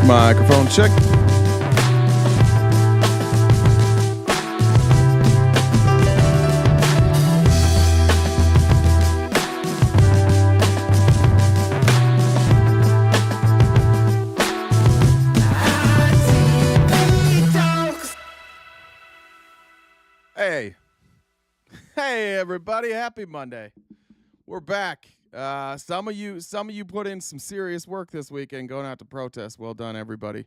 Microphone check. Hey everybody, happy Monday. We're back. Some of you put in some serious work this weekend going out to protest. Well done, everybody.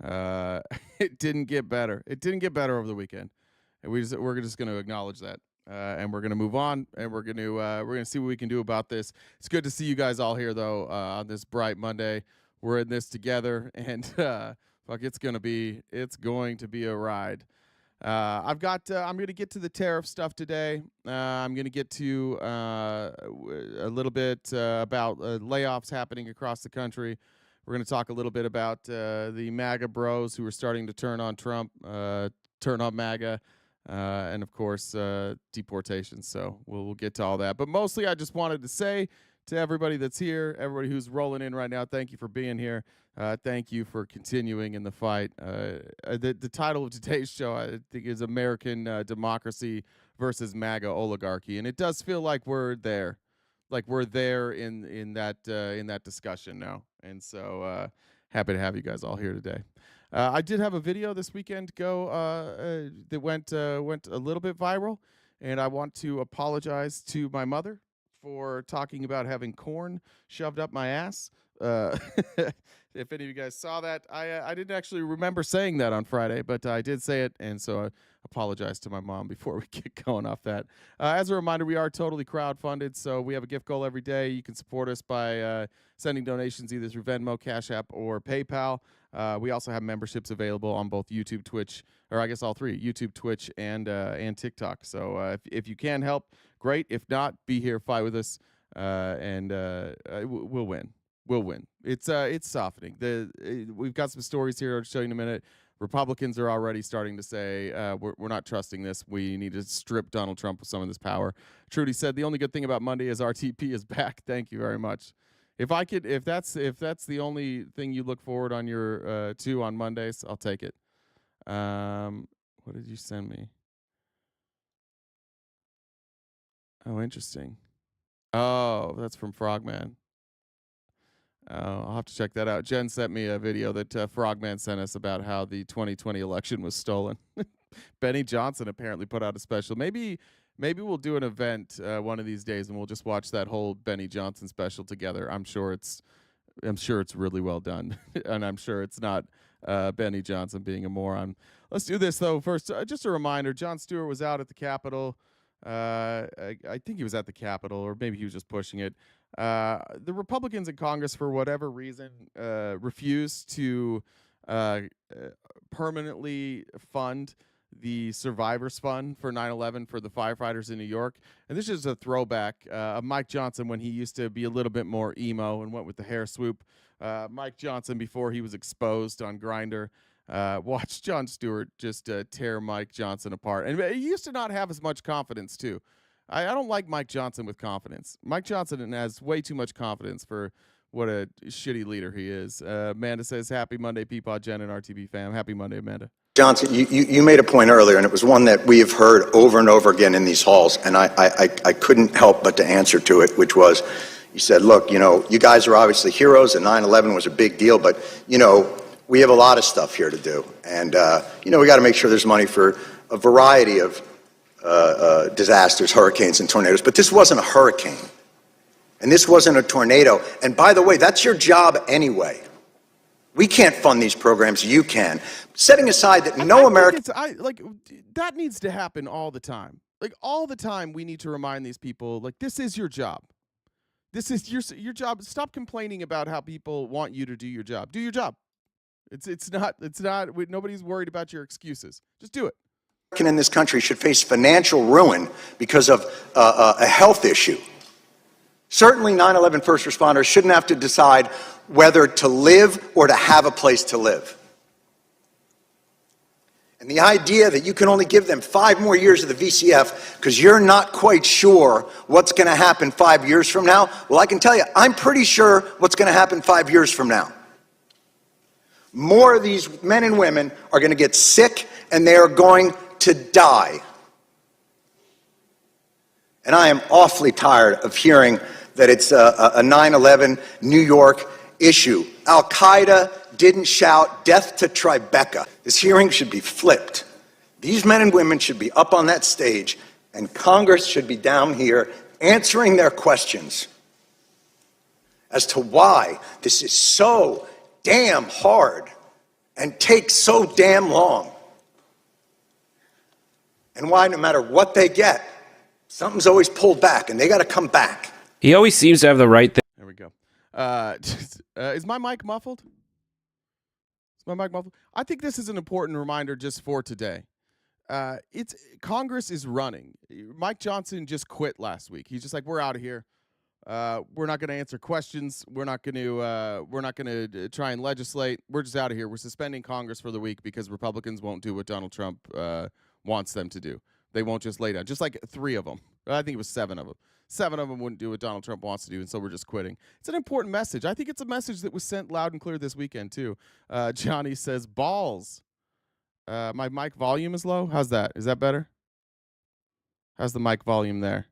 It didn't get better. It didn't get better over the weekend. And we're just going to acknowledge that. And we're going to move on, and we're going to see what we can do about this. It's good to see you guys all here though on this bright Monday. We're in this together, and it's going to be a ride. I'm going to get to the tariff stuff today. I'm going to get to a little bit about layoffs happening across the country. We're going to talk a little bit about the MAGA bros who are starting to turn on Trump, turn on MAGA, and of course deportation. So we'll get to all that. But mostly, I just wanted to say to everybody that's here, everybody who's rolling in right now, thank you for being here. Thank you for continuing in the fight. The title of today's show, I think, is American Democracy versus MAGA Oligarchy, and it does feel like we're there, in that discussion now. And so happy to have you guys all here today. I did have a video this weekend that went a little bit viral, and I want to apologize to my mother for talking about having corn shoved up my ass. If any of you guys saw that, I didn't actually remember saying that on Friday, but I did say it, and so I apologize to my mom before we get going off that. As a reminder, we are totally crowdfunded, so we have a gift goal every day. You can support us by sending donations either through Venmo, Cash App, or PayPal. We also have memberships available on both YouTube, Twitch, or I guess all three, YouTube, Twitch, and TikTok. So if you can help, great. If not, be here, fight with us, and we'll win. We'll win. It's softening. We've got some stories here I'll show you in a minute. Republicans are already starting to say we're not trusting this. We need to strip Donald Trump of some of this power. Trudy said the only good thing about Monday is RTP is back. Thank you very much. If that's the only thing you look forward on your to on Mondays, I'll take it. What did you send me? Oh, interesting. Oh, that's from Frogman. I'll have to check that out. Jen sent me a video that Frogman sent us about how the 2020 election was stolen. Benny Johnson apparently put out a special. Maybe we'll do an event one of these days, and we'll just watch that whole Benny Johnson special together. I'm sure it's really well done, and I'm sure it's not Benny Johnson being a moron. Let's do this though. First, just a reminder: Jon Stewart was out at the Capitol. I think he was at the Capitol, or maybe he was just pushing it. The Republicans in Congress, for whatever reason, refused to permanently fund the Survivors Fund for 9/11 for the firefighters in New York. And this is a throwback of Mike Johnson when he used to be a little bit more emo and went with the hair swoop. Mike Johnson, before he was exposed on Grindr, watched Jon Stewart just tear Mike Johnson apart. And he used to not have as much confidence, too. I don't like Mike Johnson with confidence. Mike Johnson has way too much confidence for what a shitty leader he is. Amanda says, happy Monday, Peapod, Jen, and RTB fam. Happy Monday, Amanda. Johnson, you made a point earlier, and it was one that we have heard over and over again in these halls, and I couldn't help but to answer to it, which was, you said, look, you guys are obviously heroes, and 9/11 was a big deal, but, we have a lot of stuff here to do. And, we got to make sure there's money for a variety of disasters, hurricanes and tornadoes. But this wasn't a hurricane. And this wasn't a tornado. And by the way, that's your job anyway. We can't fund these programs. You can. Setting aside that no American... that needs to happen all the time. Like, all the time we need to remind these people, like, this is your job. This is your job. Stop complaining about how people want you to do your job. Do your job. It's not, nobody's worried about your excuses. Just do it. In this country should face financial ruin because of a health issue. Certainly 9/11 first responders shouldn't have to decide whether to live or to have a place to live. And the idea that you can only give them 5 more years of the VCF because you're not quite sure what's going to happen 5 years from now, well, I can tell you, I'm pretty sure what's going to happen 5 years from now. more of these men and women are going to get sick and they are going to die. And I am awfully tired of hearing that it's a 9/11 New York issue. Al-Qaeda didn't shout death to Tribeca. This hearing should be flipped. These men and women should be up on that stage, and Congress should be down here answering their questions as to why this is so damn hard and takes so damn long. And why, no matter what they get, something's always pulled back, and they got to come back. He always seems to have the right thing. There we go. Is my mic muffled? Is my mic muffled? I think this is an important reminder just for today. It's Congress is running. Mike Johnson just quit last week. He's just like, we're out of here. We're not going to answer questions. We're not going to try and legislate. We're just out of here. We're suspending Congress for the week because Republicans won't do what Donald Trump wants them to do. They won't just lay down. Just like 3 of them. I think it was 7 of them. 7 of them wouldn't do what Donald Trump wants to do, and so we're just quitting. It's an important message. I think it's a message that was sent loud and clear this weekend, too. Johnny says, balls. My mic volume is low. How's that? Is that better? How's the mic volume there?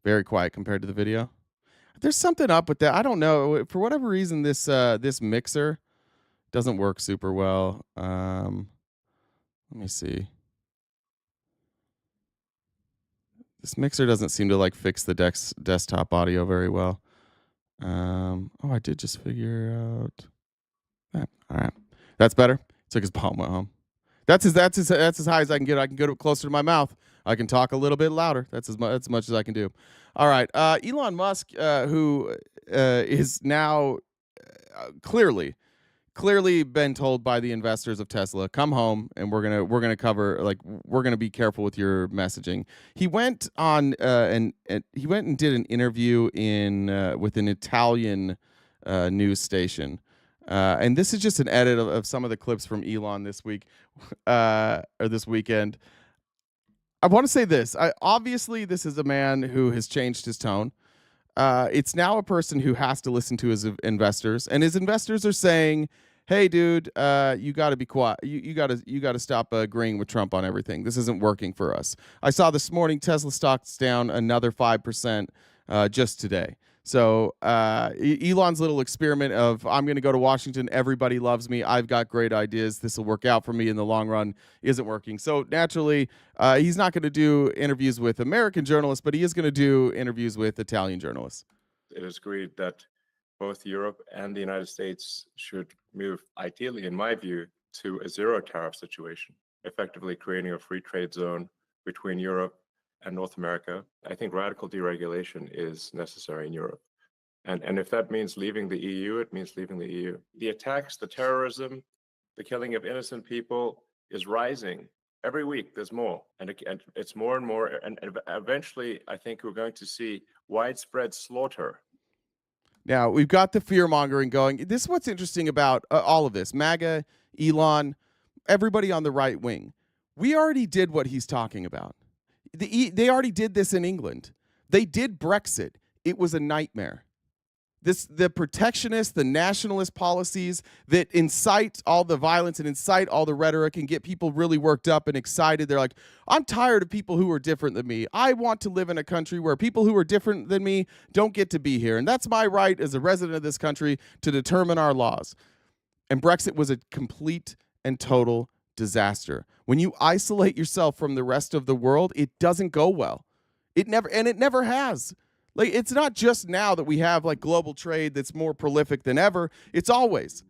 Very quiet compared to the video. There's something up with that. I don't know. For whatever reason, this mixer doesn't work super well. Let me see. This mixer doesn't seem to like fix the desktop audio very well. Oh, I did just figure out that. All right, that's better. Took his palm went home. That's as high as I can get. I can get it closer to my mouth. I can talk a little bit louder. That's as much as I can do. All right, Elon Musk, who is now clearly been told by the investors of Tesla, come home and we're gonna cover, like, we're gonna be careful with your messaging. He went on and he went and did an interview with an Italian news station. And this is just an edit of some of the clips from Elon this week or this weekend. I want to say this. Obviously, this is a man who has changed his tone. It's now a person who has to listen to his investors, and his investors are saying, "Hey, dude, you got to be quiet. You got to stop agreeing with Trump on everything. This isn't working for us." I saw this morning Tesla stock's down another 5% just today. So Elon's little experiment of, I'm going to go to Washington, everybody loves me, I've got great ideas, this will work out for me in the long run, isn't working. So naturally, he's not going to do interviews with American journalists, but he is going to do interviews with Italian journalists. It is agreed that both Europe and the United States should move, ideally, in my view, to a zero tariff situation, effectively creating a free trade zone between Europe and North America. I think radical deregulation is necessary in Europe. And if that means leaving the EU, it means leaving the EU. The attacks, the terrorism, the killing of innocent people is rising. Every week there's more, and it's more and more. And eventually, I think we're going to see widespread slaughter. Now, we've got the fear-mongering going. This is what's interesting about all of this. MAGA, Elon, everybody on the right wing. We already did what he's talking about. They already did this in England. They did Brexit. It was a nightmare. The protectionist, the nationalist policies that incite all the violence and incite all the rhetoric and get people really worked up and excited. They're like, I'm tired of people who are different than me. I want to live in a country where people who are different than me don't get to be here. And that's my right as a resident of this country to determine our laws. And Brexit was a complete and total disaster. When you isolate yourself from the rest of the world, it doesn't go well. It never has. Like, it's not just now that we have like global trade that's more prolific than ever. It's always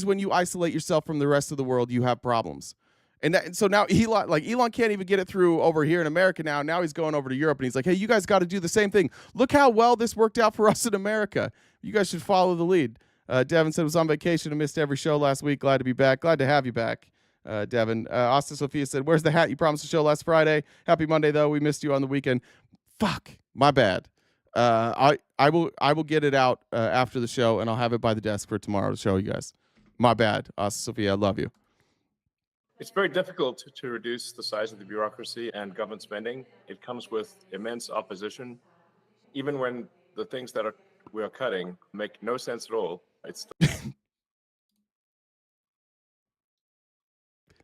when you isolate yourself from the rest of the world, you have problems. And so now Elon can't even get it through over here in America now. Now he's going over to Europe and he's like, hey, you guys got to do the same thing. Look how well this worked out for us in America. You guys should follow the lead. Devin said was on vacation and missed every show last week. Glad to be back. Glad to have you back, Devin. Austin Sophia said, where's the hat you promised to show last Friday? Happy Monday, though. We missed you on the weekend. Fuck, my bad. I will get it out after the show, and I'll have it by the desk for tomorrow to show you guys. My bad, Sophia. I love you. It's very difficult to reduce the size of the bureaucracy and government spending. It comes with immense opposition, even when the things that we are cutting make no sense at all. It's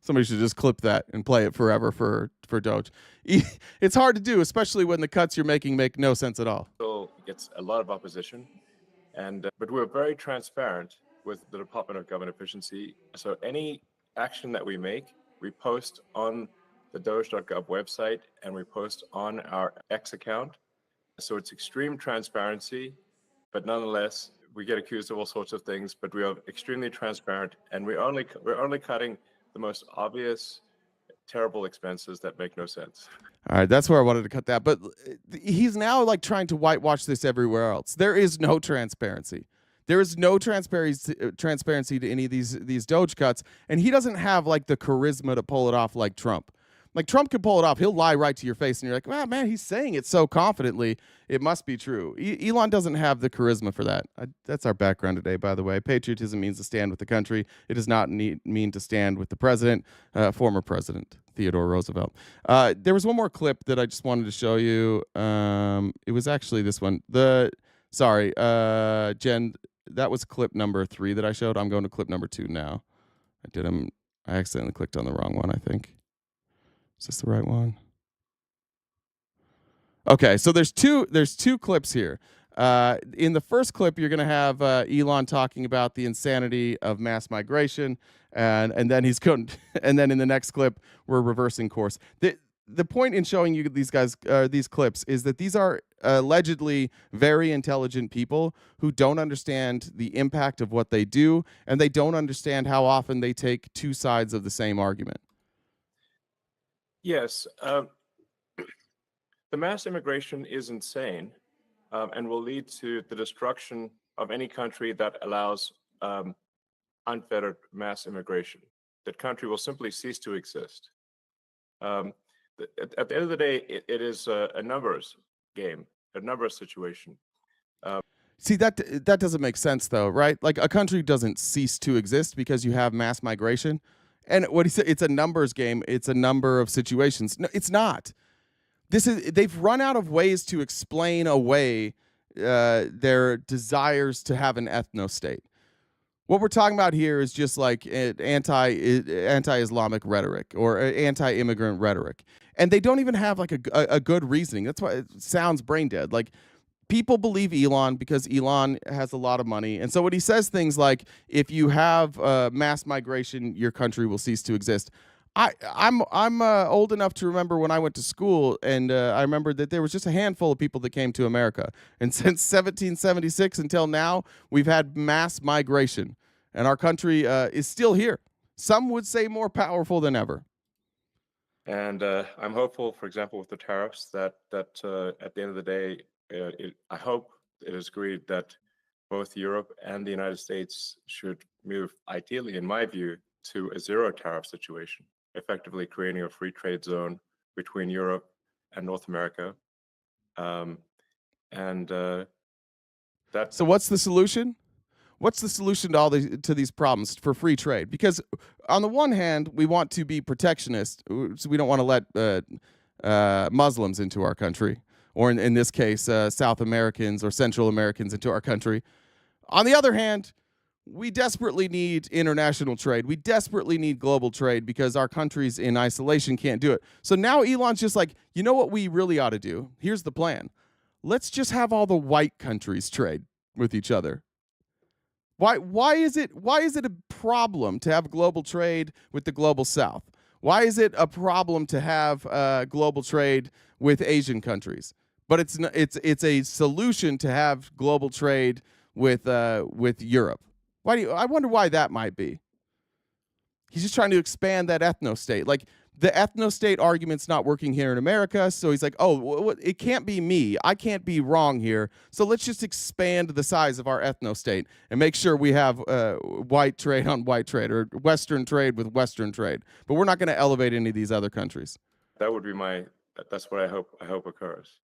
Somebody should just clip that and play it forever for Doge. It's hard to do, especially when the cuts you're making make no sense at all. Still gets a lot of opposition, and but we're very transparent with the Department of Government Efficiency. So any action that we make, we post on the Doge.gov website and we post on our X account. So it's extreme transparency, but nonetheless, we get accused of all sorts of things, but we are extremely transparent, and we're only cutting the most obvious, terrible expenses that make no sense. All right, that's where I wanted to cut that. But he's now like trying to whitewash this everywhere else. There is no transparency. There is no transparency to any of these Doge cuts, and he doesn't have like the charisma to pull it off like Trump. Like Trump can pull it off. He'll lie right to your face, and you're like, "Wow, man, he's saying it so confidently. It must be true." Elon doesn't have the charisma for that. That's our background today, by the way. Patriotism means to stand with the country. It does not mean to stand with the president, former president Theodore Roosevelt. There was one more clip that I just wanted to show you. It was actually this one. Jen, that was clip number 3 that I showed. I'm going to clip number 2 now. I accidentally clicked on the wrong one, I think. Is this the right one? Okay, so there's two clips here. In the first clip, you're going to have Elon talking about the insanity of mass migration, and then and then in the next clip, we're reversing course. The point in showing you these clips is that these are allegedly very intelligent people who don't understand the impact of what they do, and they don't understand how often they take two sides of the same argument. Yes, the mass immigration is insane and will lead to the destruction of any country that allows unfettered mass immigration. That country will simply cease to exist. At the end of the day, it is a numbers game, a numbers situation. See, that doesn't make sense, though, right? Like a country doesn't cease to exist because you have mass migration. And what he said, it's a numbers game. It's a number of situations. No, it's not. They've run out of ways to explain away their desires to have an ethnostate. What we're talking about here is just like anti-Islamic rhetoric or anti-immigrant rhetoric. And they don't even have like a good reasoning. That's why it sounds brain dead. Like people believe Elon because Elon has a lot of money. And so when he says things like, if you have mass migration, your country will cease to exist. I'm old enough to remember when I went to school, and I remember that there was just a handful of people that came to America. And since 1776 until now, we've had mass migration, and our country is still here. Some would say more powerful than ever. And I'm hopeful, for example, with the tariffs, that at the end of the day, I hope it is agreed that both Europe and the United States should move, ideally, in my view, to a zero tariff situation, effectively creating a free trade zone between Europe and North America. So what's the solution? What's the solution to these problems for free trade? Because on the one hand, we want to be protectionist, so we don't want to let Muslims into our country, or in this case, South Americans or Central Americans into our country. On the other hand, we desperately need international trade. We desperately need global trade because our countries in isolation can't do it. So now Elon's just like, you know what we really ought to do? Here's the plan. Let's just have all the white countries trade with each other. Why is it a problem to have global trade with the global South? Why is it a problem to have global trade with Asian countries? But it's a solution to have global trade with Europe. I wonder why that might be. He's just trying to expand that ethnostate. Like the ethnostate argument's not working here in America, so he's like, oh, it can't be me. I can't be wrong here. So let's just expand the size of our ethnostate and make sure we have white trade on white trade or Western trade with Western trade. But we're not going to elevate any of these other countries. That would be that's what I hope occurs.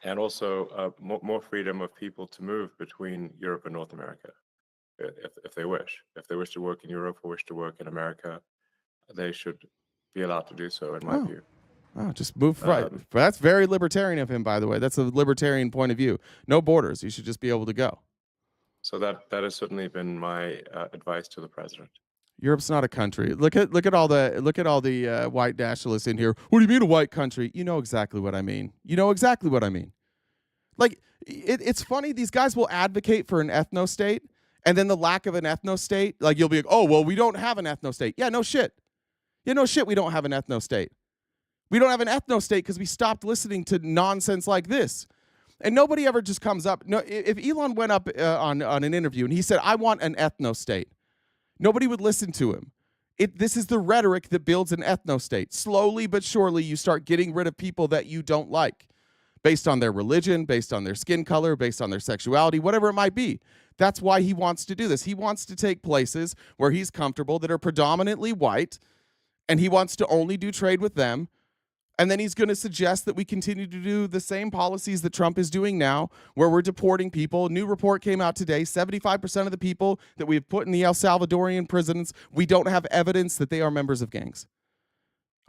And also more freedom of people to move between Europe and North America, if they wish. If they wish to work in Europe or wish to work in America, they should be allowed to do so, in my view. Oh, just move right. That's very libertarian of him, by the way. That's a libertarian point of view. No borders. You should just be able to go. So that has certainly been my advice to the president. Europe's not a country. Look at all the white nationalists in here. What do you mean a white country? You know exactly what I mean. You know exactly what I mean. Like it's funny. These guys will advocate for an ethnostate, and then the lack of an ethnostate. Like you'll be like, oh well, we don't have an ethnostate. Yeah, no shit. Yeah, no shit. We don't have an ethnostate. We don't have an ethnostate because we stopped listening to nonsense like this. And nobody ever just comes up. No, if Elon went up on an interview and he said, "I want an ethnostate," nobody would listen to him. This is the rhetoric that builds an ethnostate. Slowly but surely, you start getting rid of people that you don't like, based on their religion, based on their skin color, based on their sexuality, whatever it might be. That's why he wants to do this. He wants to take places where he's comfortable that are predominantly white, and he wants to only do trade with them. And then he's going to suggest that we continue to do the same policies that Trump is doing now, where we're deporting people. A new report came out today. 75% of the people that we've put in the El Salvadorian prisons, we don't have evidence that they are members of gangs.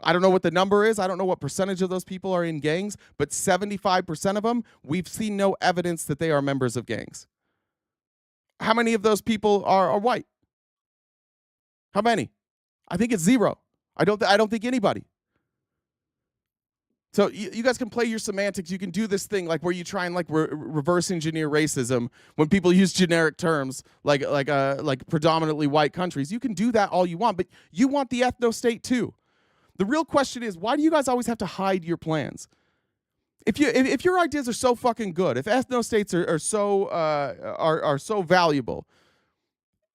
I don't know what the number is. I don't know what percentage of those people are in gangs, but 75% of them, we've seen no evidence that they are members of gangs. How many of those people are white? How many? I think it's zero. I don't think anybody. So you guys can play your semantics. You can do this thing like where you try and like reverse engineer racism when people use generic terms like predominantly white countries. You can do that all you want, but you want the ethnostate too. The real question is, why do you guys always have to hide your plans? If your ideas are so fucking good, if ethnostates are so valuable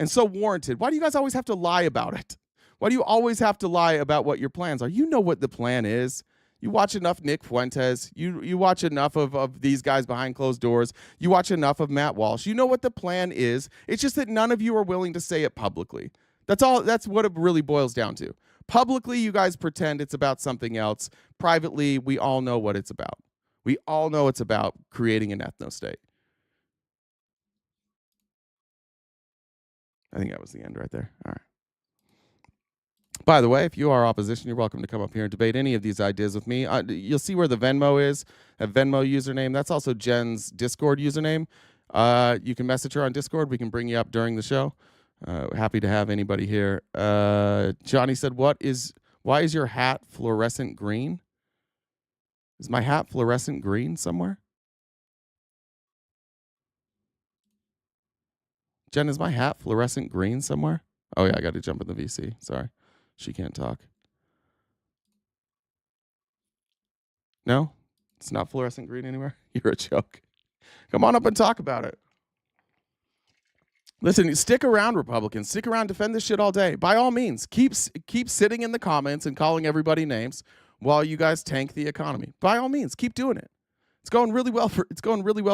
and so warranted, why do you guys always have to lie about it? Why do you always have to lie about what your plans are? You know what the plan is. You watch enough Nick Fuentes. You watch enough of these guys behind closed doors. You watch enough of Matt Walsh. You know what the plan is. It's just that none of you are willing to say it publicly. That's all. That's what it really boils down to. Publicly, you guys pretend it's about something else. Privately, we all know what it's about. We all know it's about creating an ethnostate. I think that was the end right there. All right. By the way, if you are opposition, you're welcome to come up here and debate any of these ideas with me. You'll see where the Venmo is, a Venmo username. That's also Jen's Discord username. You can message her on Discord. We can bring you up during the show. Happy to have anybody here. Johnny said, why is your hat fluorescent green? Is my hat fluorescent green somewhere? Jen, is my hat fluorescent green somewhere? Oh, yeah, I got to jump in the VC. Sorry. She can't talk. No? It's not fluorescent green anywhere? You're a joke. Come on up and talk about it. Listen, stick around, Republicans. Stick around, defend this shit all day. By all means, keep sitting in the comments and calling everybody names while you guys tank the economy. By all means, keep doing it. It's going really well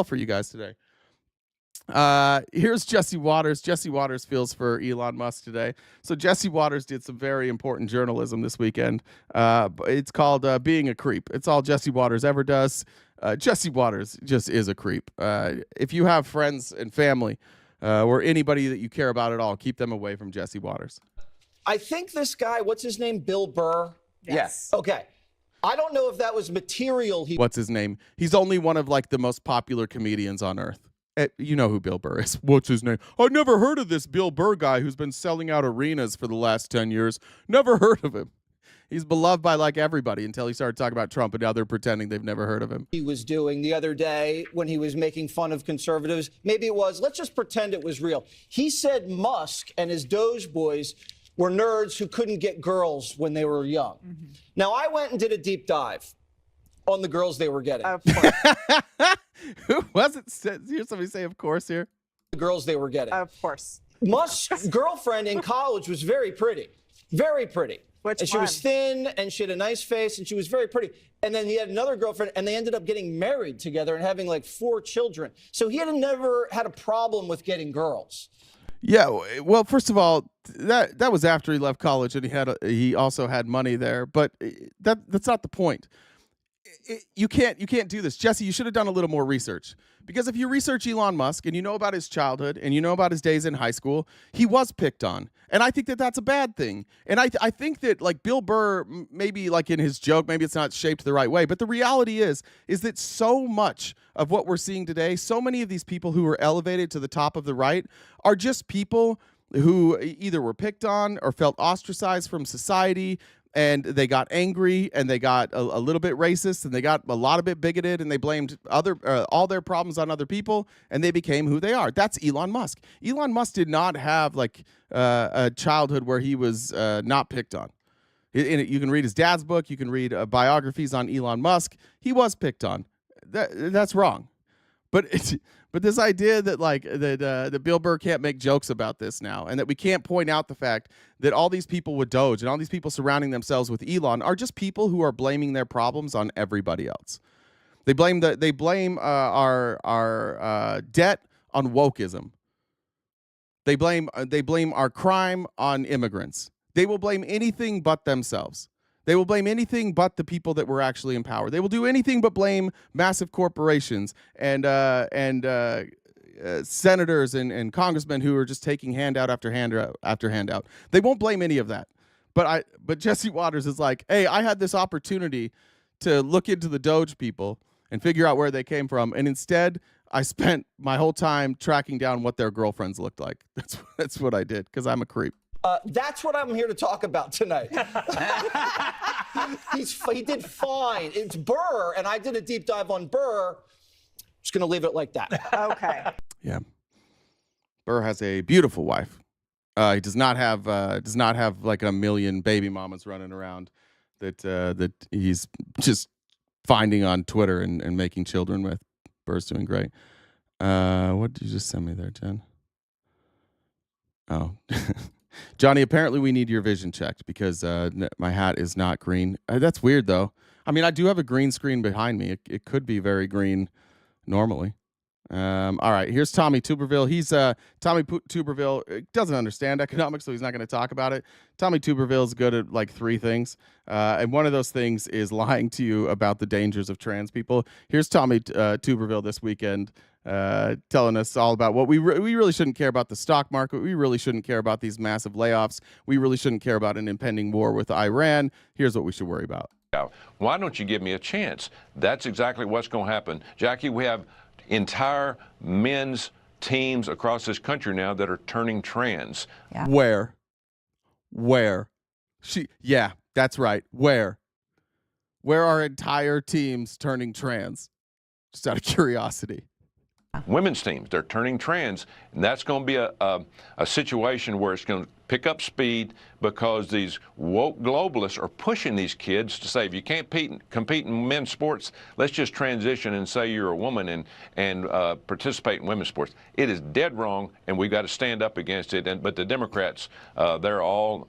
for you guys today. Here's Jesse Waters. Jesse Waters feels for Elon Musk today. So Jesse Waters did some very important journalism this weekend. It's called Being a Creep. It's all Jesse Waters ever does. Jesse Waters just is a creep. If you have friends and family or anybody that you care about at all, keep them away from Jesse Waters. I think this guy, what's his name? Bill Burr? Yes. Okay. I don't know if that was material. What's his name? He's only one of like the most popular comedians on earth. You know who Bill Burr is. What's his name? I've never heard of this Bill Burr guy who's been selling out arenas for the last 10 years. Never heard of him. He's beloved by like everybody until he started talking about Trump, and now they're pretending they've never heard of him. He was doing the other day when he was making fun of conservatives. Maybe it was, let's just pretend it was real. He said Musk and his Doge boys were nerds who couldn't get girls when they were young. Mm-hmm. Now, I went and did a deep dive on the girls they were getting. Of course. Who was it? Here's somebody say, of course, here. The girls they were getting. Of course. Musk's girlfriend in college was very pretty. Very pretty. Which and she one? was thin, and she had a nice face, and she was very pretty. And then he had another girlfriend, and they ended up getting married together and having like 4 children. So he had never had a problem with getting girls. Yeah, well, first of all, that was after he left college, and he also had money there. But that's not the point. You can't do this. Jesse, you should have done a little more research. Because if you research Elon Musk and you know about his childhood and you know about his days in high school, he was picked on. And I think that that's a bad thing. And I think that like Bill Burr, maybe like in his joke, maybe it's not shaped the right way. But the reality is that so much of what we're seeing today, so many of these people who are elevated to the top of the right are just people who either were picked on or felt ostracized from society, and they got angry and they got a little bit racist and they got a lot of bit bigoted and they blamed all their problems on other people and they became who they are. That's Elon Musk. Elon Musk did not have like a childhood where he was not picked on. You can read his dad's book. You can read biographies on Elon Musk. He was picked on. That's wrong. But this idea that that Bill Burr can't make jokes about this now, and that we can't point out the fact that all these people with Doge and all these people surrounding themselves with Elon are just people who are blaming their problems on everybody else. They blame our debt on wokeism. They blame our crime on immigrants. They will blame anything but themselves. They will blame anything but the people that were actually in power. They will do anything but blame massive corporations and senators and congressmen who are just taking handout after handout. They won't blame any of that. But Jesse Waters is like, hey, I had this opportunity to look into the Doge people and figure out where they came from, and instead I spent my whole time tracking down what their girlfriends looked like. That's what I did because I'm a creep. That's what I'm here to talk about tonight. He did fine. It's Burr, and I did a deep dive on Burr. Just going to leave it like that. Okay. Yeah. Burr has a beautiful wife. He does not have like a million baby mamas running around that he's just finding on Twitter and making children with. Burr's doing great. What did you just send me there, Jen? Oh. Johnny, apparently we need your vision checked because my hat is not green. That's weird, though. I mean, I do have a green screen behind me. It could be very green normally. All right, here's Tommy Tuberville. Tommy Tuberville doesn't understand economics, so he's not going to talk about it. Tommy Tuberville is good at like 3 things, and one of those things is lying to you about the dangers of trans people. Here's Tommy Tuberville this weekend telling us all about what we really shouldn't care about the stock market. We really shouldn't care about these massive layoffs. We really shouldn't care about an impending war with Iran. Here's what we should worry about. Why don't you give me a chance? That's exactly what's going to happen. Jackie, we have entire men's teams across this country now that are turning trans. Yeah. Where? Yeah, that's right. Where are entire teams turning trans? Just out of curiosity. Women's teams, they're turning trans, and that's going to be a situation where it's going to pick up speed because these woke globalists are pushing these kids to say, if you can't compete in men's sports, let's just transition and say you're a woman and participate in women's sports. It is dead wrong, and we've got to stand up against it. But the Democrats, they're all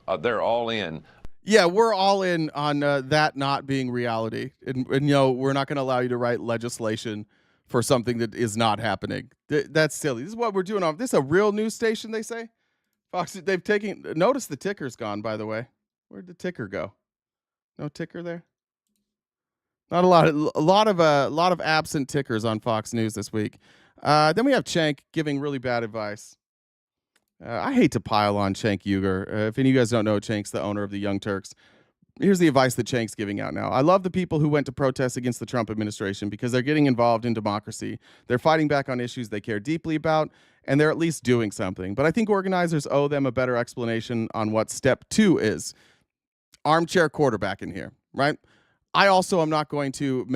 in. Yeah, we're all in on that not being reality, and we're not going to allow you to write legislation for something that is not happening. That's silly. This is what we're doing. This is a real news station, they say. Fox, they've taken. Notice the ticker's gone, by the way. Where'd the ticker go? No ticker there. Not a lot of absent tickers on Fox News this week. Then we have Cenk giving really bad advice. I hate to pile on Cenk Uygur. If any of you guys don't know, Cenk's the owner of the Young Turks. Here's the advice that Cenk's giving out now. I love the people who went to protest against the Trump administration because they're getting involved in democracy. They're fighting back on issues they care deeply about, and they're at least doing something. But I think organizers owe them a better explanation on what step 2 is. Armchair quarterback in here, right? I also am not going to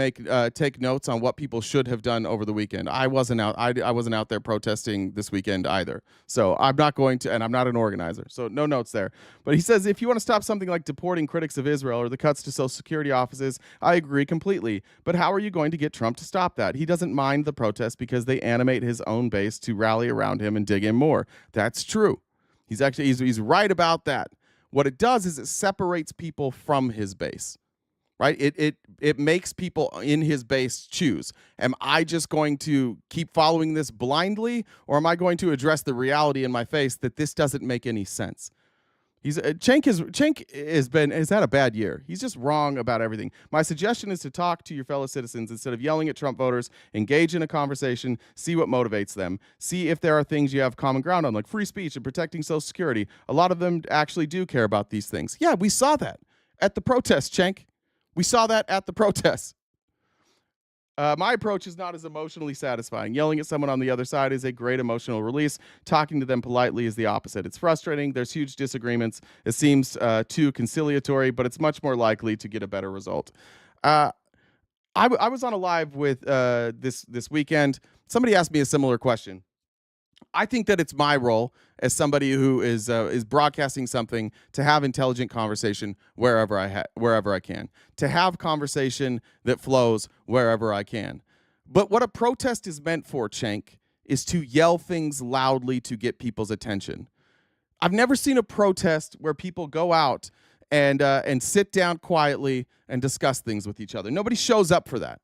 take notes on what people should have done over the weekend. I wasn't out there protesting this weekend either. So I'm not going to, and I'm not an organizer. So no notes there. But he says, if you want to stop something like deporting critics of Israel or the cuts to Social Security offices, I agree completely. But how are you going to get Trump to stop that? He doesn't mind the protests because they animate his own base to rally around him and dig in more. That's true. He's right about that. What it does is it separates people from his base. Right? It makes people in his base choose. Am I just going to keep following this blindly, or am I going to address the reality in my face that this doesn't make any sense? Cenk has had a bad year. He's just wrong about everything. My suggestion is to talk to your fellow citizens instead of yelling at Trump voters. Engage in a conversation. See what motivates them. See if there are things you have common ground on, like free speech and protecting Social Security. A lot of them actually do care about these things. Yeah, we saw that at the protest, Cenk. We saw that at the protests. My approach is not as emotionally satisfying. Yelling at someone on the other side is a great emotional release. Talking to them politely is the opposite. It's frustrating. There's huge disagreements. It seems too conciliatory, but it's much more likely to get a better result. I was on a live with this weekend. Somebody asked me a similar question. I think that it's my role as somebody who is broadcasting something to have intelligent conversation wherever I can, to have conversation that flows wherever I can. But what a protest is meant for, Cenk, is to yell things loudly to get people's attention. I've never seen a protest where people go out and sit down quietly and discuss things with each other. Nobody shows up for that.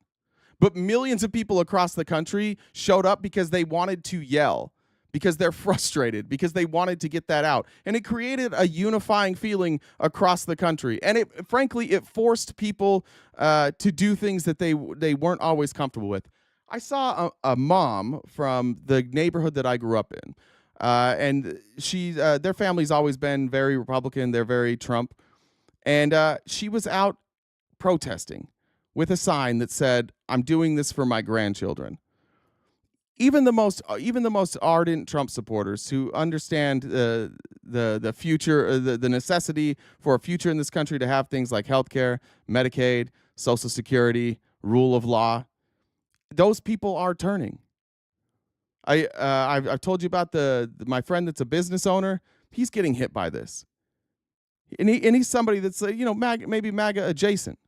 But millions of people across the country showed up because they wanted to yell, because they're frustrated, because they wanted to get that out. And it created a unifying feeling across the country. And frankly, it forced people to do things that they weren't always comfortable with. I saw a mom from the neighborhood that I grew up in. And their family's always been very Republican. They're very Trump. And she was out protesting with a sign that said, "I'm doing this for my grandchildren." Even the most ardent Trump supporters who understand the future, the necessity for a future in this country to have things like healthcare, Medicaid, Social Security, rule of law, those people are turning. I've told you about my friend that's a business owner. He's getting hit by this, and he's somebody that's MAGA, maybe MAGA adjacent.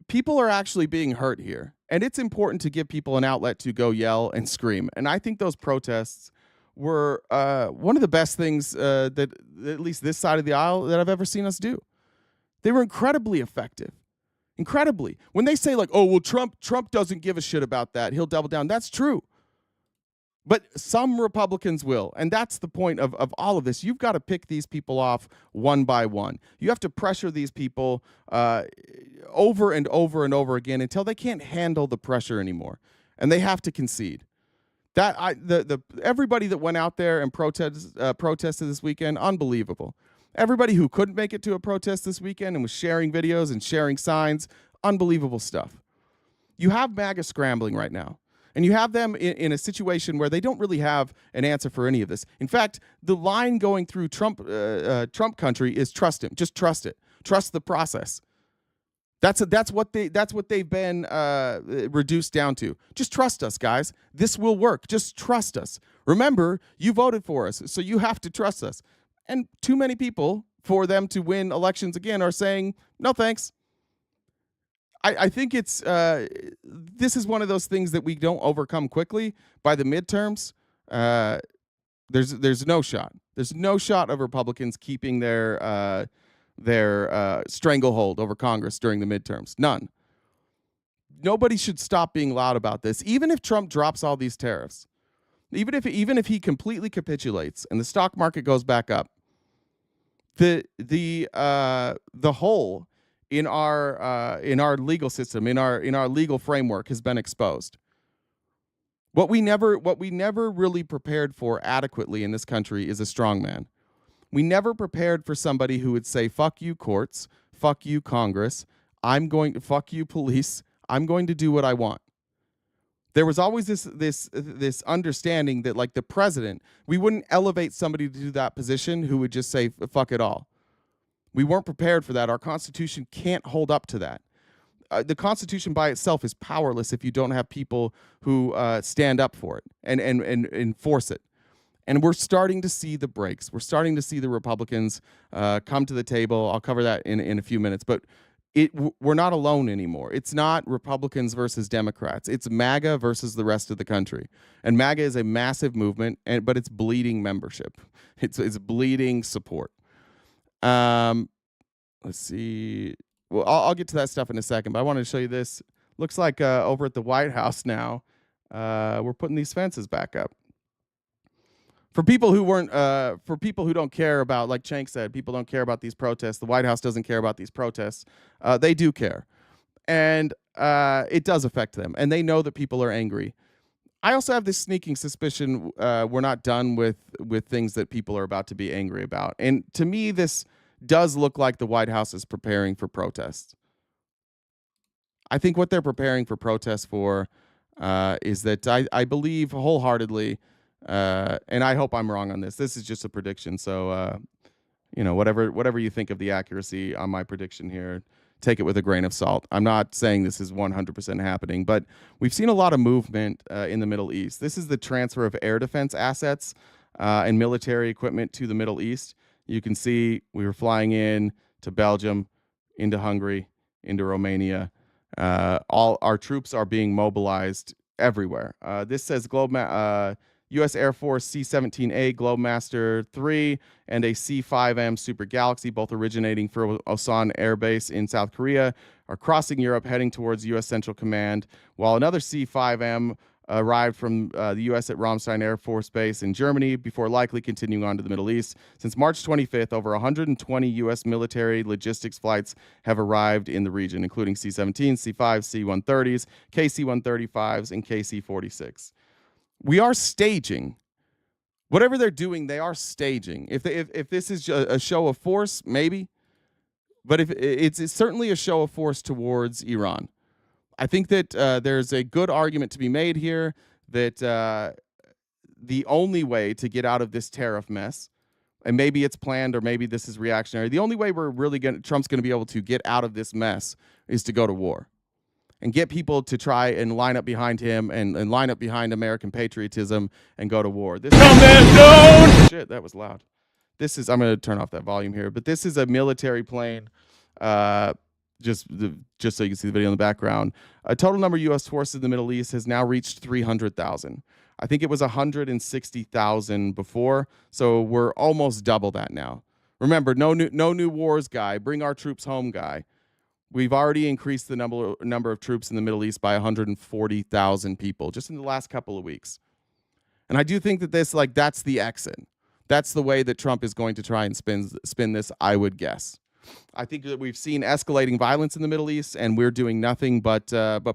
People are actually being hurt here, and it's important to give people an outlet to go yell and scream. And I think those protests were one of the best things that at least this side of the aisle that I've ever seen us do. They were incredibly effective. Incredibly. When they say like, "Oh, well, Trump doesn't give a shit about that. He'll double down." That's true. But some Republicans will, and that's the point of all of this. You've got to pick these people off one by one. You have to pressure these people over and over and over again until they can't handle the pressure anymore, and they have to concede. Everybody that went out there and protested this weekend, unbelievable. Everybody who couldn't make it to a protest this weekend and was sharing videos and sharing signs, unbelievable stuff. You have MAGA scrambling right now. And you have them in a situation where they don't really have an answer for any of this. In fact, the line going through Trump country is trust him. Just trust it. Trust the process. That's what they've been reduced down to. Just trust us, guys. This will work. Just trust us. Remember, you voted for us, so you have to trust us. And too many people, for them to win elections again, are saying no thanks. I think it's this is one of those things that we don't overcome quickly. By the midterms, there's no shot. There's no shot of Republicans keeping their stranglehold over Congress during the midterms. None. Nobody should stop being loud about this. Even if Trump drops all these tariffs, even if he completely capitulates and the stock market goes back up, the hole in our legal system, in our legal framework, has been exposed. What we never really prepared for adequately in this country is a strongman. We never prepared for somebody who would say, "Fuck you, courts. Fuck you, Congress. Fuck you, police. I'm going to do what I want." There was always this understanding that, like the president, we wouldn't elevate somebody to do that position who would just say, "Fuck it all." We weren't prepared for that. Our Constitution can't hold up to that. The Constitution by itself is powerless if you don't have people who stand up for it and enforce it. And we're starting to see the breaks. We're starting to see the Republicans come to the table. I'll cover that in a few minutes. But we're not alone anymore. It's not Republicans versus Democrats. It's MAGA versus the rest of the country. And MAGA is a massive movement, but it's bleeding membership. It's bleeding support. Let's see. Well, I'll get to that stuff in a second, but I wanted to show you this. Looks like over at the White House now, we're putting these fences back up. For people who don't care about, like Cenk said, people don't care about these protests. The White House doesn't care about these protests. They do care, and it does affect them, and they know that people are angry. I also have this sneaking suspicion we're not done with things that people are about to be angry about. And to me, this does look like the White House is preparing for protests. I think what they're preparing for protests for is that I believe wholeheartedly, and I hope I'm wrong on this. This is just a prediction, so whatever you think of the accuracy on my prediction here, take it with a grain of salt. I'm not saying this is 100% happening, but we've seen a lot of movement in the Middle East. This is the transfer of air defense assets and military equipment to the Middle East. You can see we were flying in to Belgium, into Hungary, into Romania. All our troops are being mobilized everywhere. This says U.S. Air Force C-17A Globemaster 3 and a C-5M Super Galaxy, both originating from Osan Air Base in South Korea, are crossing Europe, heading towards U.S. Central Command, while another C-5M arrived from the U.S. at Ramstein Air Force Base in Germany before likely continuing on to the Middle East. Since March 25th, over 120 U.S. military logistics flights have arrived in the region, including C-17, C-5, C-130s, KC-135s, and KC-46. We are staging. Whatever they're doing, they are staging. If this is a show of force, maybe. But if it's certainly a show of force towards Iran. I think that there's a good argument to be made here that the only way to get out of this tariff mess, and maybe it's planned or maybe this is reactionary, the only way Trump's going to be able to get out of this mess is to go to war and get people to try and line up behind him and line up behind American patriotism and go to war. Shit, that was loud. I'm going to turn off that volume here, but this is a military plane. Just so you can see the video in the background. A total number of U.S. forces in the Middle East has now reached 300,000. I think it was 160,000 before, so we're almost double that now. Remember, no new wars guy, bring our troops home guy. We've already increased the number of troops in the Middle East by 140,000 people just in the last couple of weeks. And I do think that that's the exit. That's the way that Trump is going to try and spin this, I would guess. I think that we've seen escalating violence in the Middle East, and we're doing nothing but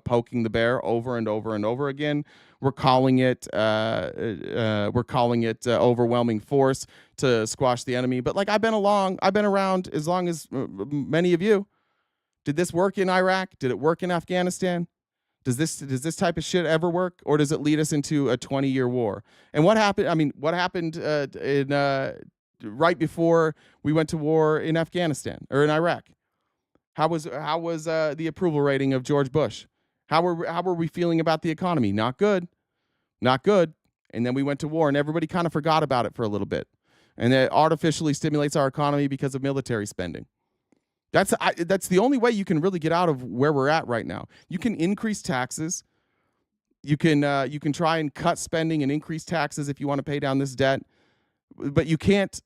poking the bear over and over and over again. We're calling it overwhelming force to squash the enemy. But I've been around as long as many of you. Did this work in Iraq? Did it work in Afghanistan? Does this type of shit ever work, or does it lead us into a 20-year war? And what happened? What happened right before we went to war in Afghanistan or in Iraq? How was the approval rating of George Bush? How were we feeling about the economy? Not good. And then we went to war, and everybody kind of forgot about it for a little bit. And it artificially stimulates our economy because of military spending. That's the only way you can really get out of where we're at right now. You can increase taxes. You can try and cut spending and increase taxes if you want to pay down this debt, but you can't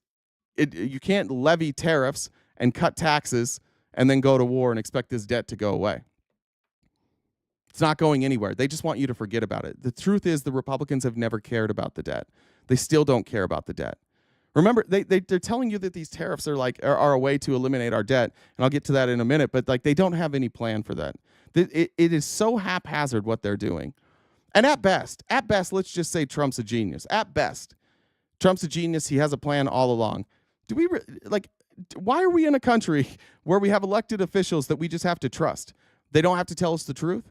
levy tariffs and cut taxes and then go to war and expect this debt to go away. It's not going anywhere. They just want you to forget about it. The truth is the Republicans have never cared about the debt. They still don't care about the debt. Remember, they're telling you that these tariffs are a way to eliminate our debt, and I'll get to that in a minute, but they don't have any plan for that. It is so haphazard what they're doing. And at best, let's just say Trump's a genius. At best, Trump's a genius. He has a plan all along. Why are we in a country where we have elected officials that we just have to trust? They don't have to tell us the truth.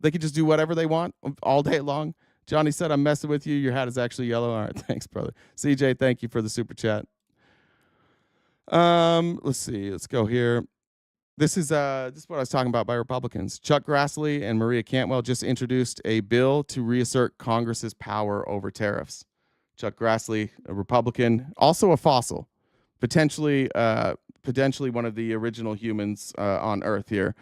They can just do whatever they want all day long. Johnny said, I'm messing with you. Your hat is actually yellow. All right, thanks, brother. CJ, thank you for the super chat. Let's see. Let's go here. This is what I was talking about by Republicans. Chuck Grassley and Maria Cantwell just introduced a bill to reassert Congress's power over tariffs. Chuck Grassley, a Republican, also a fossil, potentially one of the original humans on Earth here.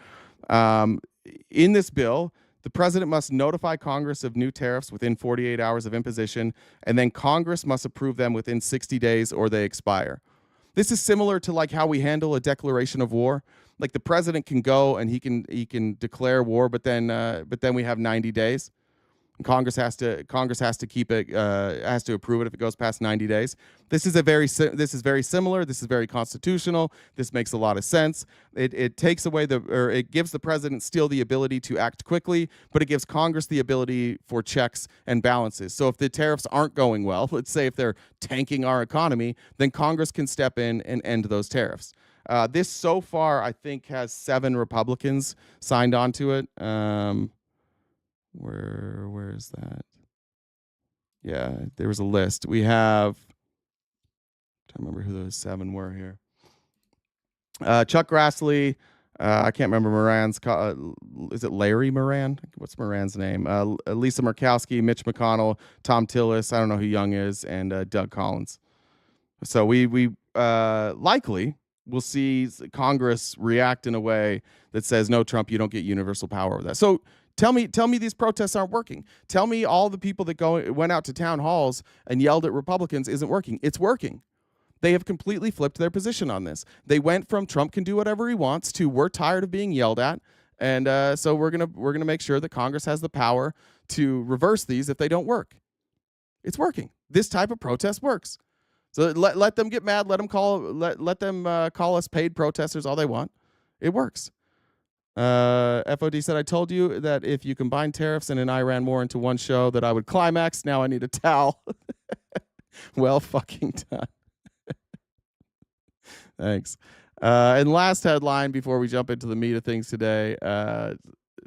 In this bill, the president must notify Congress of new tariffs within 48 hours of imposition, and then Congress must approve them within 60 days or they expire. This is similar to how we handle a declaration of war. The president can go and he can declare war, but then we have 90 days. Congress has to keep it, has to approve it if it goes past 90 days. This is very similar. This is very constitutional. This makes a lot of sense. It takes away it gives the president still the ability to act quickly, but it gives Congress the ability for checks and balances. So if the tariffs aren't going well, let's say if they're tanking our economy, then Congress can step in and end those tariffs. This so far, I think, has 7 Republicans signed on to it. Where is that? Yeah, there was a list. We have, I don't remember who those 7 were here. Chuck Grassley. I can't remember Moran's. Is it Larry Moran? What's Moran's name? Lisa Murkowski, Mitch McConnell, Tom Tillis. I don't know who Young is, and Doug Collins. So we likely will see Congress react in a way that says, no, Trump, you don't get universal power over that. So tell me these protests aren't working. Tell me all the people that went out to town halls and yelled at Republicans isn't working. It's working. They have completely flipped their position on this. They went from Trump can do whatever he wants to we're tired of being yelled at, and so we're gonna make sure that Congress has the power to reverse these if they don't work. It's working. This type of protest works. So let them get mad. Let them call us paid protesters all they want. It works. FOD said, I told you that if you combine tariffs and an Iran war into one show that I would climax. Now I need a towel. Well fucking done. Thanks. And last headline before we jump into the meat of things today.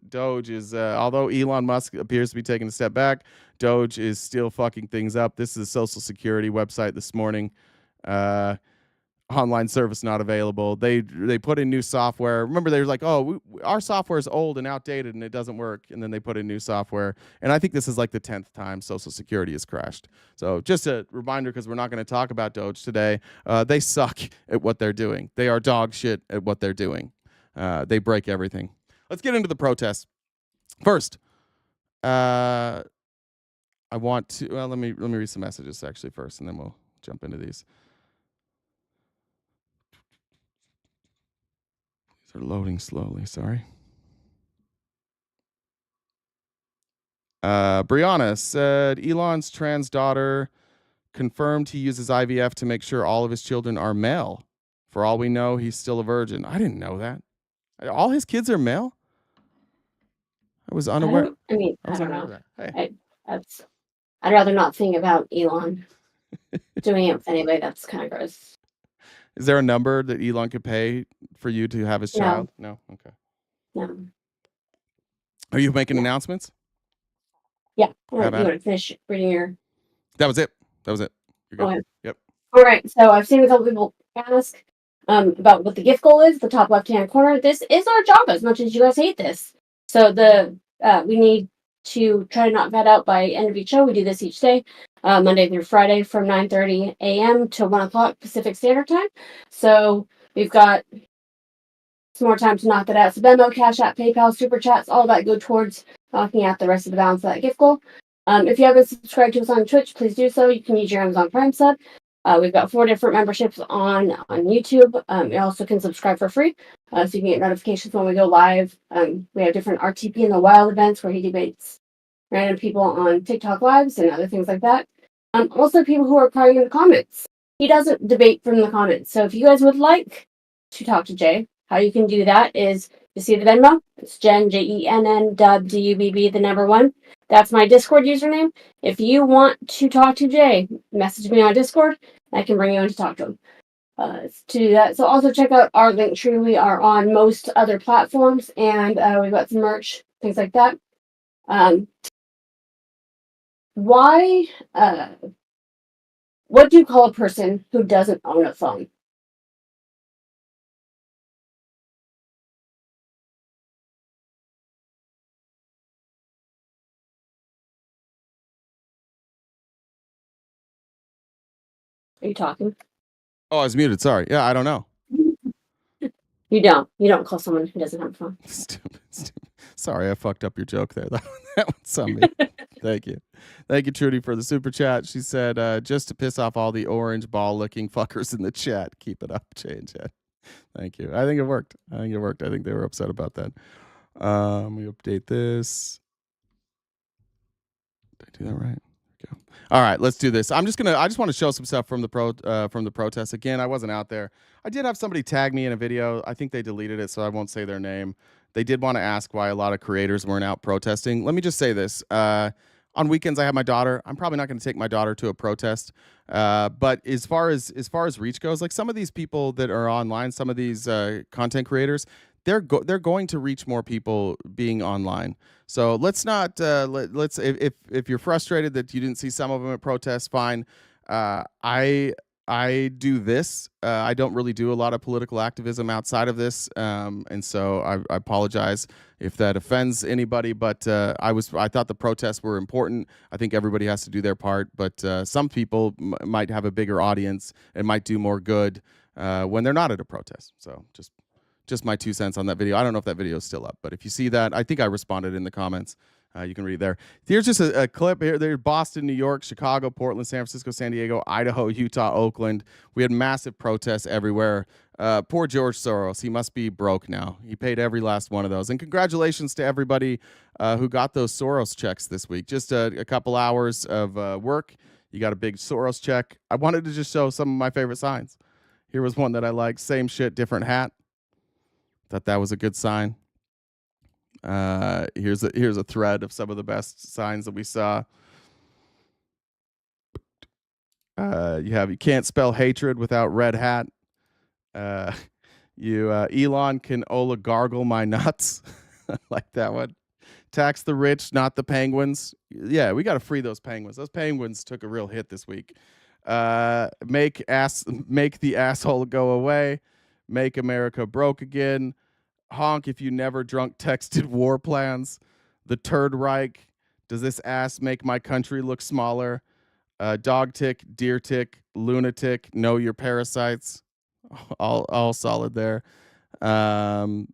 Doge is, although Elon Musk appears to be taking a step back, Doge is still fucking things up. This is a Social Security website this morning. Online service not available. They put in new software. Remember, they were like, oh, our software is old and outdated and it doesn't work. And then they put in new software. And I think this is like the 10th time Social Security has crashed. So just a reminder, because we're not going to talk about Doge today. They suck at what they're doing. They are dog shit at what they're doing. They break everything. Let's get into the protests. First, I want to, let me read some messages actually first, and then we'll jump into these. They're loading slowly, sorry. Brianna said, Elon's trans daughter confirmed he uses IVF to make sure all of his children are male. For all we know, he's still a virgin. I didn't know that. All his kids are male? I was unaware. I don't know. Hey. I'd rather not think about Elon doing it with anybody. That's kind of gross. Is there a number that Elon could pay for you to have his child? No? Okay. No. Are you making announcements? Yeah. You want to finish reading your... That was it. You're good. Okay. Yep. All right. So I've seen a couple people ask about what the gift goal is, the top left-hand corner. This is our job, as much as you guys hate this. So we need to try to knock that out by end of each show. We do this each day, Monday through Friday from 9:30 a.m. to 1 o'clock Pacific Standard Time. So we've got some more time to knock that out. So Venmo, Cash App, PayPal, Super Chats, all that go towards knocking out the rest of the balance of that gift goal. If you haven't subscribed to us on Twitch, please do so. You can use your Amazon Prime sub. We've got 4 different memberships on YouTube. You also can subscribe for free, so you can get notifications when we go live. We have different RTP in the Wild events where he debates random people on TikTok lives and other things like that. Also, people who are crying in the comments. He doesn't debate from the comments. So if you guys would like to talk to Jay, how you can do that is you see the Venmo. It's Jen, JENN, DUBB, the number 1. That's my Discord username. If you want to talk to Jay, message me on Discord. I can bring you in to talk to him. To do that. So also check out our Linktree. We are on most other platforms, and we've got some merch, things like that. What do you call a person who doesn't own a phone? Are you talking? Oh, I was muted. Sorry. Yeah, I don't know. You don't call someone who doesn't have a phone. Stupid. Sorry, I fucked up your joke there. That one's on me. Thank you, Trudy, for the super chat. She said, just to piss off all the orange ball-licking fuckers in the chat. Keep it up, change it. Thank you. I think it worked. I think they were upset about that. We update this. Did I do that right? Go. All right, let's do this. I just want to show some stuff from the protests. Again, I wasn't out there. I did have somebody tag me in a video. I think they deleted it, so I won't say their name. They did want to ask why a lot of creators weren't out protesting. Let me just say this. On weekends, I have my daughter. I'm probably not going to take my daughter to a protest. But as far as reach goes, like some of these people that are online, some of these content creators, they're going to reach more people being online. So let's not let's if you're frustrated that you didn't see some of them at protests, fine. I do this. I don't really do a lot of political activism outside of this, and so I apologize if that offends anybody. But I thought the protests were important. I think everybody has to do their part, but some people might have a bigger audience and might do more good when they're not at a protest. So just my 2 cents on that video. I don't know if that video is still up, but if you see that, I think I responded in the comments. You can read it there. Here's just a clip here. There's Boston, New York, Chicago, Portland, San Francisco, San Diego, Idaho, Utah, Oakland. We had massive protests everywhere. Poor George Soros. He must be broke now. He paid every last one of those. And congratulations to everybody who got those Soros checks this week. Just a couple hours of work. You got a big Soros check. I wanted to just show some of my favorite signs. Here was one that I liked. Same shit, different hat. Thought that was a good sign. Here's a thread of some of the best signs that we saw. You can't spell hatred without red hat. Elon can oligargle my nuts. I like that one. Tax the rich, not the penguins. Yeah, we got to free those penguins. Those penguins took a real hit this week. Make the asshole go away. Make America broke again. Honk if you never drunk texted war plans. The Turd Reich. Does this ass make my country look smaller? Dog tick, deer tick, lunatic. Know your parasites. All solid there. The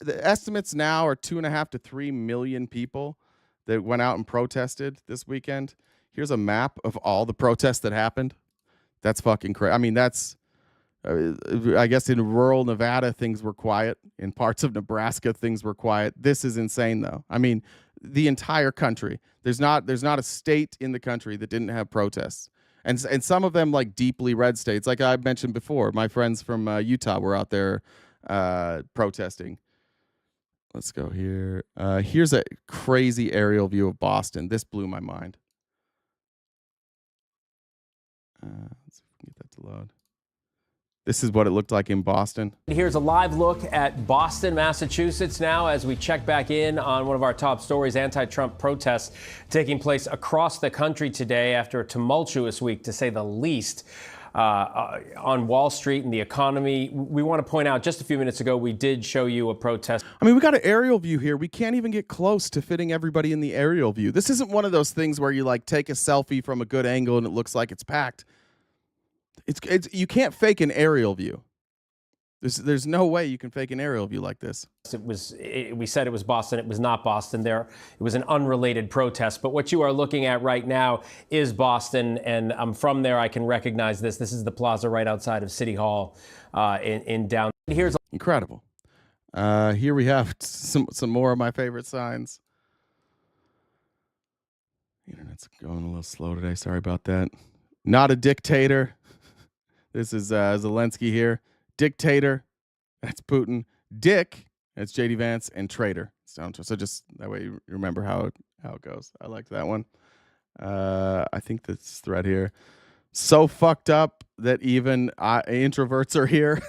estimates now are 2.5 to 3 million people that went out and protested this weekend. Here's a map of all the protests that happened. That's fucking crazy. I mean, that's. I guess in rural Nevada, things were quiet. In parts of Nebraska, things were quiet. This is insane, though. I mean, the entire country. There's not a state in the country that didn't have protests, and some of them like deeply red states. Like I mentioned before, my friends from Utah were out there protesting. Let's go here. Here's a crazy aerial view of Boston. This blew my mind. Let's see if we can get that to load. This is what it looked like in Boston. Here's a live look at Boston, Massachusetts now as we check back in on one of our top stories, anti-Trump protests taking place across the country today after a tumultuous week, to say the least, on Wall Street and the economy. We want to point out just a few minutes ago, we did show you a protest. I mean, we got an aerial view here. We can't even get close to fitting everybody in the aerial view. This isn't one of those things where you like take a selfie from a good angle and it looks like it's packed. It's you can't fake an aerial view. There's no way you can fake an aerial view like this. We said it was Boston. It was not Boston. It was an unrelated protest. But what you are looking at right now is Boston, and I'm from there. I can recognize this. This is the plaza right outside of City Hall in downtown. Here's incredible. Here we have some more of my favorite signs. The internet's going a little slow today. Sorry about that. Not a dictator. This is Zelensky here. Dictator, that's Putin. Dick, that's JD Vance, and traitor. So just that way you remember how it goes. I like that one. I think this thread here, so fucked up that even introverts are here.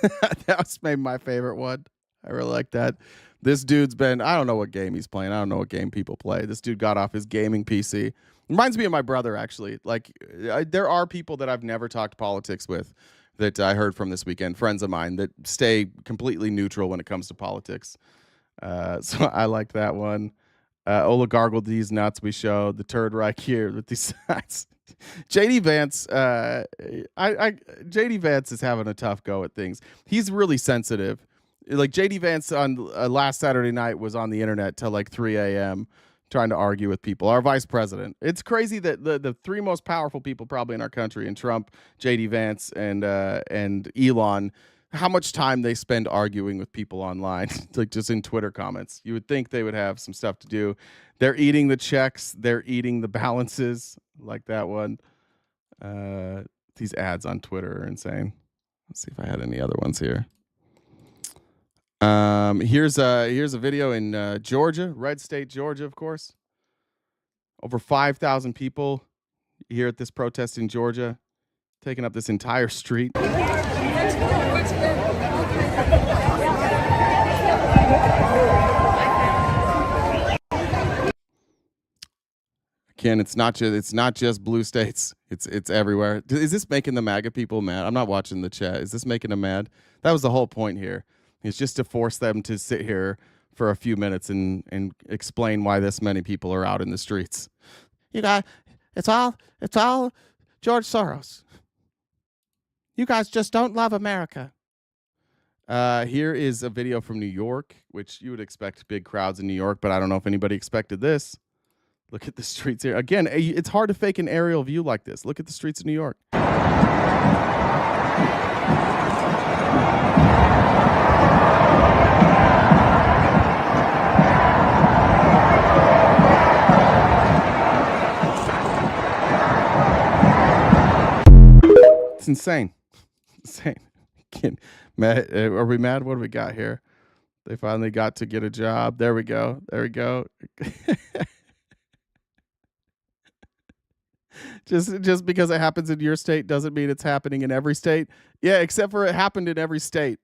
That's maybe my favorite one. I really like that. This dude's been, I don't know what game he's playing. I don't know what game people play. This dude got off his gaming PC. Reminds me of my brother, actually. Like, there are people that I've never talked politics with that I heard from this weekend, friends of mine that stay completely neutral when it comes to politics. So I like that one. Oligargle these nuts we showed. The Turd Reich here with these sides. JD Vance, JD Vance is having a tough go at things. He's really sensitive. Like JD Vance on last Saturday night was on the internet till like 3 a.m. trying to argue with people. Our vice president. It's crazy that the three most powerful people probably in our country, and Trump, JD Vance, and Elon, how much time they spend arguing with people online, like just in Twitter comments. You would think they would have some stuff to do. They're eating the checks. They're eating the balances, like that one. These ads on Twitter are insane. Let's see if I had any other ones here. Here's a video in Georgia, red state Georgia, of course. Over 5,000 people here at this protest in Georgia, taking up this entire street. Ken, it's not just blue states. It's everywhere. Is this making the MAGA people mad? I'm not watching the chat. Is this making them mad? That was the whole point here. It's just to force them to sit here for a few minutes and explain why this many people are out in the streets. You guys, it's all George Soros. You guys just don't love America. Here is a video from New York, which you would expect big crowds in New York, but I don't know if anybody expected this. Look at the streets here. Again, it's hard to fake an aerial view like this. Look at the streets of New York. It's insane. Insane. Are we mad? What do we got here? They finally got to get a job. There we go. There we go. Just because it happens in your state doesn't mean it's happening in every state. Yeah, except for it happened in every state.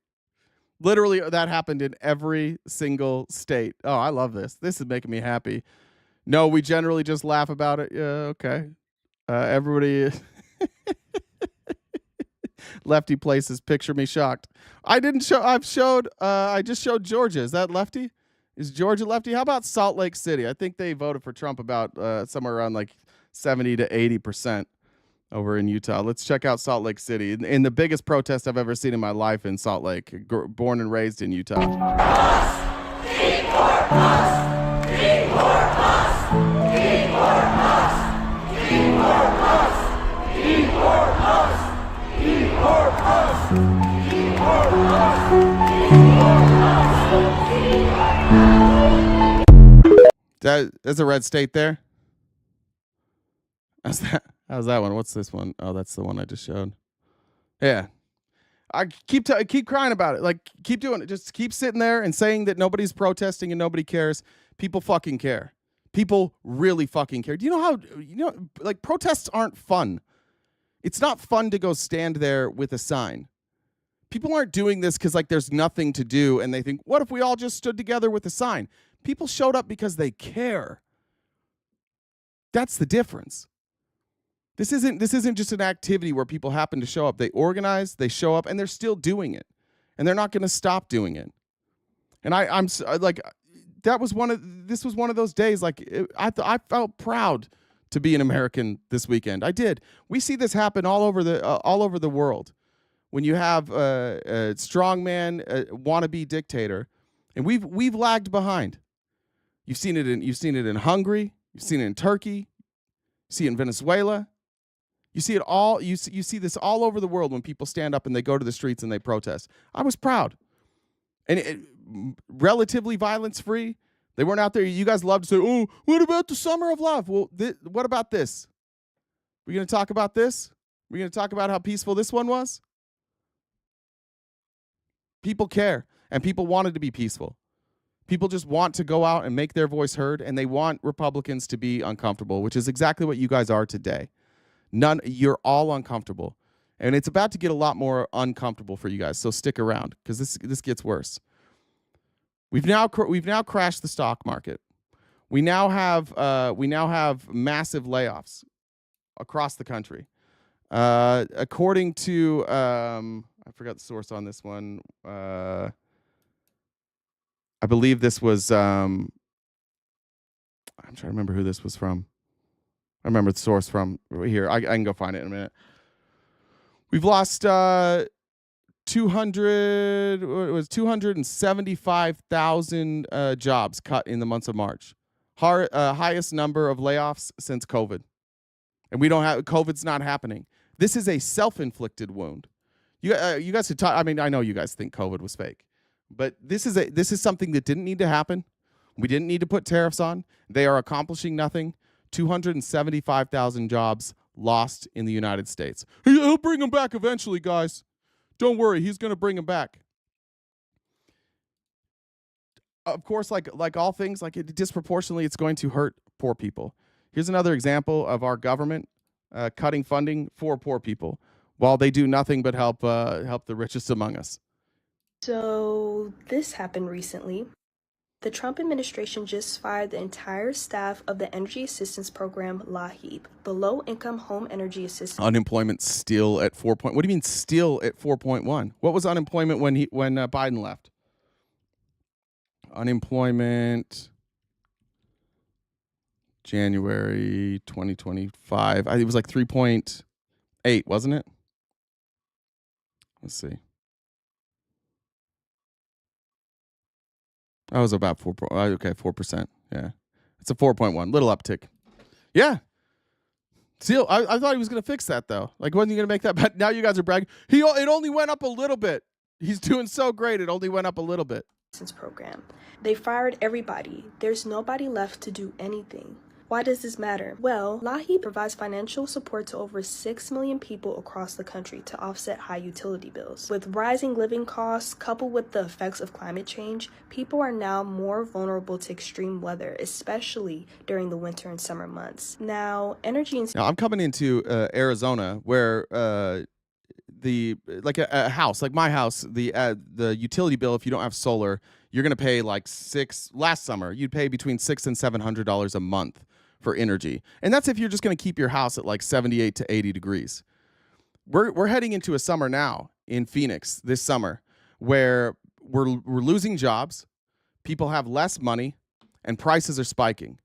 Literally, that happened in every single state. Oh, I love this. This is making me happy. No, we generally just laugh about it. Yeah, okay. Everybody... Lefty places picture me shocked. I just showed Georgia. Is that lefty? Is Georgia lefty? How about Salt Lake City? I think they voted for Trump about somewhere around like 70 to 80% over in Utah. Let's check out Salt Lake City. In the biggest protest I've ever seen in my life in Salt Lake, born and raised in Utah. There's a red state there. How's that one? What's this one? Oh, that's the one I just showed. Yeah. I keep crying about it. Like, keep doing it. Just keep sitting there and saying that nobody's protesting and nobody cares. People fucking care. People really fucking care. Do you know how, like, protests aren't fun. It's not fun to go stand there with a sign. People aren't doing this because, like, there's nothing to do and they think, what if we all just stood together with a sign? People showed up because they care. That's the difference. This isn't just an activity where people happen to show up. They organize, they show up, and they're still doing it. And they're not going to stop doing it. And I'm like, this was one of those days, like, I felt proud to be an American this weekend. I did. We see this happen all over the world. When you have a strongman, a wannabe dictator, and we've lagged behind. You've seen it in Hungary, you've seen it in Turkey, you see it in Venezuela. You see it all. You see this all over the world when people stand up and they go to the streets and they protest. I was proud, and relatively violence-free. They weren't out there. You guys love to say, "Oh, what about the summer of love?" Well, what about this? We're going to talk about this. We're going to talk about how peaceful this one was. People care, and people wanted to be peaceful. People just want to go out and make their voice heard, and they want Republicans to be uncomfortable, which is exactly what you guys are today. You're all uncomfortable, and it's about to get a lot more uncomfortable for you guys. So stick around because this gets worse. We've now crashed the stock market. We now have massive layoffs across the country. According to I forgot the source on this one. I believe this was. I'm trying to remember who this was from. I remember the source from here. I can go find it in a minute. We've lost 275,000 jobs cut in the months of March. Highest number of layoffs since COVID. And COVID's not happening. This is a self-inflicted wound. You guys should talk. I mean, I know you guys think COVID was fake, but this is something that didn't need to happen. We didn't need to put tariffs on. They are accomplishing nothing. 275,000 jobs lost in the United States. He'll bring them back eventually, guys. Don't worry, he's going to bring them back. Of course, like all things, disproportionately, it's going to hurt poor people. Here's another example of our government cutting funding for poor people while they do nothing but help the richest among us. So this happened recently. The Trump administration just fired the entire staff of the energy assistance program LAHEAP, the low-income home energy assistance. Unemployment still at 4. What do you mean still at 4.1? What was unemployment when Biden left? Unemployment January 2025. It was like 3.8, wasn't it? Let's see. I was about 4. Okay, 4%. Yeah, it's a 4.1, little uptick. Yeah. Still, I thought he was going to fix that though. Like, wasn't he going to make that? But now you guys are bragging. It only went up a little bit. He's doing so great. It only went up a little bit. Program. They fired everybody. There's nobody left to do anything. Why does this matter? Well, LAHEAP provides financial support to over 6 million people across the country to offset high utility bills. With rising living costs, coupled with the effects of climate change, people are now more vulnerable to extreme weather, especially during the winter and summer months. Now, Now, I'm coming into Arizona, where a house, like my house, the utility bill, if you don't have solar, you're going to pay last summer, you'd pay between $600 and $700 a month for energy. And that's if you're just going to keep your house at 78 to 80 degrees. We're heading into a summer now in Phoenix this summer where we're losing jobs, people have less money, and prices are spiking.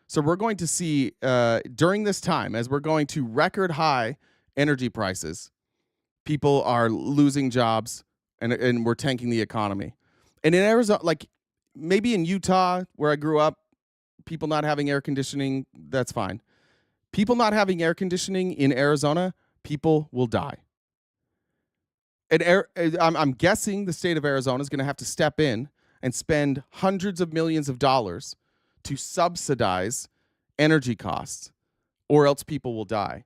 So we're going to see during this time, as we're going to record high energy prices, people are losing jobs and we're tanking the economy. And in Arizona, maybe in Utah, where I grew up, people not having air conditioning, that's fine. People not having air conditioning in Arizona, people will die. And I'm guessing the state of Arizona is going to have to step in and spend hundreds of millions of dollars to subsidize energy costs, or else people will die.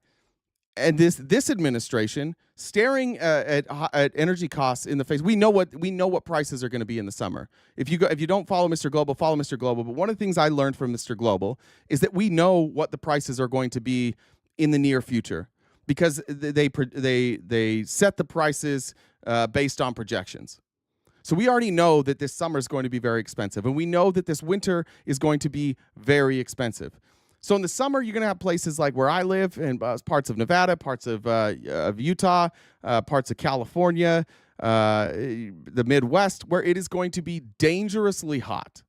And this administration staring at energy costs in the face. We know what prices are going to be in the summer. If you don't follow Mr. Global, follow Mr. Global. But one of the things I learned from Mr. Global is that we know what the prices are going to be in the near future, because they set the prices based on projections. So we already know that this summer is going to be very expensive, and we know that this winter is going to be very expensive. So in the summer, you're going to have places like where I live, and parts of Nevada, parts of Utah, parts of California, the Midwest, where it is going to be dangerously hot,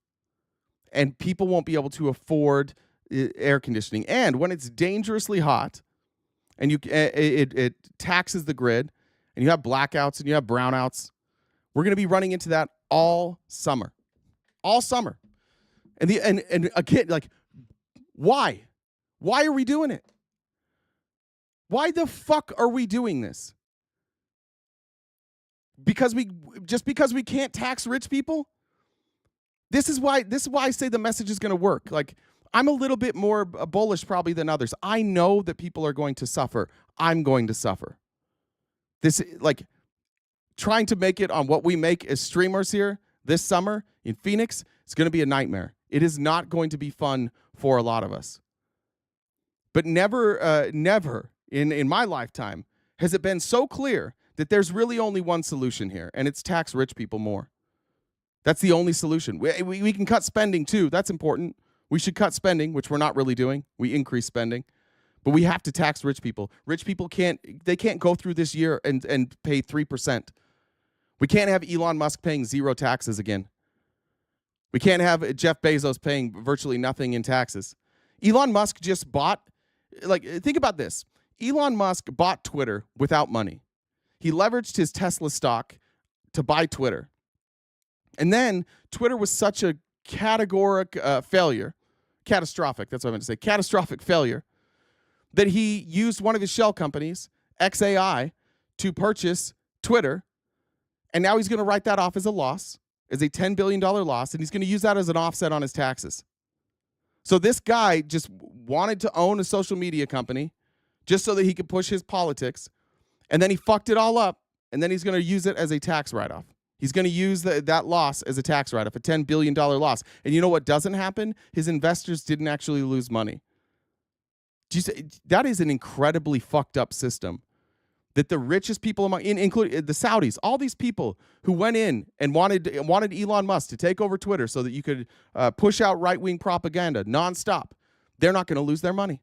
and people won't be able to afford air conditioning. And when it's dangerously hot, and it taxes the grid, and you have blackouts and you have brownouts, we're going to be running into that all summer, And again, why? Why are we doing it? Why the fuck are we doing this? Because we can't tax rich people? This is why I say the message is going to work. I'm a little bit more bullish probably than others. I know that people are going to suffer. I'm going to suffer. This trying to make it on what we make as streamers here this summer in Phoenix, it's going to be a nightmare. It is not going to be fun for a lot of us. But never in my lifetime has it been so clear that there's really only one solution here, and it's tax rich people more. That's the only solution. We can cut spending too. That's important. We should cut spending, which we're not really doing. We increase spending. But we have to tax rich people. Rich people can't go through this year and pay 3%. We can't have Elon Musk paying zero taxes again. We can't have Jeff Bezos paying virtually nothing in taxes. Elon Musk just bought, think about this. Elon Musk bought Twitter without money. He leveraged his Tesla stock to buy Twitter. And then Twitter was such a catastrophic failure, that he used one of his shell companies, XAI, to purchase Twitter, and now he's going to write that off as a loss, as a $10 billion loss, and he's going to use that as an offset on his taxes. So this guy just wanted to own a social media company just so that he could push his politics, and then he fucked it all up, and then he's going to use it as a tax write-off. He's going to use that loss as a tax write-off, a $10 billion loss. And you know what doesn't happen? His investors didn't actually lose money. That is an incredibly fucked up system. That the richest people, including the Saudis, all these people who went in and wanted Elon Musk to take over Twitter so that you could push out right-wing propaganda nonstop, they're not going to lose their money.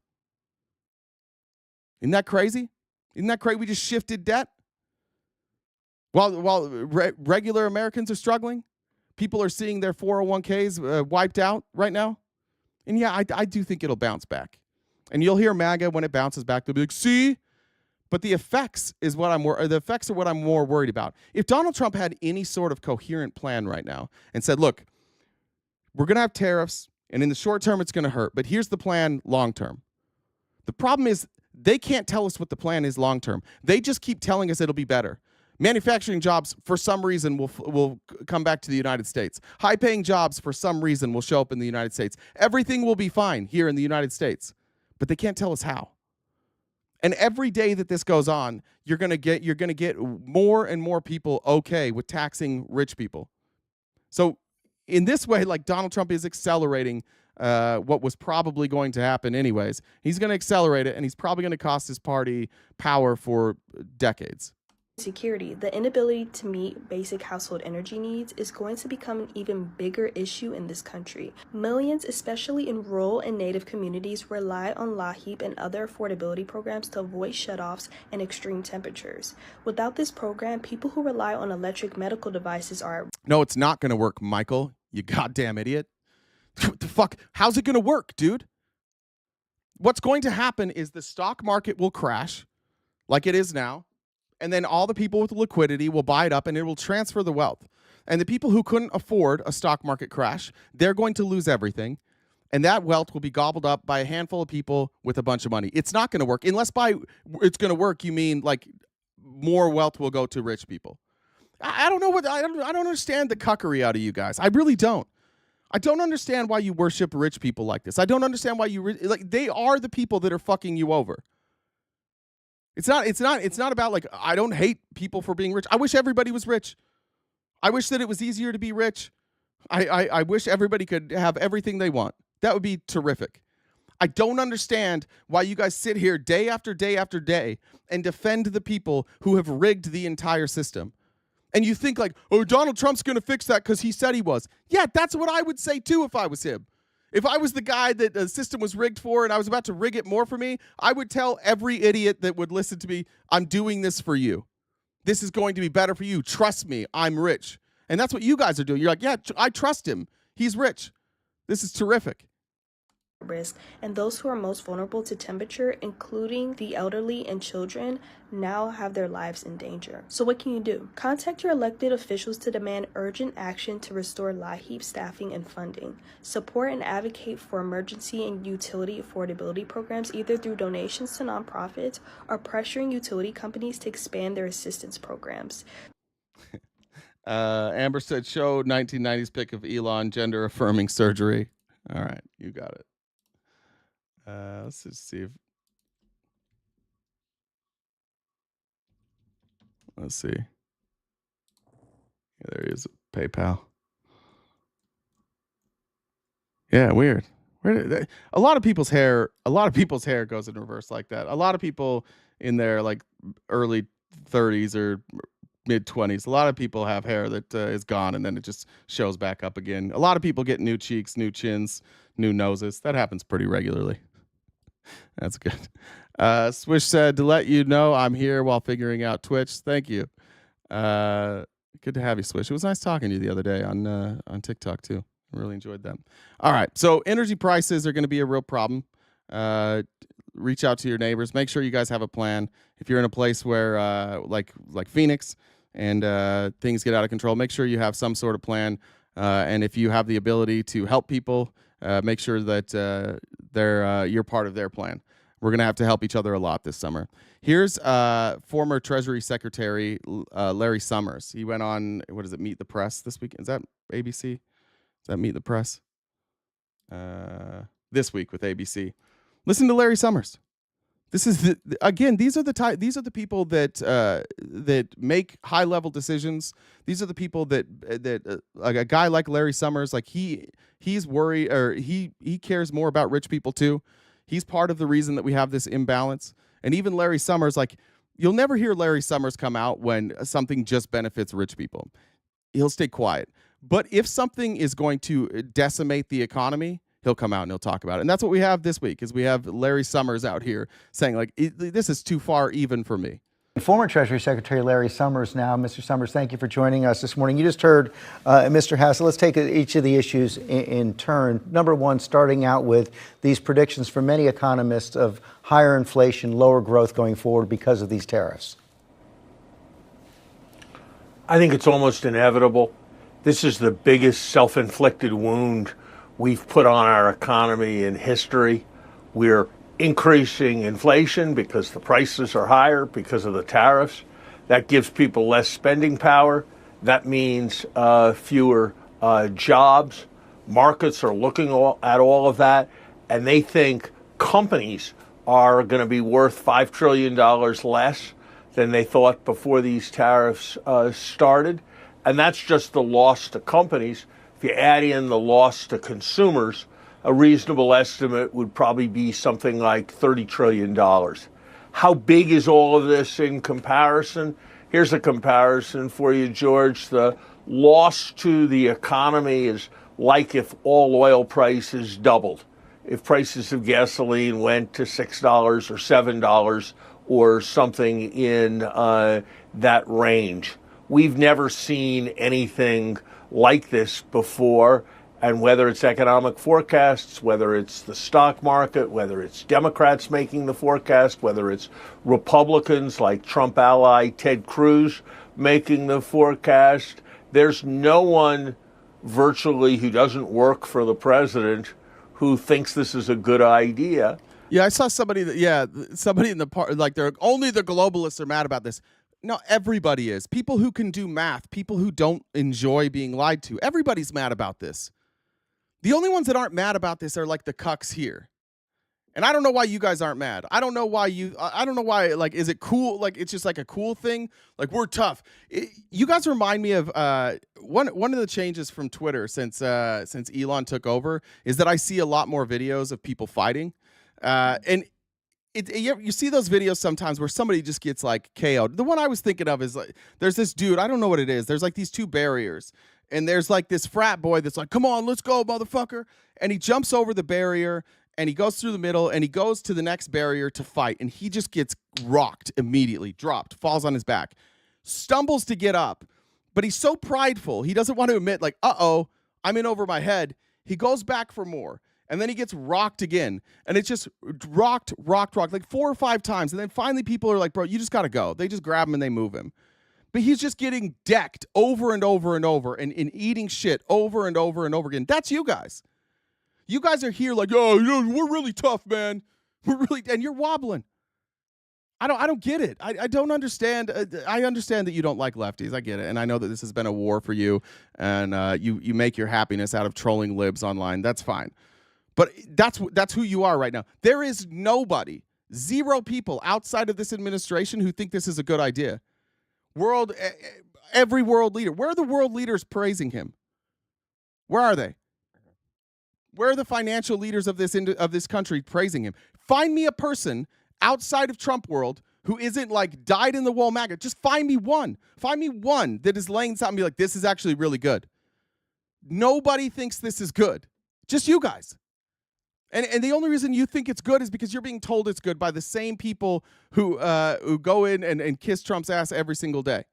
Isn't that crazy? Isn't that crazy? We just shifted debt while regular Americans are struggling. People are seeing their 401ks wiped out right now. And yeah, I do think it'll bounce back. And you'll hear MAGA when it bounces back. They'll be like, see? But the effects are what I'm more worried about. If Donald Trump had any sort of coherent plan right now and said, look, we're going to have tariffs, and in the short term it's going to hurt, but here's the plan long term. The problem is they can't tell us what the plan is long term. They just keep telling us it'll be better. Manufacturing jobs, for some reason, will come back to the United States. High-paying jobs, for some reason, will show up in the United States. Everything will be fine here in the United States, but they can't tell us how. And every day that this goes on, you're gonna get more and more people okay with taxing rich people. So in this way, like, Donald Trump is accelerating what was probably going to happen anyways. He's going to accelerate it, and he's probably going to cost his party power for decades. Security, the inability to meet basic household energy needs, is going to become an even bigger issue in this country. Millions, especially in rural and native communities, rely on LAHEAP and other affordability programs to avoid shutoffs and extreme temperatures. Without this program, people who rely on electric medical devices are... No, it's not going to work, Michael, you goddamn idiot. What the fuck? How's it going to work, dude? What's going to happen is the stock market will crash like it is now. And then all the people with liquidity will buy it up, and it will transfer the wealth. And the people who couldn't afford a stock market crash, they're going to lose everything. And that wealth will be gobbled up by a handful of people with a bunch of money. It's not going to work. Unless by it's going to work, you mean like more wealth will go to rich people. I don't know I don't understand the cuckery out of you guys. I really don't. I don't understand why you worship rich people like this. I don't understand why they are the people that are fucking you over. It's not about, like, I don't hate people for being rich. I wish everybody was rich. I wish that it was easier to be rich. I wish everybody could have everything they want. That would be terrific. I don't understand why you guys sit here day after day after day and defend the people who have rigged the entire system. And you think like, oh, Donald Trump's going to fix that because he said he was. Yeah, that's what I would say too if I was him. If I was the guy that the system was rigged for and I was about to rig it more for me, I would tell every idiot that would listen to me, I'm doing this for you. This is going to be better for you. Trust me, I'm rich. And that's what you guys are doing. You're like, yeah, I trust him. He's rich. This is terrific. Risk, and those who are most vulnerable to temperature, including the elderly and children, now have their lives in danger. So what can you do? Contact your elected officials to demand urgent action to restore LAHEAP staffing and funding. Support and advocate for emergency and utility affordability programs, either through donations to nonprofits or pressuring utility companies to expand their assistance programs. Amber said, show 1990s pic of Elon gender affirming surgery. All right, you got it. Let's just see if... Let's see. Yeah, there he is. PayPal. Yeah, weird. A lot of people's hair goes in reverse like that. A lot of people in their like early 30s or mid 20s, a lot of people have hair that is gone and then it just shows back up again. A lot of people get new cheeks, new chins, new noses. That happens pretty regularly. That's good. Swish said, to let you know I'm here while figuring out Twitch. Thank you. Good to have you, Swish. It was nice talking to you the other day on TikTok too. I really enjoyed that. All right. So energy prices are going to be a real problem. Reach out to your neighbors. Make sure you guys have a plan. If you're in a place where like Phoenix and things get out of control, make sure you have some sort of plan. And if you have the ability to help people, make sure that you're part of their plan. We're going to have to help each other a lot this summer. Here's former Treasury Secretary Larry Summers. He went on, what is it, Meet the Press this week? Is that ABC? Is that Meet the Press? This week with ABC. Listen to Larry Summers. This is again. These are the people that make high level decisions. These are the people that like a guy like Larry Summers, like he's worried, or he cares more about rich people too. He's part of the reason that we have this imbalance. And even Larry Summers, like you'll never hear Larry Summers come out when something just benefits rich people. He'll stay quiet. But if something is going to decimate the economy, he'll come out and he'll talk about it. And that's what we have this week, is we have Larry Summers out here saying, like, this is too far even for me. Former Treasury Secretary Larry Summers now. Mr. Summers, thank you for joining us this morning. You just heard Mr. Hassel. Let's take each of the issues in turn. Number one, starting out with these predictions from many economists of higher inflation, lower growth going forward because of these tariffs. I think it's almost inevitable. This is the biggest self-inflicted wound we've put on our economy in history. We're increasing inflation because the prices are higher because of the tariffs. That gives people less spending power. That means fewer jobs. Markets are looking at all of that, and they think companies are going to be worth $5 trillion less than they thought before these tariffs started. And that's just the loss to companies. If you add in the loss to consumers, a reasonable estimate would probably be something like $30 trillion. How big is all of this in comparison? Here's a comparison for you, George. The loss to the economy is like if all oil prices doubled. If prices of gasoline went to $6 or $7 or something in that range. We've never seen anything like this before, and whether it's economic forecasts, whether it's the stock market, whether it's Democrats making the forecast, whether it's Republicans like Trump ally Ted Cruz making the forecast, there's no one virtually who doesn't work for the president who thinks this is a good idea. Yeah, I saw somebody in the part, like, they're only the globalists are mad about this. No, everybody is. People who can do math, people who don't enjoy being lied to, everybody's mad about this. The only ones that aren't mad about this are like the cucks here. And I don't know why you guys aren't mad. I don't know why, like, is it cool? Like, it's just like a cool thing. Like, we're tough. You guys remind me of one of the changes from Twitter since Elon took over is that I see a lot more videos of people fighting. And you see those videos sometimes where somebody just gets like KO'd. The one I was thinking of is like, there's this dude, I don't know what it is. There's like these two barriers, and there's like this frat boy that's like, come on, let's go, motherfucker. And he jumps over the barrier and he goes through the middle and he goes to the next barrier to fight. And he just gets rocked immediately, dropped, falls on his back, stumbles to get up. But he's so prideful. He doesn't want to admit, like, uh-oh, I'm in over my head. He goes back for more. And then he gets rocked again. And it's just rocked, like 4 or 5 times. And then finally people are like, bro, you just got to go. They just grab him and they move him. But he's just getting decked over and over and over and eating shit over and over and over again. That's you guys. You guys are here like, oh, we're really tough, man. And you're wobbling. I don't get it. I don't understand. I understand that you don't like lefties. I get it. And I know that this has been a war for you. And you make your happiness out of trolling libs online. That's fine. But that's who you are right now. There is nobody, 0 people outside of this administration who think this is a good idea. Every world leader. Where are the world leaders praising him? Where are they? Where are the financial leaders of this country praising him? Find me a person outside of Trump world who isn't like dyed in the wool MAGA. Just find me one. Find me one that is laying something and be like, this is actually really good. Nobody thinks this is good. Just you guys. And the only reason you think it's good is because you're being told it's good by the same people who go in and kiss Trump's ass every single day.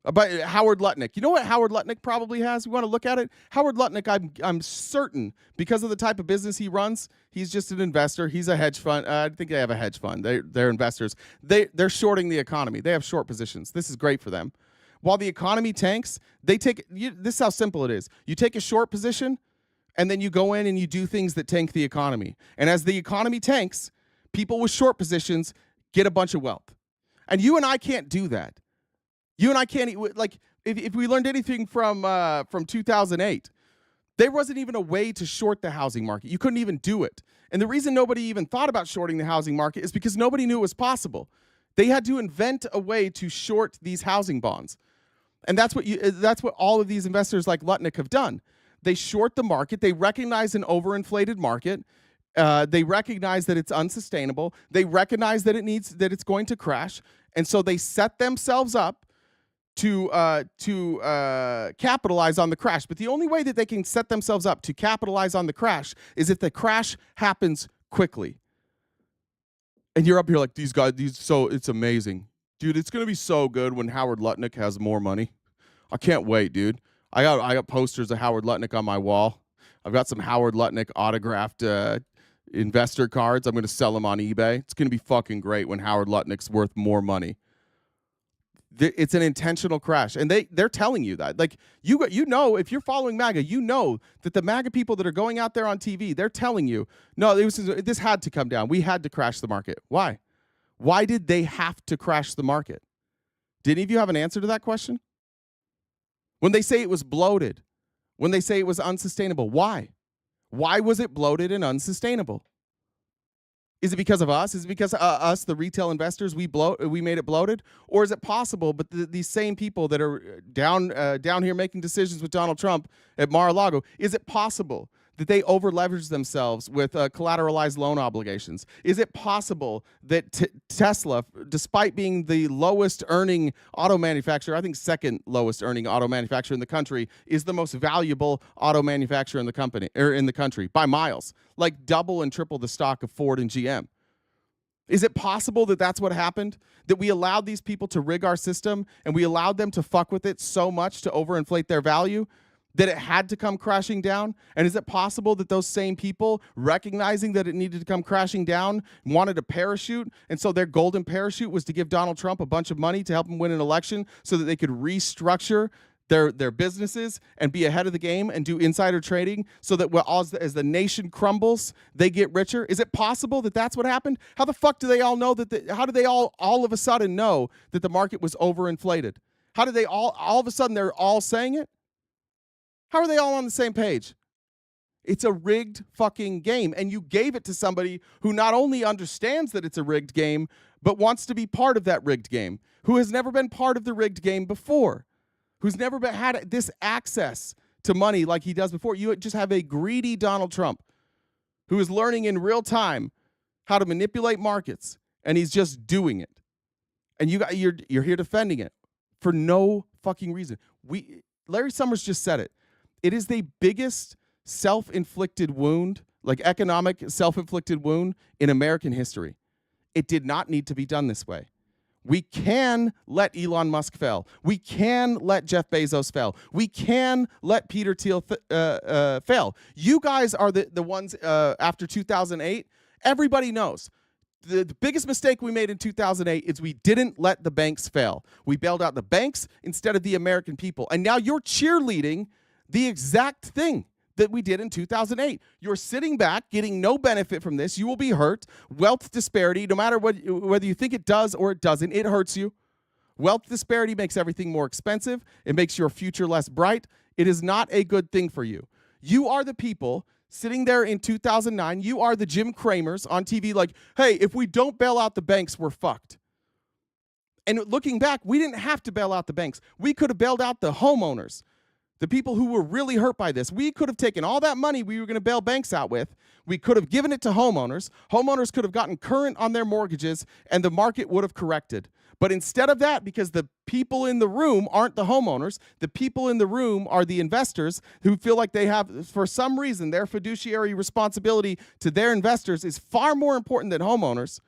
But Howard Lutnick. You know what Howard Lutnick probably has? We want to look at it. Howard Lutnick, I'm certain, because of the type of business he runs, he's just an investor. He's a hedge fund. I think they have a hedge fund. They're investors. They're shorting the economy. They have short positions. This is great for them. While the economy tanks, this is how simple it is. You take a short position, and then you go in and you do things that tank the economy. And as the economy tanks, people with short positions get a bunch of wealth. And you and I can't do that. You and I can't, like, if we learned anything from 2008, there wasn't even a way to short the housing market. You couldn't even do it. And the reason nobody even thought about shorting the housing market is because nobody knew it was possible. They had to invent a way to short these housing bonds. And that's what all of these investors like Lutnick have done. They short the market. They recognize an overinflated market. They recognize that it's unsustainable. They recognize that it's going to crash. And so they set themselves up to capitalize on the crash. But the only way that they can set themselves up to capitalize on the crash is if the crash happens quickly. And you're up here like, these guys, so it's amazing. Dude, it's going to be so good when Howard Lutnick has more money. I can't wait, dude. I got posters of Howard Lutnick on my wall. I've got some Howard Lutnick autographed investor cards. I'm going to sell them on eBay. It's going to be fucking great when Howard Lutnick's worth more money. It's an intentional crash, and they're telling you that. Like, you know, if you're following MAGA, you know that the MAGA people that are going out there on TV, they're telling you, no, this had to come down. We had to crash the market. Why? Why did they have to crash the market? Did any of you have an answer to that question? When they say it was bloated, when they say it was unsustainable, why? Why was it bloated and unsustainable? Is it because of us? Is it because us, the retail investors, we made it bloated? Or is it possible, but these same people that are down here making decisions with Donald Trump at Mar-a-Lago, is it possible that they over-leveraged themselves with collateralized loan obligations? Is it possible that Tesla, despite being the lowest earning auto manufacturer, I think second lowest earning auto manufacturer in the country, is the most valuable auto manufacturer in the company or in the country by miles, like double and triple the stock of Ford and GM? Is it possible that that's what happened? That we allowed these people to rig our system and we allowed them to fuck with it so much to overinflate their value that it had to come crashing down? And is it possible that those same people, recognizing that it needed to come crashing down, wanted a parachute, and so their golden parachute was to give Donald Trump a bunch of money to help him win an election so that they could restructure their businesses and be ahead of the game and do insider trading so that as the nation crumbles, they get richer? Is it possible that that's what happened? How the fuck do they all know that? How do they all of a sudden know that the market was overinflated? How do they all of a sudden they're all saying it? How are they all on the same page? It's a rigged fucking game, and you gave it to somebody who not only understands that it's a rigged game, but wants to be part of that rigged game, who has never been part of the rigged game before, who's never had this access to money like he does before. You just have a greedy Donald Trump who is learning in real time how to manipulate markets, and he's just doing it. And you're here defending it for no fucking reason. Larry Summers just said it. It is the biggest self-inflicted wound, like economic self-inflicted wound in American history. It did not need to be done this way. We can let Elon Musk fail. We can let Jeff Bezos fail. We can let Peter Thiel fail. You guys are the ones after 2008. Everybody knows. The biggest mistake we made in 2008 is we didn't let the banks fail. We bailed out the banks instead of the American people. And now you're cheerleading the exact thing that we did in 2008. You're sitting back, getting no benefit from this. You will be hurt. Wealth disparity, no matter whether you think it does or it doesn't, it hurts you. Wealth disparity makes everything more expensive. It makes your future less bright. It is not a good thing for you. You are the people sitting there in 2009. You are the Jim Cramers on TV like, hey, if we don't bail out the banks, we're fucked. And looking back, we didn't have to bail out the banks. We could have bailed out the homeowners, the people who were really hurt by this. We could have taken all that money we were going to bail banks out with. We could have given it to homeowners. Homeowners could have gotten current on their mortgages, and the market would have corrected. But instead of that, because the people in the room aren't the homeowners, the people in the room are the investors who feel like they have, for some reason, their fiduciary responsibility to their investors is far more important than homeowners.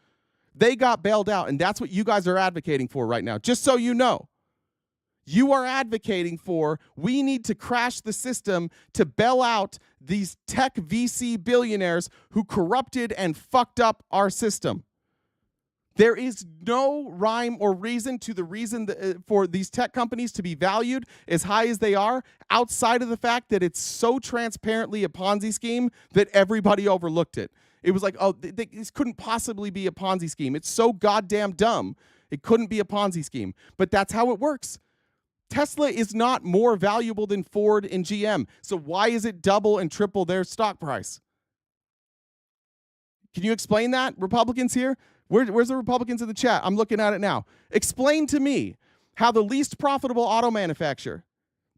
They got bailed out, and that's what you guys are advocating for right now, just so you know. You are advocating for, we need to crash the system to bail out these tech VC billionaires who corrupted and fucked up our system. There is no rhyme or reason to the reason for these tech companies to be valued as high as they are, outside of the fact that it's so transparently a Ponzi scheme that everybody overlooked it. It was like, oh, this couldn't possibly be a Ponzi scheme. It's so goddamn dumb. It couldn't be a Ponzi scheme. But that's how it works. Tesla is not more valuable than Ford and GM. So why is it double and triple their stock price? Can you explain that, Republicans here? Where's the Republicans in the chat? I'm looking at it now. Explain to me how the least profitable auto manufacturer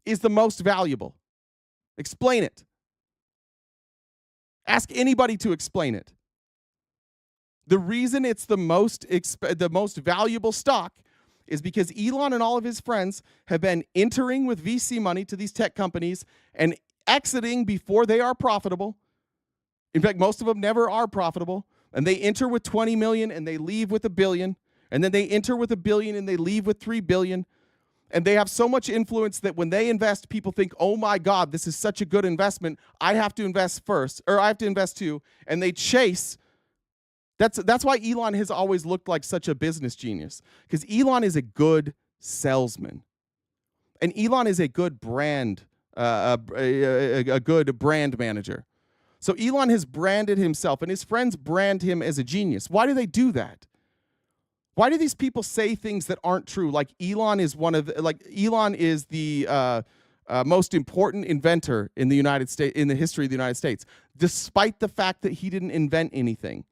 is the most valuable. Explain it. Ask anybody to explain it. The reason it's the most valuable stock is because Elon and all of his friends have been entering with VC money to these tech companies and exiting before they are profitable. In fact, most of them never are profitable. And they enter with 20 million and they leave with $1 billion. And then they enter with $1 billion and they leave with $3 billion. And they have so much influence that when they invest, people think, oh my God, this is such a good investment. I have to invest first, or I have to invest too. And they chase. That's why Elon has always looked like such a business genius, because Elon is a good salesman. And Elon is a good brand, a good brand manager. So Elon has branded himself, and his friends brand him as a genius. Why do they do that? Why do these people say things that aren't true? Like Elon is the most important inventor in the United States, in the history of the United States, despite the fact that he didn't invent anything.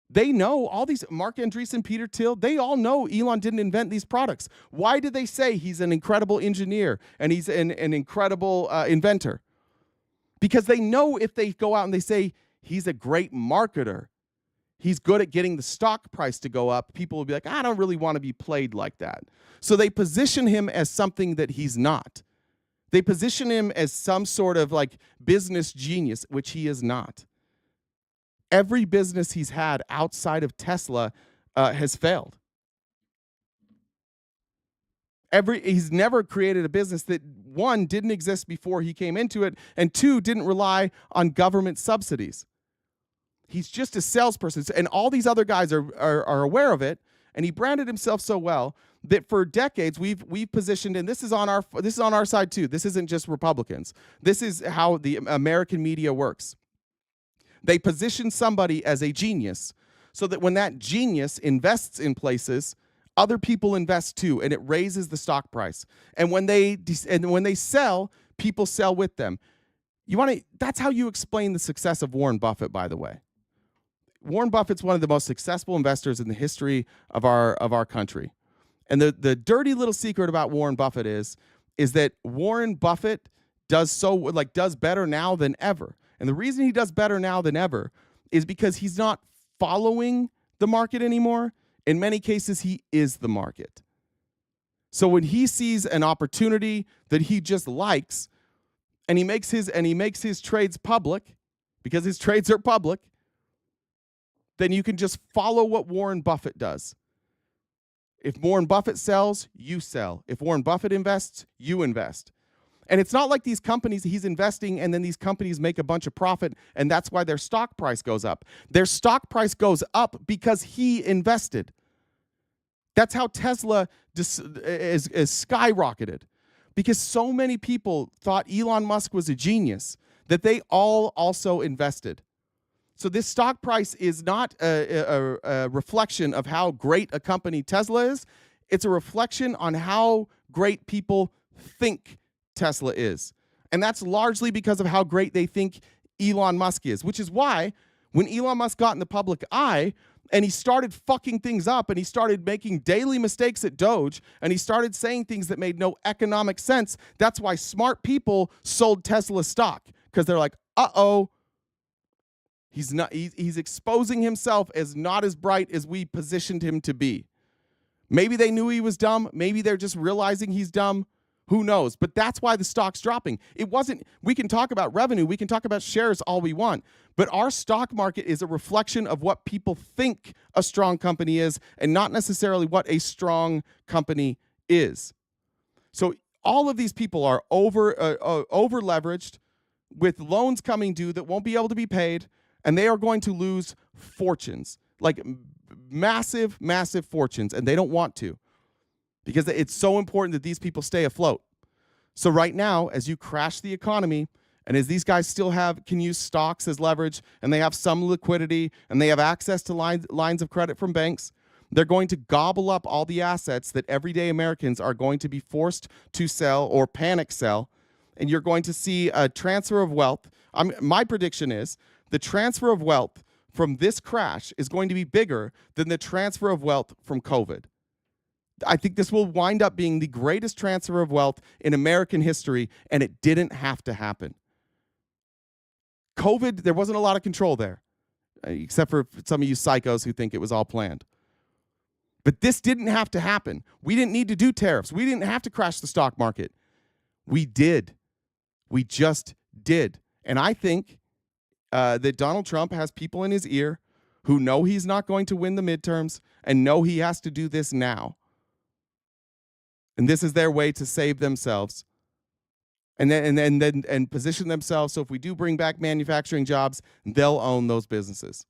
They know, all these, Mark Andreessen, Peter Thiel, they all know Elon didn't invent these products. Why do they say he's an incredible engineer and he's an incredible inventor? Because they know if they go out and they say he's a great marketer, he's good at getting the stock price to go up, people will be like, I don't really want to be played like that. So they position him as something that he's not. They position him as some sort of like business genius, which he is not. Every business he's had outside of Tesla has failed. He's never created a business that, one, didn't exist before he came into it, and two, didn't rely on government subsidies. He's just a salesperson, and all these other guys are aware of it, and he branded himself so well that for decades we've positioned, and this is on our side too. This isn't just Republicans. This is how the American media works. They position somebody as a genius so that when that genius invests in places, other people invest too, and it raises the stock price. And when they sell, people sell with them. That's how you explain the success of Warren Buffett, by the way. Warren Buffett's one of the most successful investors in the history of our country. And the dirty little secret about Warren Buffett is that Warren Buffett does better now than ever. And the reason he does better now than ever is because he's not following the market anymore. In many cases, he is the market. So when he sees an opportunity that he just likes, and he makes his trades public, because his trades are public, then you can just follow what Warren Buffett does. If Warren Buffett sells, you sell. If Warren Buffett invests, you invest. And it's not like these companies he's investing and then these companies make a bunch of profit and that's why their stock price goes up. Their stock price goes up because he invested. That's how Tesla is skyrocketed. Because so many people thought Elon Musk was a genius that they all also invested. So this stock price is not a reflection of how great a company Tesla is. It's a reflection on how great people think Tesla is. And that's largely because of how great they think Elon Musk is, which is why when Elon Musk got in the public eye and he started fucking things up and he started making daily mistakes at Doge and he started saying things that made no economic sense, that's why smart people sold Tesla stock, because they're like, uh-oh, he's exposing himself as not as bright as we positioned him to be. Maybe they knew he was dumb. Maybe they're just realizing he's dumb. Who knows? But that's why the stock's dropping. We can talk about revenue, we can talk about shares all we want, but our stock market is a reflection of what people think a strong company is and not necessarily what a strong company is. So all of these people are over leveraged with loans coming due that won't be able to be paid, and they are going to lose fortunes, like massive, massive fortunes, and they don't want to. Because it's so important that these people stay afloat. So right now, as you crash the economy And as these guys still can use stocks as leverage, and they have some liquidity, and they have access to lines of credit from banks, they're going to gobble up all the assets that everyday Americans are going to be forced to sell or panic sell. And you're going to see a transfer of wealth. My prediction is the transfer of wealth from this crash is going to be bigger than the transfer of wealth from COVID. I think this will wind up being the greatest transfer of wealth in American history, and it didn't have to happen. COVID, there wasn't a lot of control there, except for some of you psychos who think it was all planned. But this didn't have to happen. We didn't need to do tariffs. We didn't have to crash the stock market. We did. We just did. And I think that Donald Trump has people in his ear who know he's not going to win the midterms and know he has to do this now. And this is their way to save themselves and position themselves so if we do bring back manufacturing jobs, they'll own those businesses.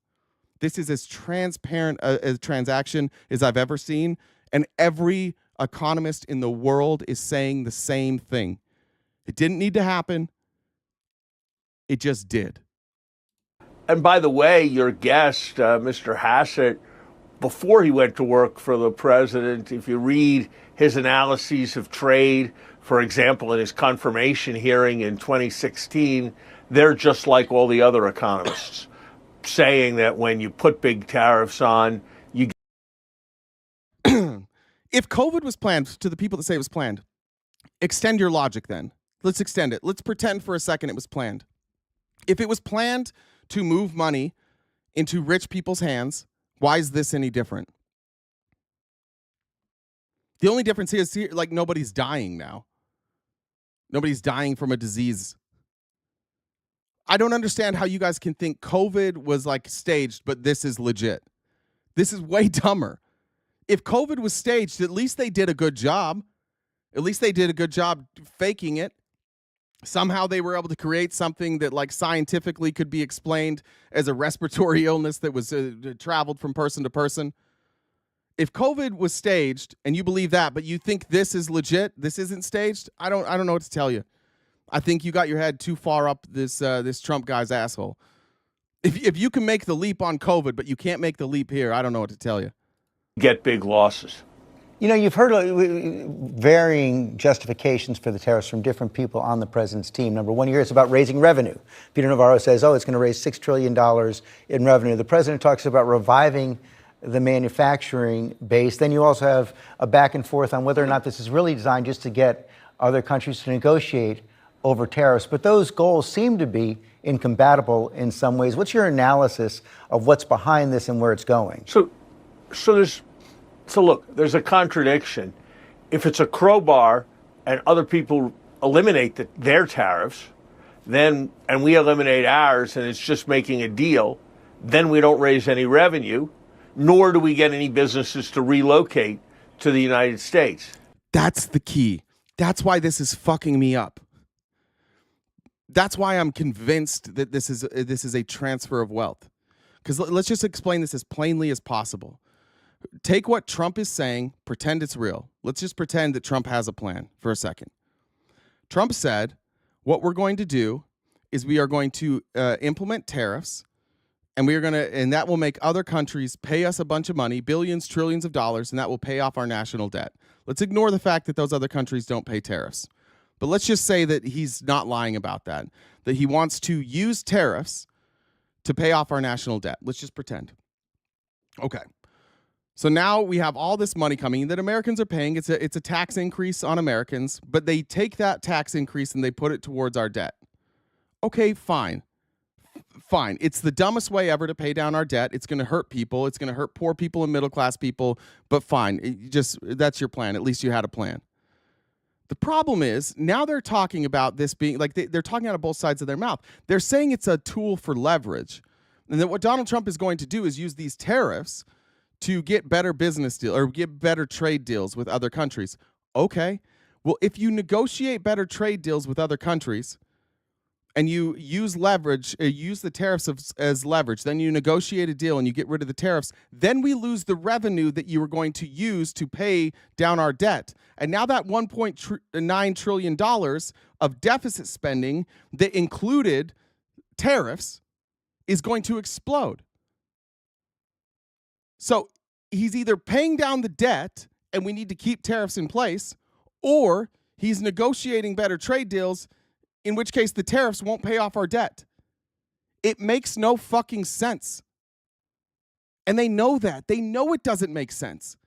This is as transparent a transaction as I've ever seen, and every economist in the world is saying the same thing. It didn't need to happen. It just did. And by the way, your guest, Mr. Hassett, before he went to work for the president, if you read his analyses of trade, for example, in his confirmation hearing in 2016, they're just like all the other economists, saying that when you put big tariffs on, you... If COVID was planned, to the people that say it was planned, extend your logic then. Let's extend it. Let's pretend for a second it was planned. If it was planned to move money into rich people's hands, why is this any different? The only difference here is like nobody's dying now. Nobody's dying from a disease. I don't understand how you guys can think COVID was like staged, but this is legit. This is way dumber. If COVID was staged, at least they did a good job. At least they did a good job faking it. Somehow they were able to create something that like scientifically could be explained as a respiratory illness that was traveled from person to person. If COVID was staged and you believe that, but you think this is legit, this isn't staged, I don't know what to tell you. I think you got your head too far up this Trump guy's asshole. If you can make the leap on COVID, but you can't make the leap here, I don't know what to tell you. Get big losses. You know, you've heard varying justifications for the tariffs from different people on the president's team. Number one, here it's about raising revenue. Peter Navarro says, it's going to raise $6 trillion in revenue. The president talks about reviving the manufacturing base. Then you also have a back and forth on whether or not this is really designed just to get other countries to negotiate over tariffs. But those goals seem to be incompatible in some ways. What's your analysis of what's behind this and where it's going? So look, there's a contradiction. If it's a crowbar and other people eliminate their tariffs, and we eliminate ours and it's just making a deal, then we don't raise any revenue, nor do we get any businesses to relocate to the United States. That's the key. That's why this is fucking me up. That's why I'm convinced that this is a transfer of wealth. Because let's just explain this as plainly as possible. Take what Trump is saying, pretend it's real. Let's just pretend that Trump has a plan for a second. Trump said, what we're going to do is we are going to implement tariffs, and and that will make other countries pay us a bunch of money, billions, trillions of dollars, and that will pay off our national debt. Let's ignore the fact that those other countries don't pay tariffs. But let's just say that he's not lying about that he wants to use tariffs to pay off our national debt. Let's just pretend. Okay. So now we have all this money coming that Americans are paying. It's a tax increase on Americans, but they take that tax increase and they put it towards our debt. Okay, fine. Fine. It's the dumbest way ever to pay down our debt. It's going to hurt people. It's going to hurt poor people and middle-class people, but fine. That's your plan. At least you had a plan. The problem is now they're talking about this being like they're talking out of both sides of their mouth. They're saying it's a tool for leverage, and that what Donald Trump is going to do is use these tariffs to get better business deals or get better trade deals with other countries. Okay. Well, if you negotiate better trade deals with other countries and you use leverage, use the tariffs as leverage, then you negotiate a deal and you get rid of the tariffs, then we lose the revenue that you were going to use to pay down our debt. And now that $1.9 trillion of deficit spending that included tariffs is going to explode. So he's either paying down the debt and we need to keep tariffs in place, or he's negotiating better trade deals, in which case the tariffs won't pay off our debt. It makes no fucking sense. And they know that. They know it doesn't make sense.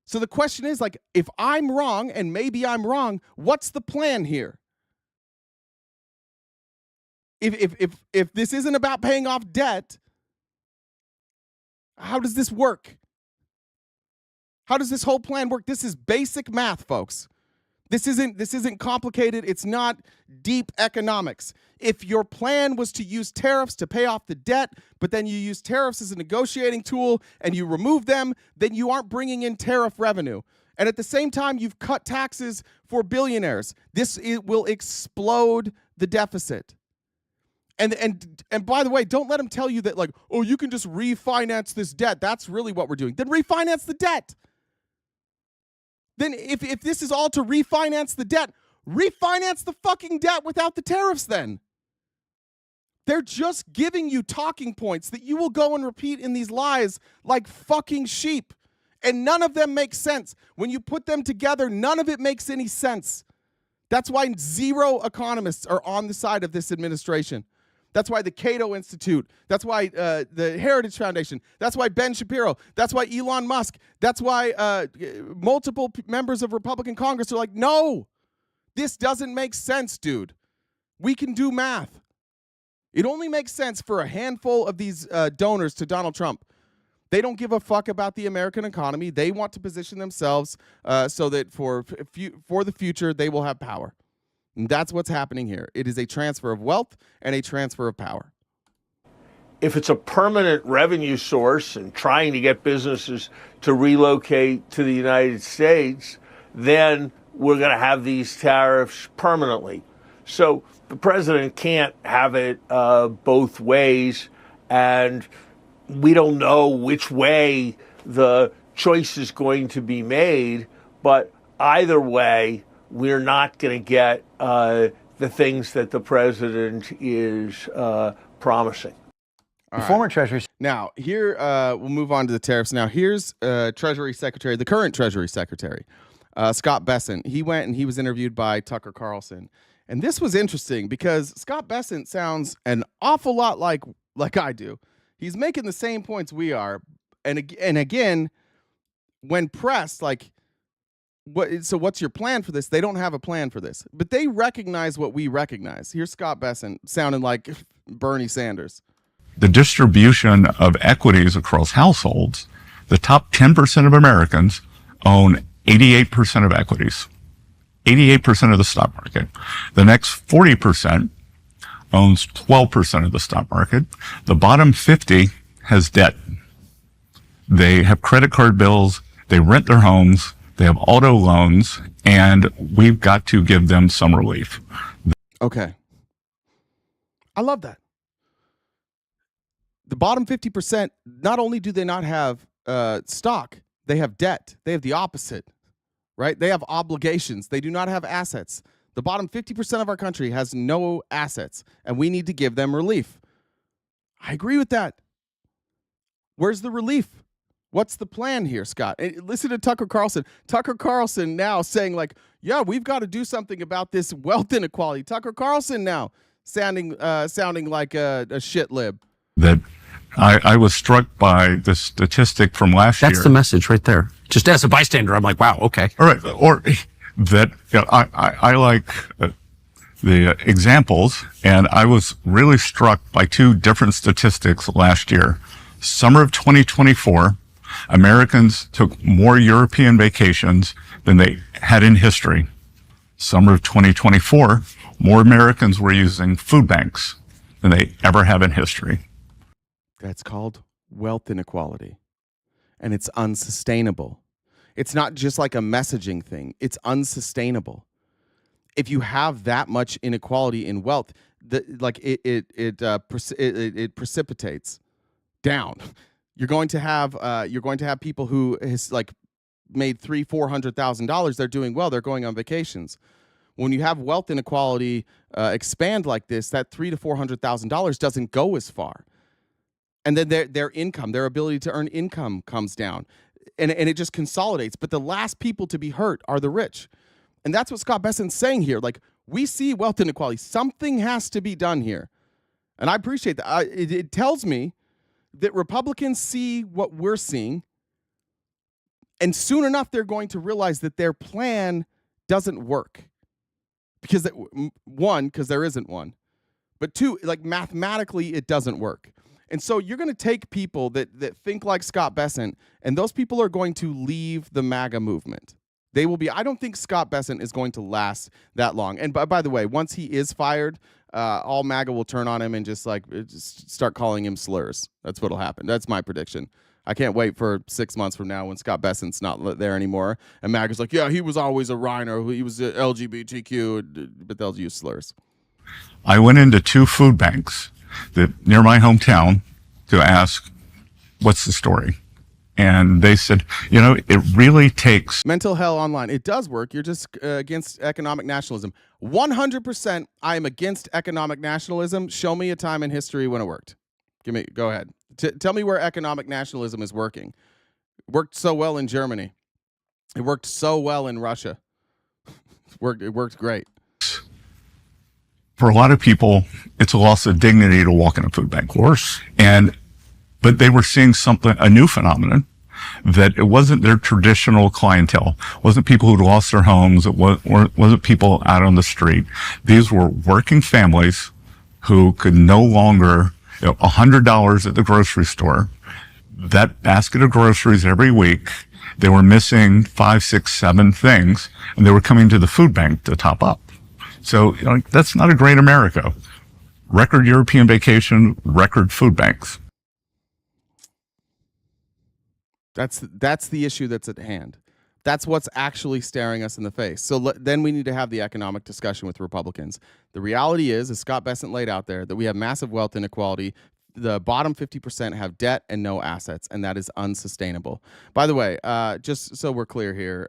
So the question is, like, if I'm wrong, and maybe I'm wrong, what's the plan here? If this isn't about paying off debt, how does this work? How does this whole plan work? This is basic math, folks. This isn't complicated. It's not deep economics. If your plan was to use tariffs to pay off the debt, but then you use tariffs as a negotiating tool and you remove them, then you aren't bringing in tariff revenue. And at the same time, you've cut taxes for billionaires. It will explode the deficit. And by the way, don't let them tell you that, like, oh, you can just refinance this debt. That's really what we're doing. Then refinance the debt. Then if this is all to refinance the debt, refinance the fucking debt without the tariffs then. They're just giving you talking points that you will go and repeat in these lies like fucking sheep. And none of them make sense. When you put them together, none of it makes any sense. That's why zero economists are on the side of this administration. That's why the Cato Institute, that's why the Heritage Foundation, that's why Ben Shapiro, that's why Elon Musk, that's why multiple members of Republican Congress are like, no, this doesn't make sense, dude. We can do math. It only makes sense for a handful of these donors to Donald Trump. They don't give a fuck about the American economy. They want to position themselves so that for the future, they will have power. And that's what's happening here. It is a transfer of wealth and a transfer of power. If it's a permanent revenue source and trying to get businesses to relocate to the United States, then we're going to have these tariffs permanently. So the president can't have it both ways, and we don't know which way the choice is going to be made, but either way, we're not going to get the things that the president is promising. Former Treasury. Now, here, we'll move on to the tariffs. Now, here's Treasury Secretary, the current Treasury Secretary, Scott Bessent. He went and he was interviewed by Tucker Carlson. And this was interesting because Scott Bessent sounds an awful lot like I do. He's making the same points we are. And again, when pressed, like, so what's your plan for this? They don't have a plan for this, but they recognize what we recognize. Here's Scott Bessent sounding like Bernie Sanders. The distribution of equities across households, the top 10% of Americans own 88% of equities, 88% of the stock market. The next 40% owns 12% of the stock market. The bottom 50 has debt. They have credit card bills. They rent their homes. They have auto loans, and we've got to give them some relief. Okay. I love that. The bottom 50%, not only do they not have stock, they have debt. They have the opposite, right? They have obligations. They do not have assets. The bottom 50% of our country has no assets, and we need to give them relief. I agree with that. Where's the relief? What's the plan here, Scott? And listen to Tucker Carlson. Tucker Carlson now saying, like, yeah, we've got to do something about this wealth inequality. Tucker Carlson now sounding like a shit lib. That I was struck by the statistic from last year. That's the message right there. Just as a bystander, I'm like, wow, okay. All right. Or that, you know, I like the examples, and I was really struck by two different statistics last year. Summer of 2024, Americans took more European vacations than they had in history. Summer of 2024, more Americans were using food banks than they ever have in history. That's called wealth inequality. And it's unsustainable. It's not just like a messaging thing. It's unsustainable. If you have that much inequality in wealth, it precipitates down. You're going to have people who made $300,000-$400,000, they're doing well. They're going on vacations. When you have wealth inequality expand like this, that $300,000 to $400,000 doesn't go as far. And then their income, their ability to earn income comes down. And it just consolidates. But the last people to be hurt are the rich. And that's what Scott Bessent's saying here. Like, we see wealth inequality. Something has to be done here. And I appreciate that. It tells me that Republicans see what we're seeing. And soon enough, they're going to realize that their plan doesn't work. Because, one, because there isn't one. But two, like, mathematically, it doesn't work. And so you're going to take people that think like Scott Bessent, and those people are going to leave the MAGA movement. They will be. I don't think Scott Bessent is going to last that long. And by the way, once he is fired, all MAGA will turn on him and just start calling him slurs. That's what'll happen. That's my prediction. I can't wait for 6 months from now when Scott Bessent's not there anymore, and MAGA's like, yeah, he was always a Reiner, he was LGBTQ, but they'll use slurs. I went into 2 food banks near my hometown to ask, what's the story? And they said, it really takes... Mental hell online. It does work. You're just against economic nationalism. 100% I am against economic nationalism. Show me a time in history when it worked. Go ahead. Tell me where economic nationalism is working. It worked so well in Germany. It worked so well in Russia. It worked great. For a lot of people, it's a loss of dignity to walk in a food bank. Of course. But they were seeing a new phenomenon, that it wasn't their traditional clientele. It wasn't people who'd lost their homes. It wasn't people out on the street. These were working families who could no longer, $100 at the grocery store, that basket of groceries every week, they were missing 5, 6, 7 things, and they were coming to the food bank to top up. So that's not a great America. Record European vacation, record food banks. That's the issue that's at hand. That's what's actually staring us in the face. So then we need to have the economic discussion with Republicans. The reality is, as Scott Bessent laid out there, that we have massive wealth inequality. The bottom 50% have debt and no assets, and that is unsustainable. By the way, just so we're clear here,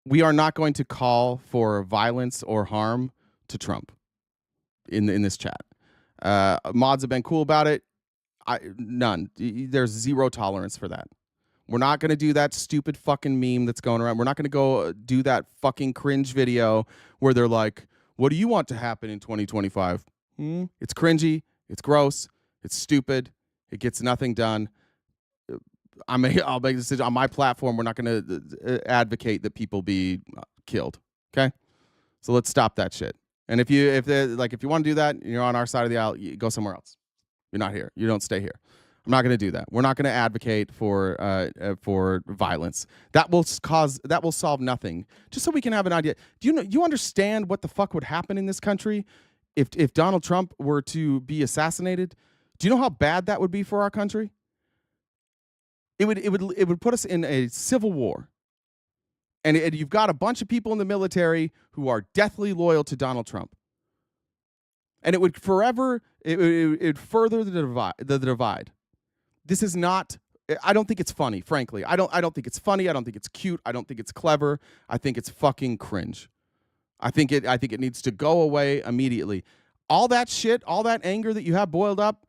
we are not going to call for violence or harm to Trump in this chat. Mods have been cool about it. None. There's zero tolerance for that. We're not going to do that stupid fucking meme that's going around. We're not going to go do that fucking cringe video where they're like, what do you want to happen in 2025? It's cringy. It's gross. It's stupid. It gets nothing done. I'll make a decision on my platform. We're not going to advocate that people be killed. Okay? So let's stop that shit. And if you want to do that, you're on our side of the aisle, you go somewhere else. You're not here. You don't stay here. I'm not going to do that. We're not going to advocate for violence. That will solve nothing. Just so we can have an idea. Do you understand what the fuck would happen in this country if Donald Trump were to be assassinated? Do you know how bad that would be for our country? It would put us in a civil war. And you've got a bunch of people in the military who are deathly loyal to Donald Trump. And it would further the divide. This is not, I don't think it's funny, frankly. I don't think it's funny. I don't think it's cute. I don't think it's clever. I think it's fucking cringe. I think it needs to go away immediately. All that shit, all that anger that you have boiled up,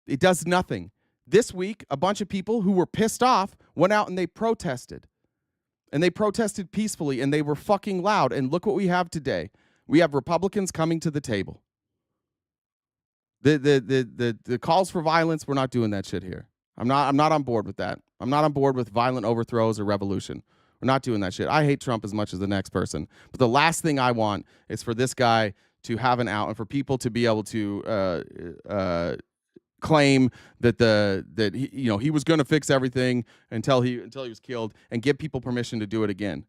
it does nothing. This week, a bunch of people who were pissed off went out and they protested. And they protested peacefully and they were fucking loud. And look what we have today. We have Republicans coming to the table. The calls for violence, we're not doing that shit here. I'm not on board with that. I'm not on board with violent overthrows or revolution. We're not doing that shit. I hate Trump as much as the next person. But the last thing I want is for this guy to have an out and for people to be able to claim that he was going to fix everything until he was killed and give people permission to do it again.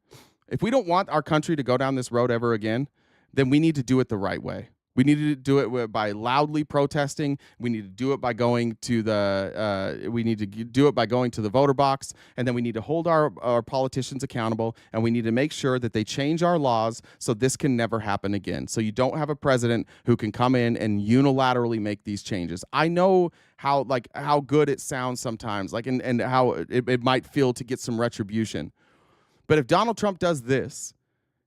If we don't want our country to go down this road ever again, then we need to do it the right way. We need to do it by loudly protesting. We need to do it by going to the. We need to do it by going to the voter box, and then we need to hold our politicians accountable, and we need to make sure that they change our laws so this can never happen again. So you don't have a president who can come in and unilaterally make these changes. I know how good it sounds sometimes, and how it might feel to get some retribution, but if Donald Trump does this,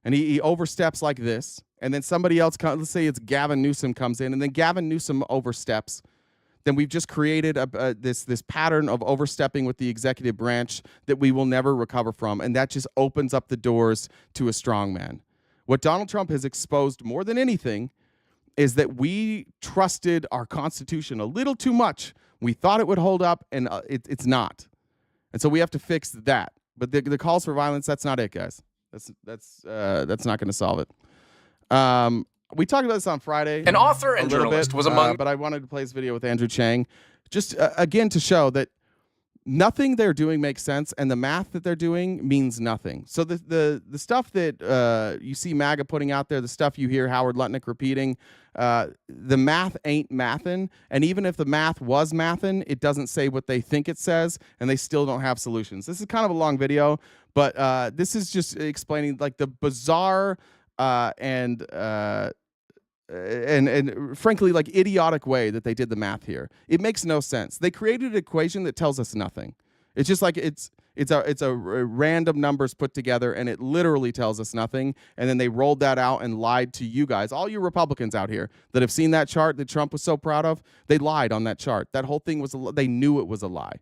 and he oversteps like this, and then somebody else comes, let's say it's Gavin Newsom comes in, and then Gavin Newsom oversteps, then we've just created this pattern of overstepping with the executive branch that we will never recover from, and that just opens up the doors to a strongman. What Donald Trump has exposed more than anything is that we trusted our Constitution a little too much. We thought it would hold up, and it's not. And so we have to fix that. But the calls for violence, that's not it, guys. That's not going to solve it. We talked about this on Friday. An author and journalist was among. But I wanted to play this video with Andrew Chang, just again to show that nothing they're doing makes sense, and the math that they're doing means nothing. So the stuff that you see MAGA putting out there, the stuff you hear Howard Lutnick repeating, the math ain't mathin', and even if the math was mathin', it doesn't say what they think it says, and they still don't have solutions. This is kind of a long video, but this is just explaining like the bizarre and frankly like idiotic way that they did the math here. It makes no sense. They created an equation that tells us nothing. It's just like it's a random numbers put together, and it literally tells us nothing. And then they rolled that out and lied to you guys, all you Republicans out here that have seen that chart that Trump was so proud of. They lied on that chart. That whole thing was they knew it was a lie.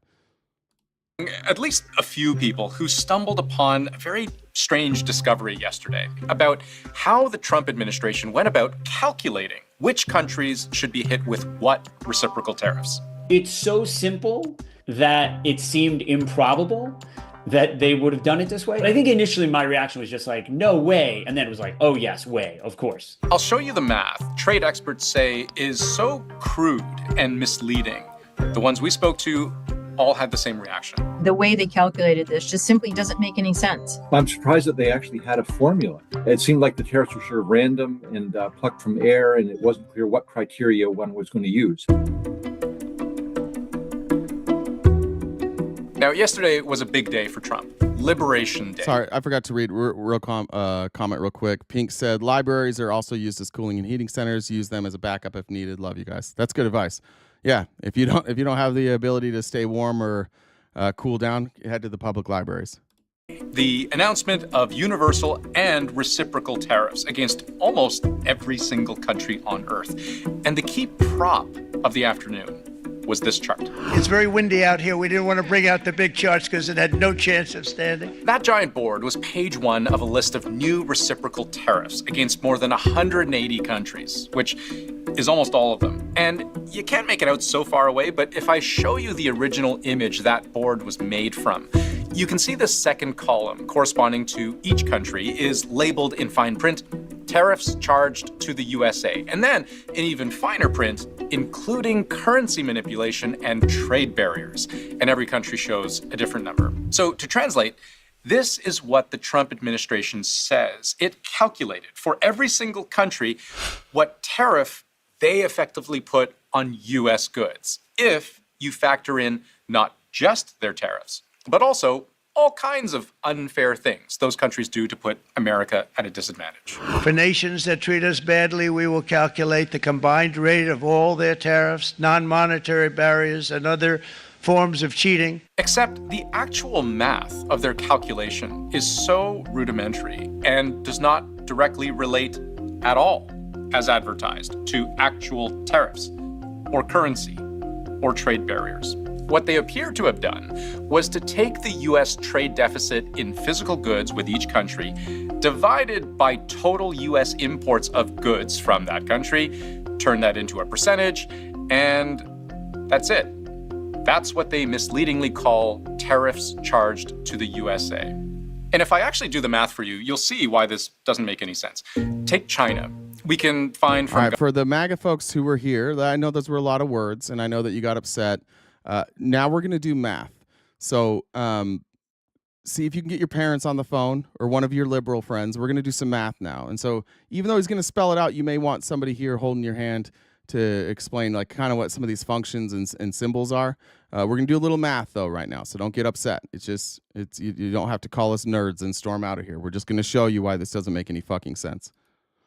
At least a few people who stumbled upon a very strange discovery yesterday about how the Trump administration went about calculating which countries should be hit with what reciprocal tariffs. It's so simple that it seemed improbable that they would have done it this way. I think initially my reaction was just like, no way. And then it was like, oh yes, way, of course. I'll show you the math trade experts say is so crude and misleading. The ones we spoke to all had the same reaction. The way they calculated this just simply doesn't make any sense. I'm surprised that they actually had a formula. It seemed like the tariffs were sort of random and plucked from air, and it wasn't clear what criteria one was going to use. Now, yesterday was a big day for Trump. Liberation Day. Sorry, I forgot to read comment real quick. Pink said, libraries are also used as cooling and heating centers. Use them as a backup if needed. Love you guys. That's good advice. Yeah, if you don't have the ability to stay warm or cool down, head to the public libraries. The announcement of universal and reciprocal tariffs against almost every single country on Earth. And the key prop of the afternoon was this chart. It's very windy out here. We didn't want to bring out the big charts because it had no chance of standing. That giant board was page one of a list of new reciprocal tariffs against more than 180 countries, which is almost all of them. And you can't make it out so far away, but if I show you the original image that board was made from, you can see the second column corresponding to each country is labeled in fine print, tariffs charged to the USA. And then in even finer print, including currency manipulation and trade barriers. And every country shows a different number. So to translate, this is what the Trump administration says. It calculated for every single country what tariff they effectively put on US goods, if you factor in not just their tariffs, but also all kinds of unfair things those countries do to put America at a disadvantage. For nations that treat us badly, we will calculate the combined rate of all their tariffs, non-monetary barriers, and other forms of cheating. Except the actual math of their calculation is so rudimentary and does not directly relate at all, as advertised, to actual tariffs or currency or trade barriers. What they appear to have done was to take the US trade deficit in physical goods with each country, divided by total US imports of goods from that country, turn that into a percentage, and that's it. That's what they misleadingly call tariffs charged to the USA. And if I actually do the math for you, you'll see why this doesn't make any sense. Take China. We can find from... All right, for the MAGA folks who were here, I know those were a lot of words, and I know that you got upset. Now we're going to do math. So see if you can get your parents on the phone or one of your liberal friends. We're going to do some math now. And so even though he's going to spell it out, you may want somebody here holding your hand to explain like kind of what some of these functions and symbols are. We're going to do a little math though right now, so don't get upset. You don't have to call us nerds and storm out of here. We're just going to show you why this doesn't make any fucking sense.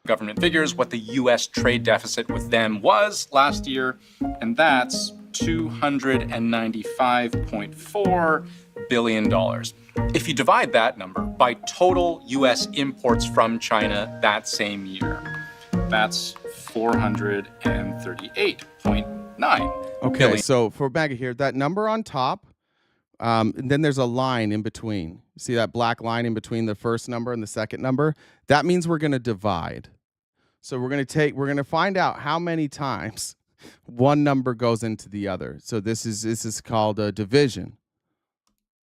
Government figures what the U.S. trade deficit with them was last year, and that's $295.4 billion. If you divide that number by total U.S. imports from China that same year, that's 438.9. Okay, billion. so for MAGA here, that number on top, and then there's a line in between. See that black line in between the first number and the second number? That means we're going to divide. So we're going to find out how many times one number goes into the other. So this is called a division.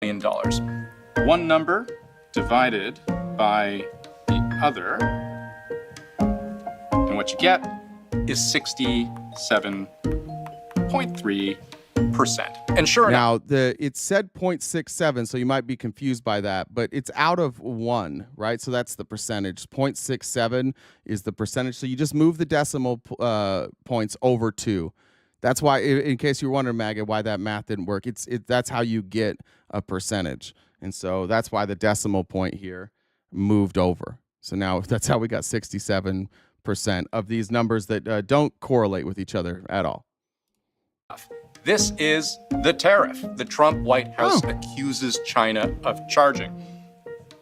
$1 billion. One number divided by the other, and what you get is 67.3%. And sure enough, it said 0.67, so you might be confused by that, but it's out of 1, right? So that's the percentage. 0.67 is the percentage. So you just move the decimal points over 2. That's why, in case you were wondering, MAGA, why that math didn't work, that's how you get a percentage. And so that's why the decimal point here moved over. So now that's how we got 67% of these numbers that don't correlate with each other at all. this is the tariff the Trump White House accuses China of charging.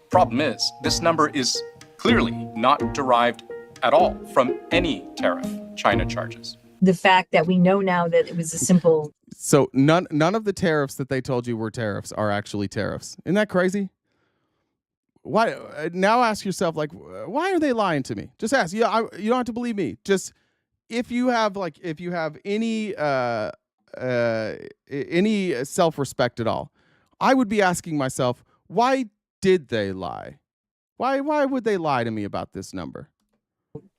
Problem is, this number is clearly not derived at all from any tariff China charges. The fact that we know now that it was a simple... So none of the tariffs that they told you were tariffs are actually tariffs. Isn't that crazy? Why? Now ask yourself, like, why are they lying to me? Just ask. Yeah, you don't have to believe me. Just if you have any self-respect at all, I would be asking myself, why did they lie? Why would they lie to me about this number?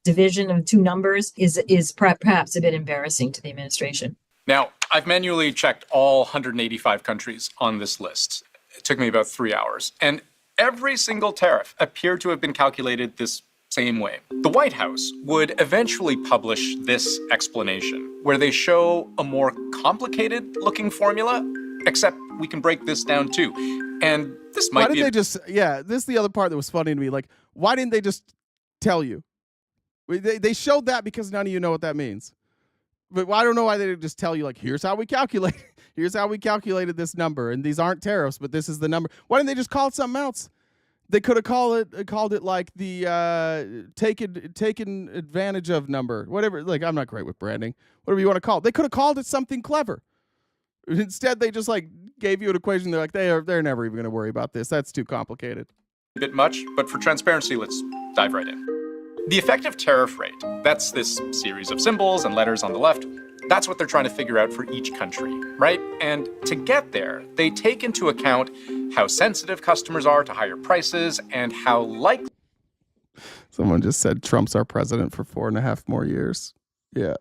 Division of two numbers is perhaps a bit embarrassing to the administration. Now, I've manually checked all 185 countries on this list. It took me about 3 hours. And every single tariff appeared to have been calculated this same way. The White House would eventually publish this explanation, where they show a more complicated looking formula, except we can break this down too. And this might be... this is the other part that was funny to me. Like, why didn't they just tell you? They showed that because none of you know what that means. But I don't know why they didn't just tell you, like, here's how we calculate. Here's how we calculated this number. And these aren't tariffs, but this is the number. Why didn't they just call it something else? They could have called it like the taken advantage of number. Whatever. Like, I'm not great with branding. Whatever you want to call it. They could have called it something clever. Instead, they just like gave you an equation. They're like, they're never even going to worry about this. That's too complicated. A bit much, but for transparency, let's dive right in. The effective tariff rate, that's this series of symbols and letters on the left, that's what they're trying to figure out for each country, right? And to get there, they take into account how sensitive customers are to higher prices and how likely... Someone just said Trump's our president for 4.5 more years. Yeah,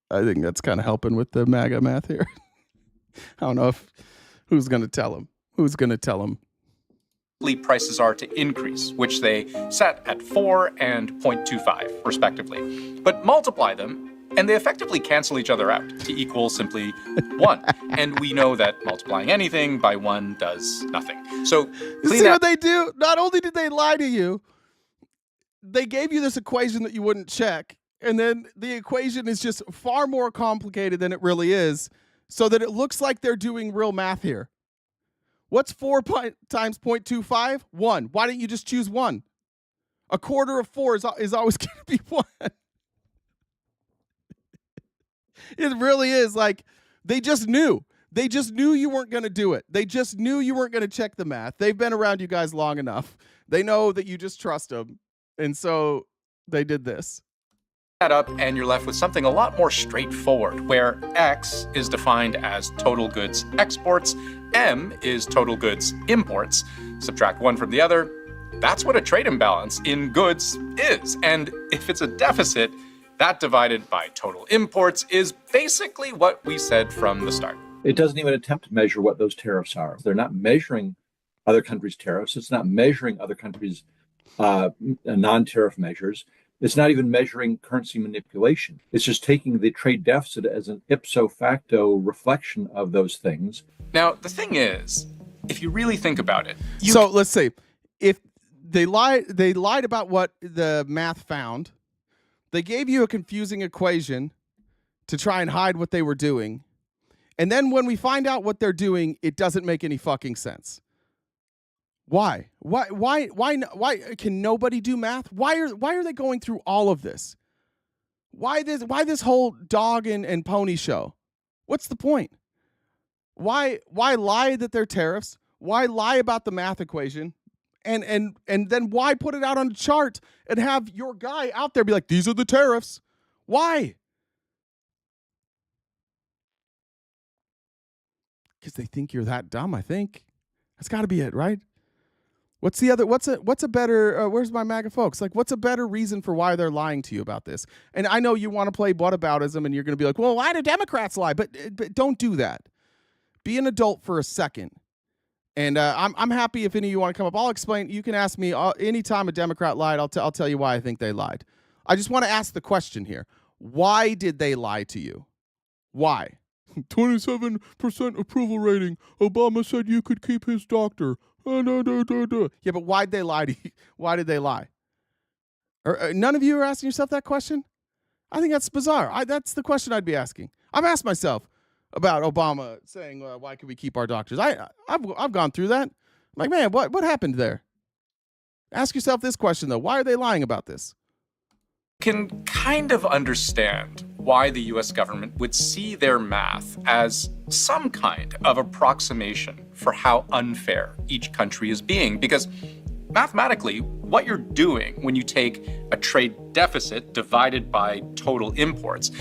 I think that's kind of helping with the MAGA math here. I don't know who's going to tell him. Who's going to tell him? Prices are to increase, which they set at 4 and 0.25, respectively. But multiply them, and they effectively cancel each other out to equal simply 1. And we know that multiplying anything by 1 does nothing. So, you see what they do? Not only did they lie to you, they gave you this equation that you wouldn't check, and then the equation is just far more complicated than it really is, so that it looks like they're doing real math here. What's 4 times 0.25? 1. Why didn't you just choose 1? A quarter of 4 is always going to be 1. It really is like they just knew. They just knew you weren't going to do it. They just knew you weren't going to check the math. They've been around you guys long enough. They know that you just trust them. And so they did this. That up and you're left with something a lot more straightforward, where X is defined as total goods exports, M is total goods imports. Subtract one from the other, that's what a trade imbalance in goods is. And if it's a deficit, that divided by total imports is basically what we said from the start. It doesn't even attempt to measure what those tariffs are. They're not measuring other countries' tariffs. It's not measuring other countries' non-tariff measures. It's not even measuring currency manipulation. It's just taking the trade deficit as an ipso facto reflection of those things. Now, the thing is, if you really think about it, so let's say if they lied about what the math found. They gave you a confusing equation to try and hide what they were doing. And then when we find out what they're doing, it doesn't make any fucking sense. Why? Why can nobody do math? Why are they going through all of this? Why this whole dog and pony show? What's the point? Why lie that they're tariffs? Why lie about the math equation? And then why put it out on a chart and have your guy out there be like, these are the tariffs? Why? Because they think you're that dumb, I think. That's got to be it, right? What's a better, where's my MAGA folks? Like, what's a better reason for why they're lying to you about this? And I know you want to play whataboutism and you're going to be like, well, why do Democrats lie? But don't do that. Be an adult for a second. And I'm happy if any of you want to come up. I'll explain. You can ask me anytime a Democrat lied. I'll tell you why I think they lied. I just want to ask the question here. Why did they lie to you? Why? 27% approval rating. Obama said you could keep his doctor. Yeah, but why'd they lie to you? Why did they lie? None of you are asking yourself that question? I think that's bizarre. That's the question I'd be asking. I've asked myself about Obama saying, why could we keep our doctors? I've gone through that. I'm like, man, what happened there? Ask yourself this question, though. Why are they lying about this? Can kind of understand why the US government would see their math as some kind of approximation for how unfair each country is being. Because mathematically, what you're doing when you take a trade deficit divided by total imports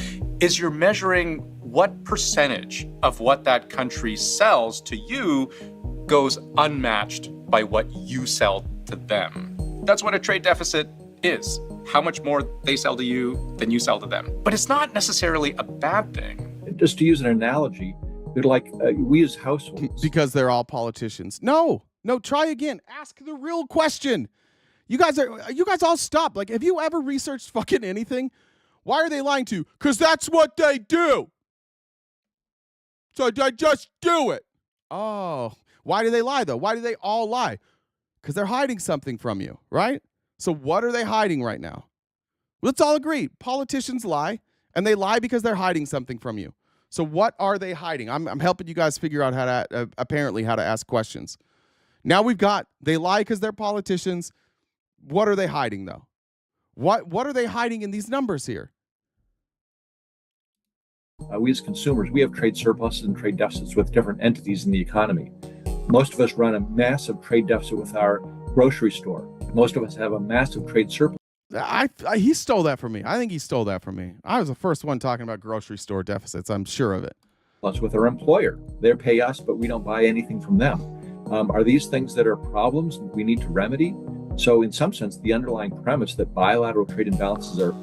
is you're measuring what percentage of what that country sells to you goes unmatched by what you sell to them. That's what a trade deficit is. How much more they sell to you than you sell to them. But it's not necessarily a bad thing. Just to use an analogy, like we as households. Because they're all politicians. No, try again. Ask the real question. You guys all stop. Like, have you ever researched fucking anything? Why are they lying to you? Because that's what they do. So they just do it. Oh, why do they lie, though? Why do they all lie? Because they're hiding something from you, right? So what are they hiding right now? Let's all agree. Politicians lie, and they lie because they're hiding something from you. So what are they hiding? I'm helping you guys figure out how to ask questions. Now we've got, they lie because they're politicians. What are they hiding, though? What are they hiding in these numbers here? We as consumers, we have trade surpluses and trade deficits with different entities in the economy. Most of us run a massive trade deficit with our grocery store. Most of us have a massive trade surplus. He stole that from me. I think he stole that from me. I was the first one talking about grocery store deficits. I'm sure of it. Plus with our employer. They pay us, but we don't buy anything from them. Are these things that are problems we need to remedy? So in some sense, the underlying premise that bilateral trade imbalances are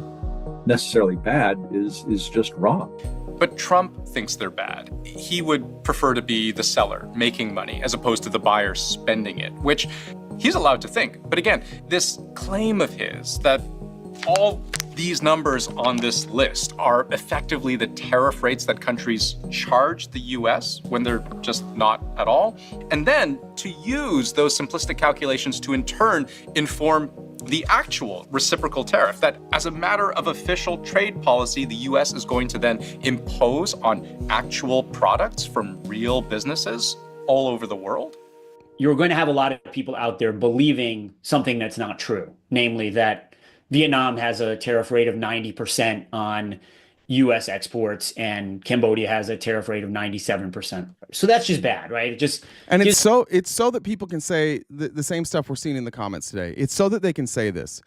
necessarily bad is just wrong. But Trump thinks they're bad. He would prefer to be the seller, making money, as opposed to the buyer spending it, which he's allowed to think. But again, this claim of his that all these numbers on this list are effectively the tariff rates that countries charge the US when they're just not at all, and then to use those simplistic calculations to in turn inform the actual reciprocal tariff that as a matter of official trade policy, the US is going to then impose on actual products from real businesses all over the world. You're going to have a lot of people out there believing something that's not true, namely that Vietnam has a tariff rate of 90% on US exports and Cambodia has a tariff rate of 97%. So that's just bad, right? It's so that people can say the same stuff we're seeing in the comments today. It's so that they can say this.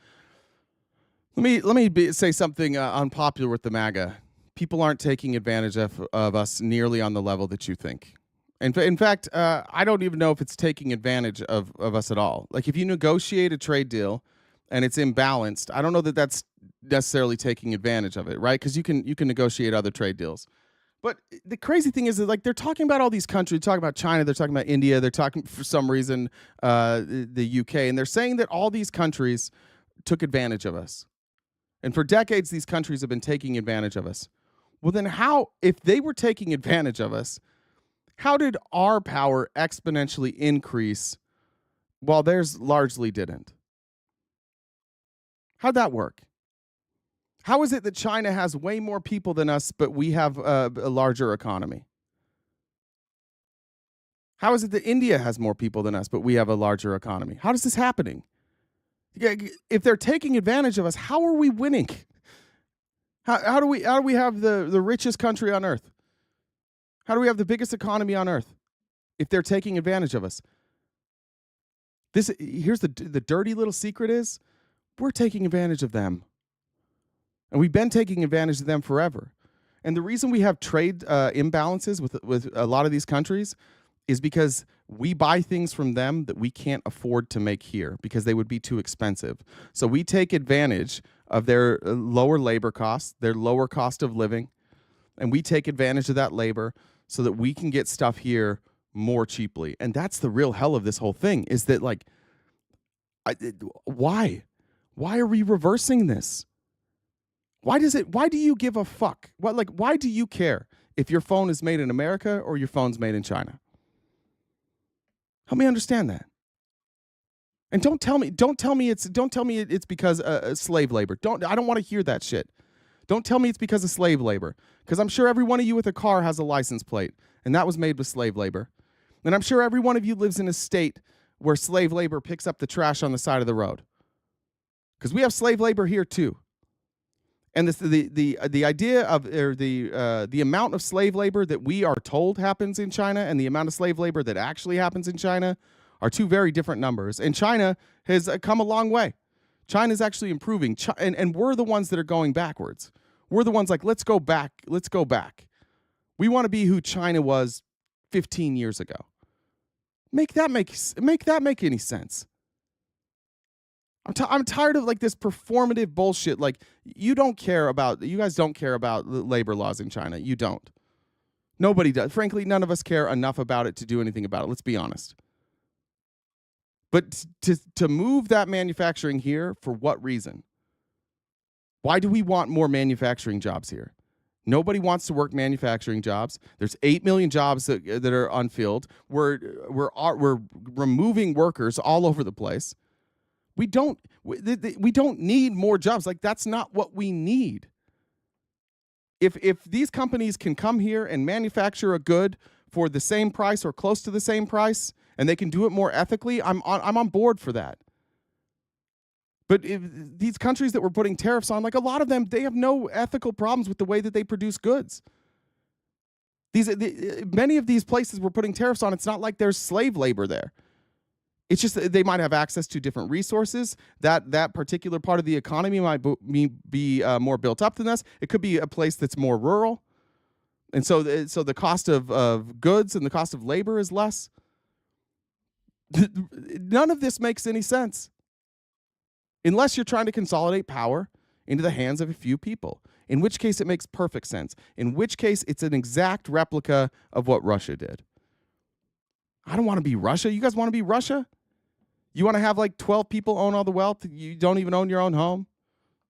Let me say something unpopular with the MAGA. People aren't taking advantage of us nearly on the level that you think. In fact, I don't even know if it's taking advantage of us at all. Like, if you negotiate a trade deal and it's imbalanced, I don't know that that's necessarily taking advantage of it, right? Because you can negotiate other trade deals. But the crazy thing is that, like, they're talking about all these countries, they're talking about China, they're talking about India, they're talking, for some reason, the UK, and they're saying that all these countries took advantage of us. And for decades, these countries have been taking advantage of us. Well, then how, if they were taking advantage of us, how did our power exponentially increase while theirs largely didn't? How'd that work? How is it that China has way more people than us, but we have a larger economy? How is it that India has more people than us, but we have a larger economy? How is this happening? If they're taking advantage of us, how are we winning? How do we have the richest country on earth? How do we have the biggest economy on earth if they're taking advantage of us? Here's the dirty little secret is, we're taking advantage of them. And we've been taking advantage of them forever. And the reason we have trade imbalances with a lot of these countries is because we buy things from them that we can't afford to make here because they would be too expensive. So we take advantage of their lower labor costs, their lower cost of living, and we take advantage of that labor so that we can get stuff here more cheaply. And that's the real hell of this whole thing, is that, like, why? Why are we reversing this? Why do you give a fuck? Why do you care if your phone is made in America or your phone's made in China? Help me understand that. And don't tell me it's because slave labor. I don't want to hear that shit. Don't tell me it's because of slave labor, because I'm sure every one of you with a car has a license plate, and that was made with slave labor. And I'm sure every one of you lives in a state where slave labor picks up the trash on the side of the road, because we have slave labor here too. And the idea of, or the amount of slave labor that we are told happens in China and the amount of slave labor that actually happens in China are two very different numbers. And China has come a long way. China's actually improving, and we're the ones that are going backwards. We're the ones like, let's go back. Let's go back. We want to be who China was 15 years ago. Make that make any sense? I'm tired of, like, this performative bullshit. Like, you guys don't care about labor laws in China. You don't. Nobody does. Frankly, none of us care enough about it to do anything about it. Let's be honest. But to move that manufacturing here, for what reason? Why do we want more manufacturing jobs here? Nobody wants to work manufacturing jobs. There's 8 million jobs that are unfilled. We're removing workers all over the place. We don't need more jobs. Like, that's not what we need. If these companies can come here and manufacture a good for the same price or close to the same price, and they can do it more ethically, I'm on board for that. But if these countries that we're putting tariffs on, like, a lot of them, they have no ethical problems with the way that they produce goods. Many of these places we're putting tariffs on, it's not like there's slave labor there. It's just that they might have access to different resources. That particular part of the economy might be more built up than us. It could be a place that's more rural. And so the cost of goods and the cost of labor is less. None of this makes any sense unless you're trying to consolidate power into the hands of a few people, in which case it makes perfect sense, in which case it's an exact replica of what Russia did. I don't want to be Russia. You guys want to be Russia? You want to have, like, 12 people own all the wealth? You don't even own your own home?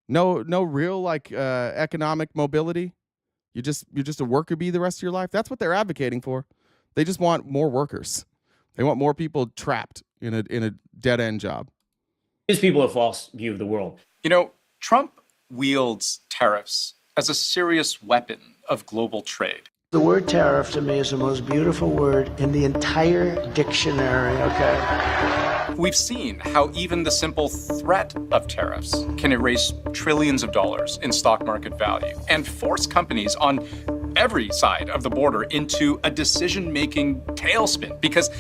No real, like, economic mobility? You're just a worker bee the rest of your life? That's what they're advocating for. They just want more workers. They want more people trapped in a dead-end job. Gives people a false view of the world. You know, Trump wields tariffs as a serious weapon of global trade. The word tariff to me is the most beautiful word in the entire dictionary, okay? We've seen how even the simple threat of tariffs can erase trillions of dollars in stock market value and force companies on every side of the border into a decision-making tailspin because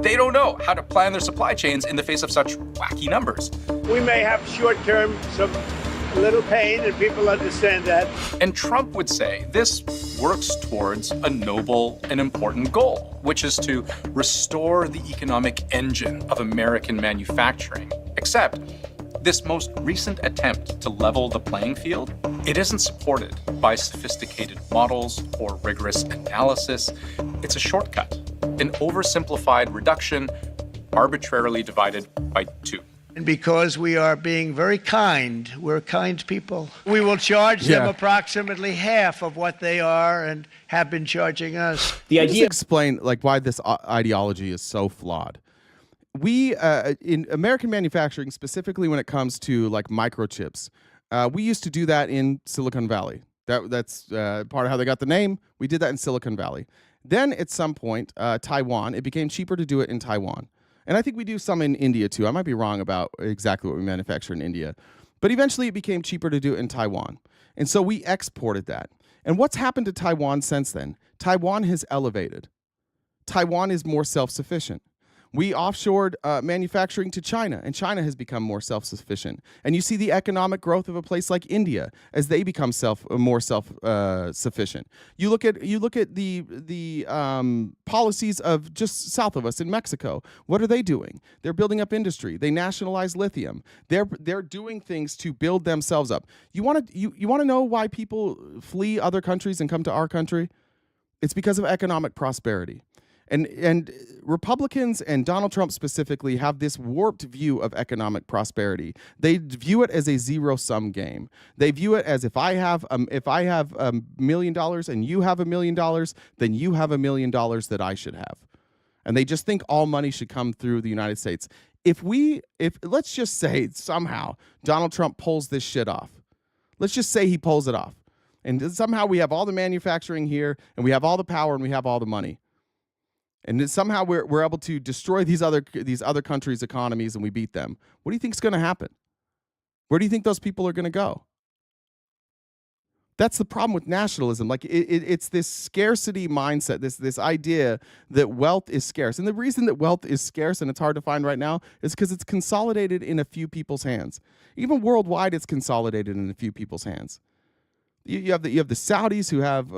they don't know how to plan their supply chains in the face of such wacky numbers. We may have short-term some little pain, and people understand that. And Trump would say this works towards a noble and important goal, which is to restore the economic engine of American manufacturing. Except This most recent attempt to level the playing field, it isn't supported by sophisticated models or rigorous analysis. It's a shortcut, an oversimplified reduction, arbitrarily divided by 2. And because we are being very kind, we're kind people, we will charge them approximately half of what they are and have been charging us. The idea. Just explain like why this ideology is so flawed. We in American manufacturing, specifically when it comes to like microchips, we used to do that in Silicon Valley. That's part of how they got the name. We did that in Silicon Valley. Then at some point, Taiwan, it became cheaper to do it in Taiwan. And I think we do some in India too. I might be wrong about exactly what we manufacture in India. But eventually it became cheaper to do it in Taiwan. And so we exported that. And what's happened to Taiwan since then? Taiwan has elevated. Taiwan is more self-sufficient. We offshored manufacturing to China, and China has become more self-sufficient. And you see the economic growth of a place like India as they become more self-sufficient. You look at the policies of just south of us in Mexico. What are they doing? They're building up industry. They nationalize lithium. They're doing things to build themselves up. You want to know why people flee other countries and come to our country? It's because of economic prosperity. And Republicans and Donald Trump specifically have this warped view of economic prosperity. They view it as a zero-sum game. They view it as if I have $1 million and you have $1 million, then you have $1 million that I should have. And they just think all money should come through the United States. If let's just say somehow Donald Trump pulls this shit off. Let's just say he pulls it off. And somehow we have all the manufacturing here and we have all the power and we have all the money. And somehow we're able to destroy these other countries' economies and we beat them. What do you think is going to happen? Where do you think those people are going to go? That's the problem with nationalism. Like it's this scarcity mindset, this idea that wealth is scarce. And the reason that wealth is scarce and it's hard to find right now is because it's consolidated in a few people's hands. Even worldwide, it's consolidated in a few people's hands. You have the Saudis who have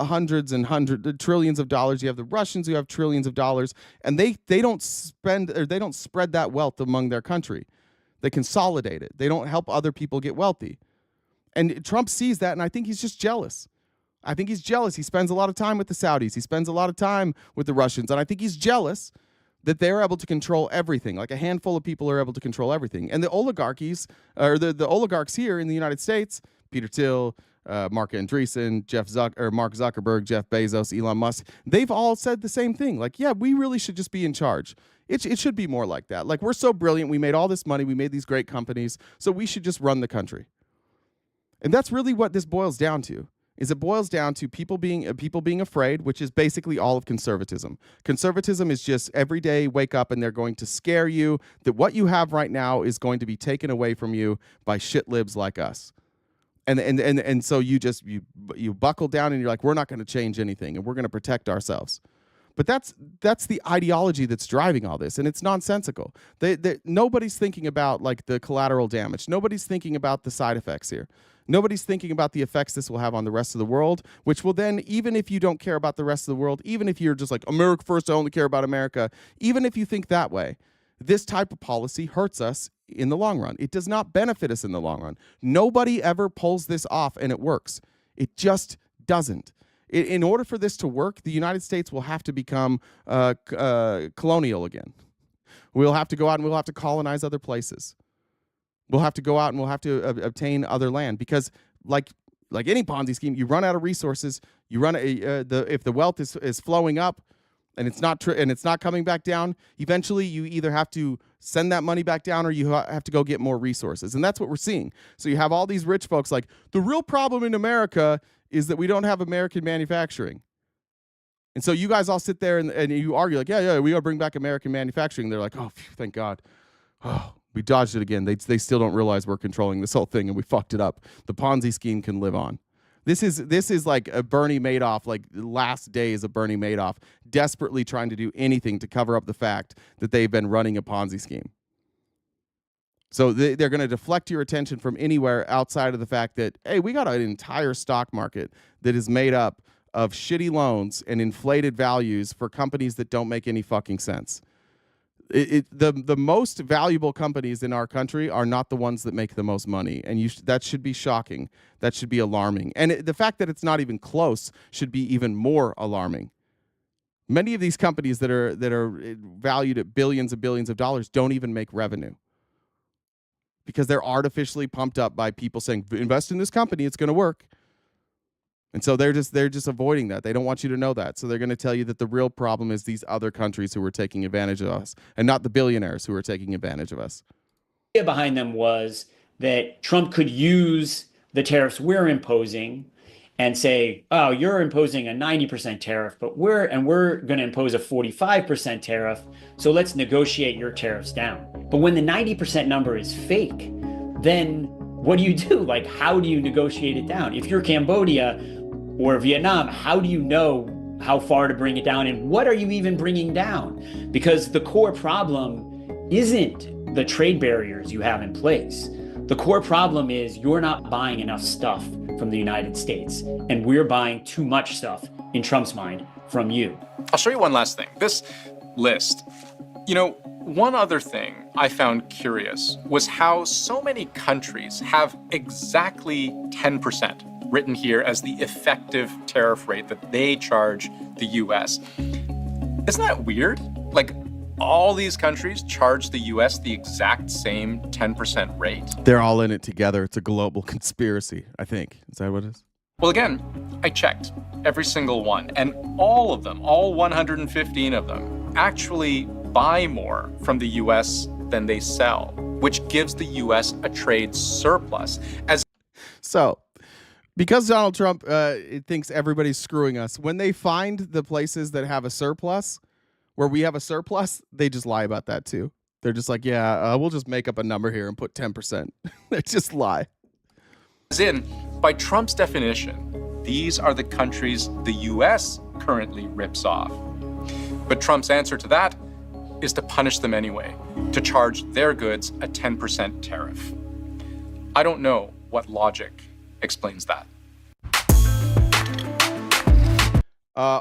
hundreds and trillions of dollars. You have the Russians who have trillions of dollars, and they don't spread that wealth among their country. They consolidate it. They don't help other people get wealthy. And Trump sees that, and I think he's just jealous. I think he's jealous. He spends a lot of time with the Saudis. He spends a lot of time with the Russians, and I think he's jealous that they're able to control everything. Like a handful of people are able to control everything. And the oligarchies, or the oligarchs here in the United States, Peter Thiel, Mark Andreessen, Mark Zuckerberg, Jeff Bezos, Elon Musk, they've all said the same thing. Like, yeah, we really should just be in charge. It should be more like that. Like, we're so brilliant. We made all this money. We made these great companies. So we should just run the country. And that's really what this boils down to. It boils down to people being afraid, which is basically all of conservatism. Conservatism is just every day wake up and they're going to scare you that what you have right now is going to be taken away from you by shit libs like us. And so you buckle down and you're like, we're not going to change anything and we're going to protect ourselves. But that's the ideology that's driving all this, and it's nonsensical. Nobody's thinking about like the collateral damage. Nobody's thinking about the side effects here. Nobody's thinking about the effects this will have on the rest of the world, which will then, even if you don't care about the rest of the world, even if you're just like, America first, I only care about America, even if you think that way, this type of policy hurts us in the long run. It does not benefit us in the long run. Nobody ever pulls this off and it works. It just doesn't. In order for this to work, the United States will have to become colonial again. We'll have to go out and we'll have to colonize other places. We'll have to go out and we'll have to obtain other land because, like any Ponzi scheme, you run out of resources. You run if the wealth is flowing up, and it's not coming back down. Eventually, you either have to send that money back down or you have to go get more resources, and that's what we're seeing. So you have all these rich folks like the real problem in America is that we don't have American manufacturing. And so you guys all sit there and you argue like, yeah, we got to bring back American manufacturing. They're like, oh, phew, thank God. Oh, we dodged it again. They still don't realize we're controlling this whole thing and we fucked it up. The Ponzi scheme can live on. This is like a Bernie Madoff, like the last days of Bernie Madoff, desperately trying to do anything to cover up the fact that they've been running a Ponzi scheme. So they're going to deflect your attention from anywhere outside of the fact that, hey, we got an entire stock market that is made up of shitty loans and inflated values for companies that don't make any fucking sense. The most valuable companies in our country are not the ones that make the most money, and that should be shocking. That should be alarming, and the fact that it's not even close should be even more alarming. Many of these companies that are valued at billions and billions of dollars don't even make revenue because they're artificially pumped up by people saying, invest in this company, it's going to work. And so they're just avoiding that. They don't want you to know that. So they're going to tell you that the real problem is these other countries who are taking advantage of us and not the billionaires who are taking advantage of us. The idea behind them was that Trump could use the tariffs we're imposing and say, oh, you're imposing a 90% tariff, but we're going to impose a 45% tariff. So let's negotiate your tariffs down. But when the 90% number is fake, then what do you do? Like, how do you negotiate it down? If you're Cambodia or Vietnam, how do you know how far to bring it down? And what are you even bringing down? Because the core problem isn't the trade barriers you have in place. The core problem is you're not buying enough stuff from the United States, and we're buying too much stuff, in Trump's mind, from you. I'll show you one last thing. This list, one other thing I found curious was how so many countries have exactly 10% written here as the effective tariff rate that they charge the US. Isn't that weird? Like, all these countries charge the US the exact same 10% rate. They're all in it together. It's a global conspiracy, I think. Is that what it is? Well, again, I checked every single one, and all of them, all 115 of them, actually buy more from the US than they sell, which gives the US a trade surplus. So, because Donald Trump thinks everybody's screwing us, when they find the places that have a surplus, where we have a surplus, they just lie about that too. They're just like, yeah, we'll just make up a number here and put 10%. They just lie. As in, by Trump's definition, these are the countries the US currently rips off. But Trump's answer to that is to punish them anyway, to charge their goods a 10% tariff. I don't know what logic explains that.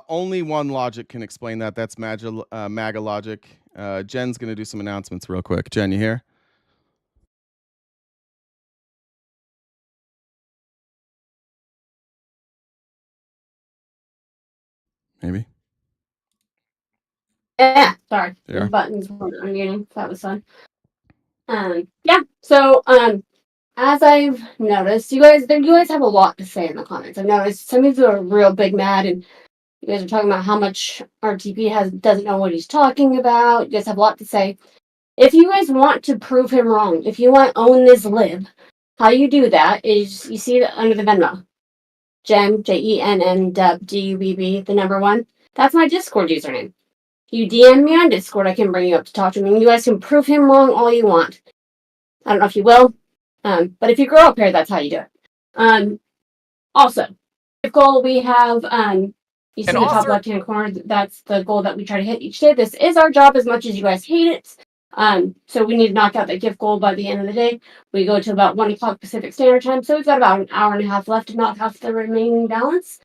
Only one logic can explain that. That's MAGA logic. Jen's going to do some announcements real quick. Jen, you here? Maybe. Yeah, sorry. Yeah. The buttons weren't unmuting. That was fun. Yeah. So, as I've noticed, you guys have a lot to say in the comments. I've noticed some of you are real big mad, and you guys are talking about how much RTP doesn't know what he's talking about. You guys have a lot to say. If you guys want to prove him wrong, if you want to own this lib, how you do that is you see it under the Venmo. Jen, JENN, DUBB, the number 1. That's my Discord username. You DM me on Discord, I can bring you up to talk to me. You guys can prove him wrong all you want. I don't know if you will, but if you grow up here, that's how you do it. Also, the goal we have, you see in the top left-hand corner, that's the goal that we try to hit each day. This is our job as much as you guys hate it. So we need to knock out that gift goal by the end of the day. We go to about 1 o'clock Pacific Standard Time, so we've got about an hour and a half left to knock off the remaining balance.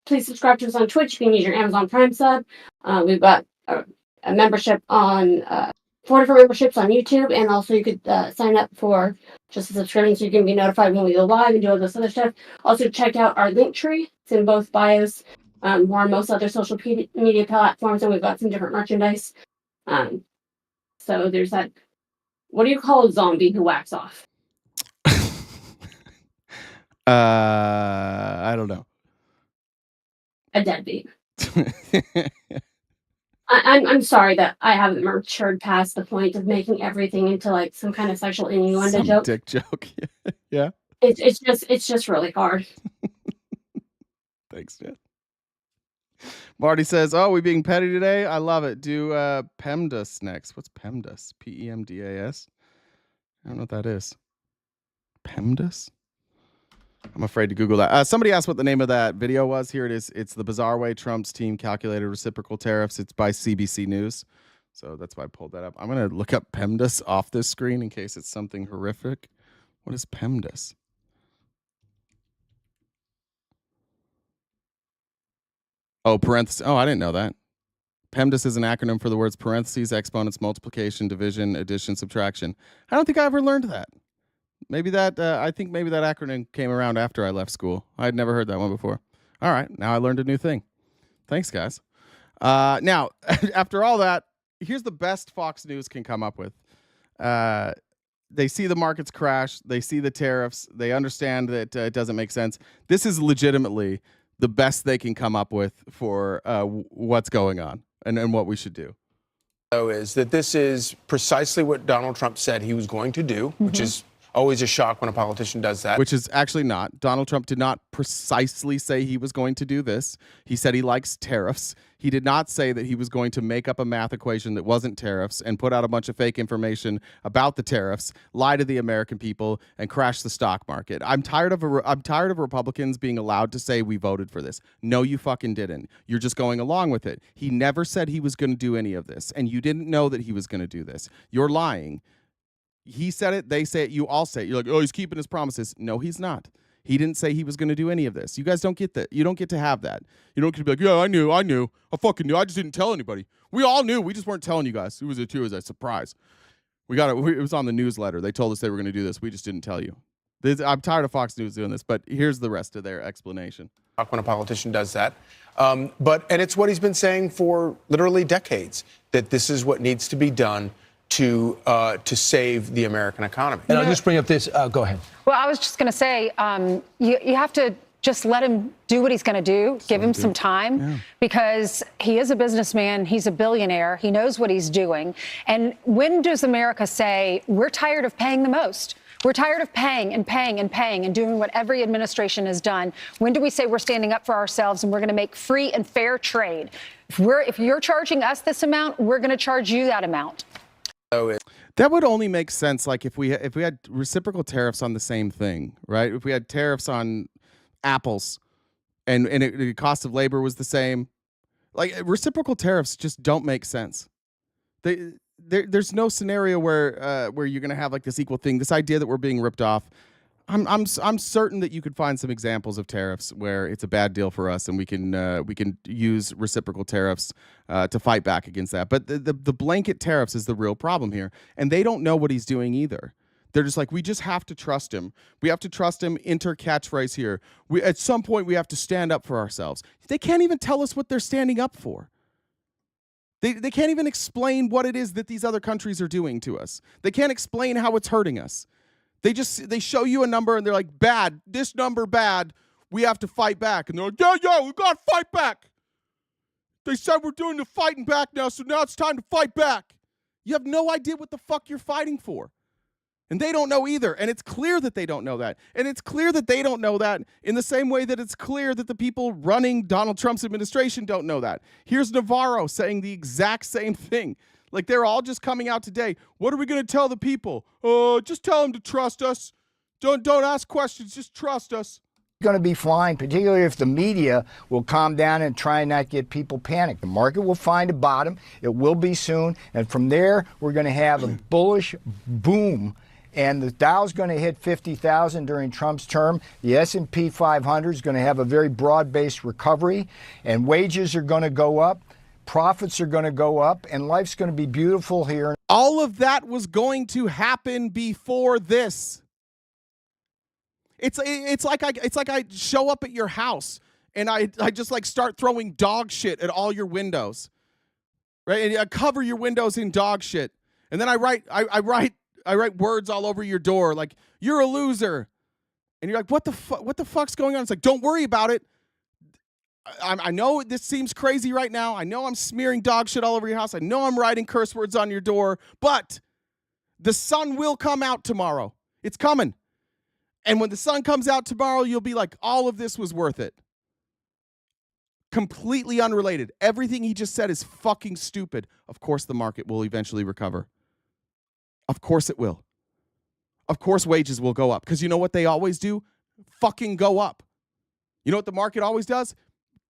Please subscribe to us on Twitch. You can use your Amazon Prime sub. We've got a membership on 4 different memberships on YouTube, and also you could sign up for just a subscription so you can be notified when we go live and do all this other stuff. Also, check out our link tree. It's in both bios. We're on most other social media platforms, and we've got some different merchandise. So there's that. What do you call a zombie who whacks off? I don't know. A deadbeat. I'm sorry that I haven't matured past the point of making everything into like some kind of sexual innuendo joke. Dick joke. Yeah. It's just really hard. Thanks, Jen. Marty says, "Oh, we being petty today? I love it. Do PEMDAS next. What's PEMDAS? PEMDAS? I don't know what that is. PEMDAS? I'm afraid to Google that. Somebody asked what the name of that video was. Here it is. It's The Bizarre Way Trump's Team Calculated Reciprocal Tariffs. It's by CBC News. So that's why I pulled that up. I'm going to look up PEMDAS off this screen in case it's something horrific. What is PEMDAS? Oh, parentheses. Oh, I didn't know that. PEMDAS is an acronym for the words parentheses, exponents, multiplication, division, addition, subtraction. I don't think I ever learned that. Maybe that, I think maybe that acronym came around after I left school. I had never heard that one before. All right, now I learned a new thing. Thanks, guys. Now, after all that, here's the best Fox News can come up with. They see the markets crash. They see the tariffs. They understand that it doesn't make sense. This is legitimately the best they can come up with for what's going on and what we should do. Is that this is precisely what Donald Trump said he was going to do, which is always a shock when a politician does that. Which is actually not. Donald Trump did not precisely say he was going to do this. He said he likes tariffs. He did not say that he was going to make up a math equation that wasn't tariffs and put out a bunch of fake information about the tariffs, lie to the American people, and crash the stock market. I'm tired of Republicans being allowed to say we voted for this. No, you fucking didn't. You're just going along with it. He never said he was going to do any of this, and you didn't know that he was going to do this. You're lying. He said it, they say it, you all say it. You're like, oh, he's keeping his promises. No, he's not. He didn't say he was going to do any of this. You guys don't get that. You don't get to have that. You don't get to be like, yeah, I knew. I fucking knew. I just didn't tell anybody. We all knew. We just weren't telling you guys. It was a surprise. We got it. It was on the newsletter. They told us they were going to do this. We just didn't tell you. I'm tired of Fox News doing this, but here's the rest of their explanation. When a politician does that. And it's what he's been saying for literally decades, that this is what needs to be done to save the American economy. And I'll just bring up this. Go ahead. Well, I was just going to say, you have to just let him do what he's going to do. Give him some time because he is a businessman. He's a billionaire. He knows what he's doing. And when does America say, we're tired of paying the most? We're tired of paying and paying and paying and doing what every administration has done. When do we say we're standing up for ourselves and we're going to make free and fair trade? If you're charging us this amount, we're going to charge you that amount. That would only make sense like if we had reciprocal tariffs on the same thing, right? If we had tariffs on apples and the cost of labor was the same. Like reciprocal tariffs just don't make sense. There's no scenario where you're going to have like this equal thing. This idea that we're being ripped off. I'm certain that you could find some examples of tariffs where it's a bad deal for us, and we can use reciprocal tariffs to fight back against that. But the blanket tariffs is the real problem here, and they don't know what he's doing either. They're just like, we just have to trust him. We have to trust him. Enter catchphrase here. At some point we have to stand up for ourselves. They can't even tell us what they're standing up for. They can't even explain what it is that these other countries are doing to us. They can't explain how it's hurting us. They show you a number and they're like, bad, this number bad, we have to fight back. And they're like, yeah, we got to fight back. They said we're doing the fighting back now, so now it's time to fight back. You have no idea what the fuck you're fighting for. And they don't know either. And it's clear that they don't know that. And it's clear that they don't know that in the same way that it's clear that the people running Donald Trump's administration don't know that. Here's Navarro saying the exact same thing. Like they're all just coming out today. What are we going to tell the people? Just tell them to trust us. Don't ask questions. Just trust us. Going to be flying, particularly if the media will calm down and try and not get people panicked. The market will find a bottom. It will be soon. And from there, we're going to have a bullish boom. And the Dow's going to hit 50,000 during Trump's term. The S&P 500 is going to have a very broad-based recovery. And wages are going to go up. Profits are going to go up, and life's going to be beautiful here. All of that was going to happen before this. It's like I show up at your house and I just like start throwing dog shit at all your windows, right? And I cover your windows in dog shit, and then I write words all over your door like you're a loser, and you're like, what the fuck's going on? It's like, don't worry about it. I know this seems crazy right now. I know I'm smearing dog shit all over your house. I know I'm writing curse words on your door, but the sun will come out tomorrow. It's coming. And when the sun comes out tomorrow, you'll be like, all of this was worth it. Completely unrelated. Everything he just said is fucking stupid. Of course the market will eventually recover. Of course it will. Of course wages will go up. Because you know what they always do? Fucking go up. You know what the market always does?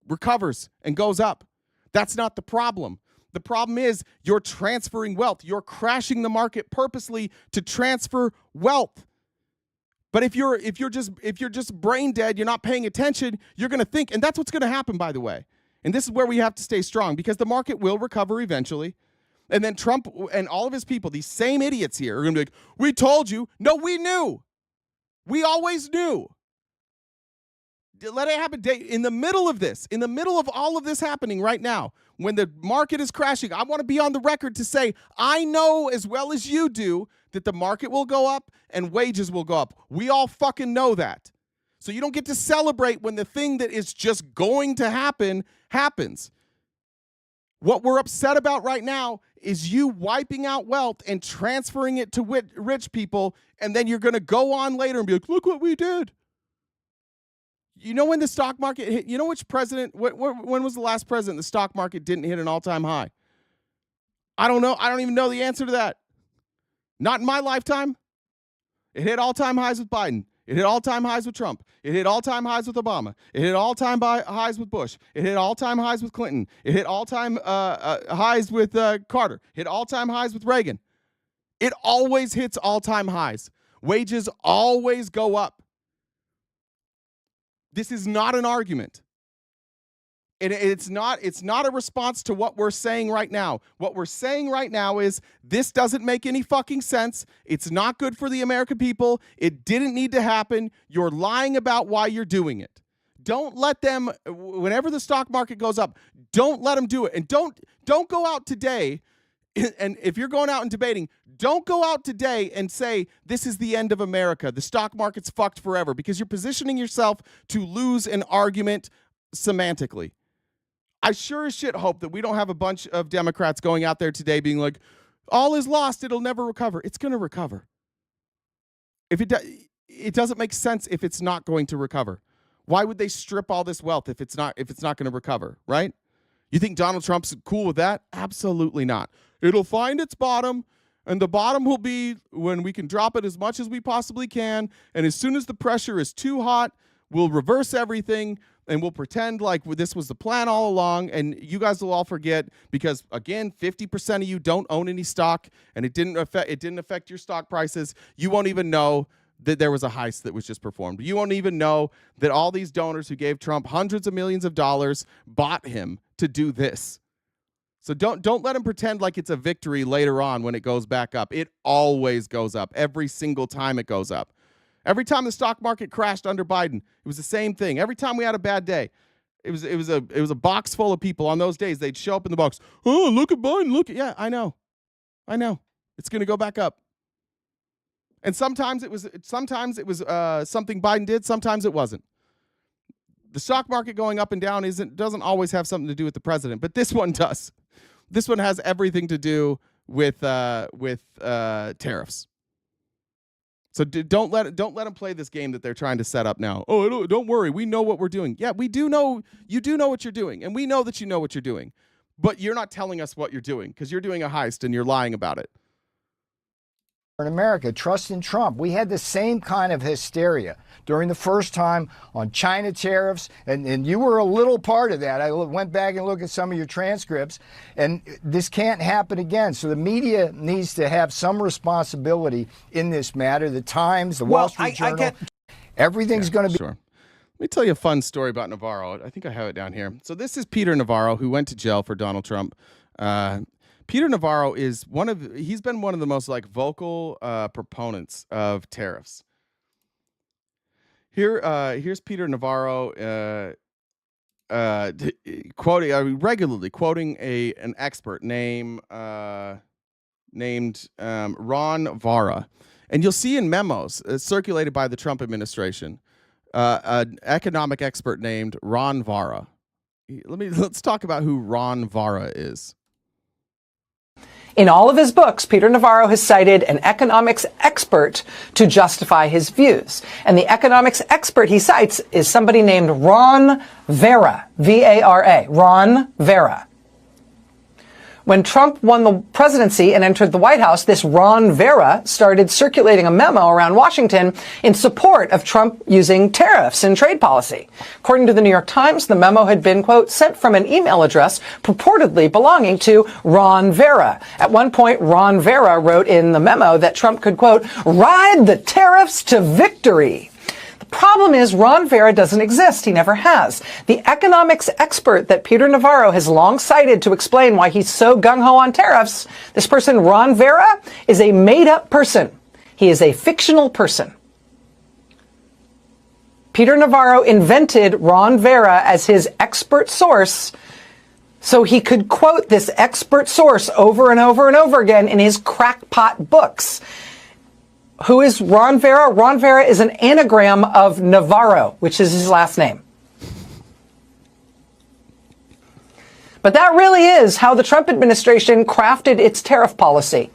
Recovers and goes up. That's not the problem. The problem is you're transferring wealth. You're crashing the market purposely to transfer wealth. But if you're just brain dead, you're not paying attention, you're going to think, and that's what's going to happen, by the way. And this is where we have to stay strong, because the market will recover eventually. And then Trump and all of his people, these same idiots here, are going to be like, we told you. No, we knew. We always knew. Let it happen. In the middle of this, in the middle of all of this happening right now, when the market is crashing, I want to be on the record to say, I know as well as you do that the market will go up and wages will go up. We all fucking know that. So you don't get to celebrate when the thing that is just going to happen happens. What we're upset about right now is you wiping out wealth and transferring it to rich people, and then you're going to go on later and be like, look what we did. You know when the stock market hit, you know which president, when was the last president the stock market didn't hit an all-time high? I don't know. I don't even know the answer to that. Not in my lifetime. It hit all-time highs with Biden. It hit all-time highs with Trump. It hit all-time highs with Obama. It hit all-time highs with Bush. It hit all-time highs with Clinton. It hit all-time highs with Carter. Hit all-time highs with Reagan. It always hits all-time highs. Wages always go up. This is not an argument. It's not a response to what we're saying right now. What we're saying right now is this doesn't make any fucking sense. It's not good for the American people. It didn't need to happen. You're lying about why you're doing it. Don't let them, whenever the stock market goes up, don't let them do it. And don't go out today, and if you're going out and debating, don't go out today and say, this is the end of America. The stock market's fucked forever, because you're positioning yourself to lose an argument semantically. I sure as shit hope that we don't have a bunch of Democrats going out there today being like, all is lost, it'll never recover. It's going to recover. If it doesn't make sense if it's not going to recover. Why would they strip all this wealth if it's not going to recover, right? You think Donald Trump's cool with that? Absolutely not. It'll find its bottom, and the bottom will be when we can drop it as much as we possibly can, and as soon as the pressure is too hot, we'll reverse everything, and we'll pretend like this was the plan all along, and you guys will all forget because, again, 50% of you don't own any stock, and it didn't affect your stock prices. You won't even know that there was a heist that was just performed. You won't even know that all these donors who gave Trump hundreds of millions of dollars bought him to do this. So don't let him pretend like it's a victory later on when it goes back up. It always goes up. Every single time it goes up. Every time the stock market crashed under Biden, it was the same thing. Every time we had a bad day, it was a box full of people. On those days, they'd show up in the box. Oh, look at Biden. Look at, yeah, I know. It's going to go back up. And sometimes it was something Biden did. Sometimes it wasn't. The stock market going up and down doesn't always have something to do with the president, but this one does. This one has everything to do with tariffs. So don't let them play this game that they're trying to set up now. Oh, don't worry, we know what we're doing. Yeah, we do know. You do know what you're doing, and we know that you know what you're doing, but you're not telling us what you're doing because you're doing a heist and you're lying about it. In America, trust in Trump. We had the same kind of hysteria during the first time on China tariffs, and you were a little part of that. I went back and looked at some of your transcripts, and this can't happen again. So the media needs to have some responsibility in this matter. The Times, the Wall Street Journal, everything's going to be... Sure. Let me tell you a fun story about Navarro. I think I have it down here. So this is Peter Navarro, who went to jail for Donald Trump. Peter Navarro he's been one of the most vocal proponents of tariffs. Here's Peter Navarro regularly quoting an expert named Ron Vara, and you'll see in memos circulated by the Trump administration an economic expert named Ron Vara. Let's talk about who Ron Vara is. In all of his books, Peter Navarro has cited an economics expert to justify his views. And the economics expert he cites is somebody named Ron Vara, V-A-R-A, Ron Vara. When Trump won the presidency and entered the White House, this Ron Vara started circulating a memo around Washington in support of Trump using tariffs in trade policy. According to the New York Times, the memo had been, quote, sent from an email address purportedly belonging to Ron Vara. At one point, Ron Vara wrote in the memo that Trump could, quote, ride the tariffs to victory. The Problem is, Ron Vara doesn't exist. He never has. The economics expert that Peter Navarro has long cited to explain why he's so gung-ho on tariffs, this person, Ron Vara, is a made-up person. He is a fictional person. Peter Navarro invented Ron Vara as his expert source so he could quote this expert source over and over and over again in his crackpot books. Who is Ron Vara? Ron Vara is an anagram of Navarro, which is his last name. But that really is how the Trump administration crafted its tariff policy.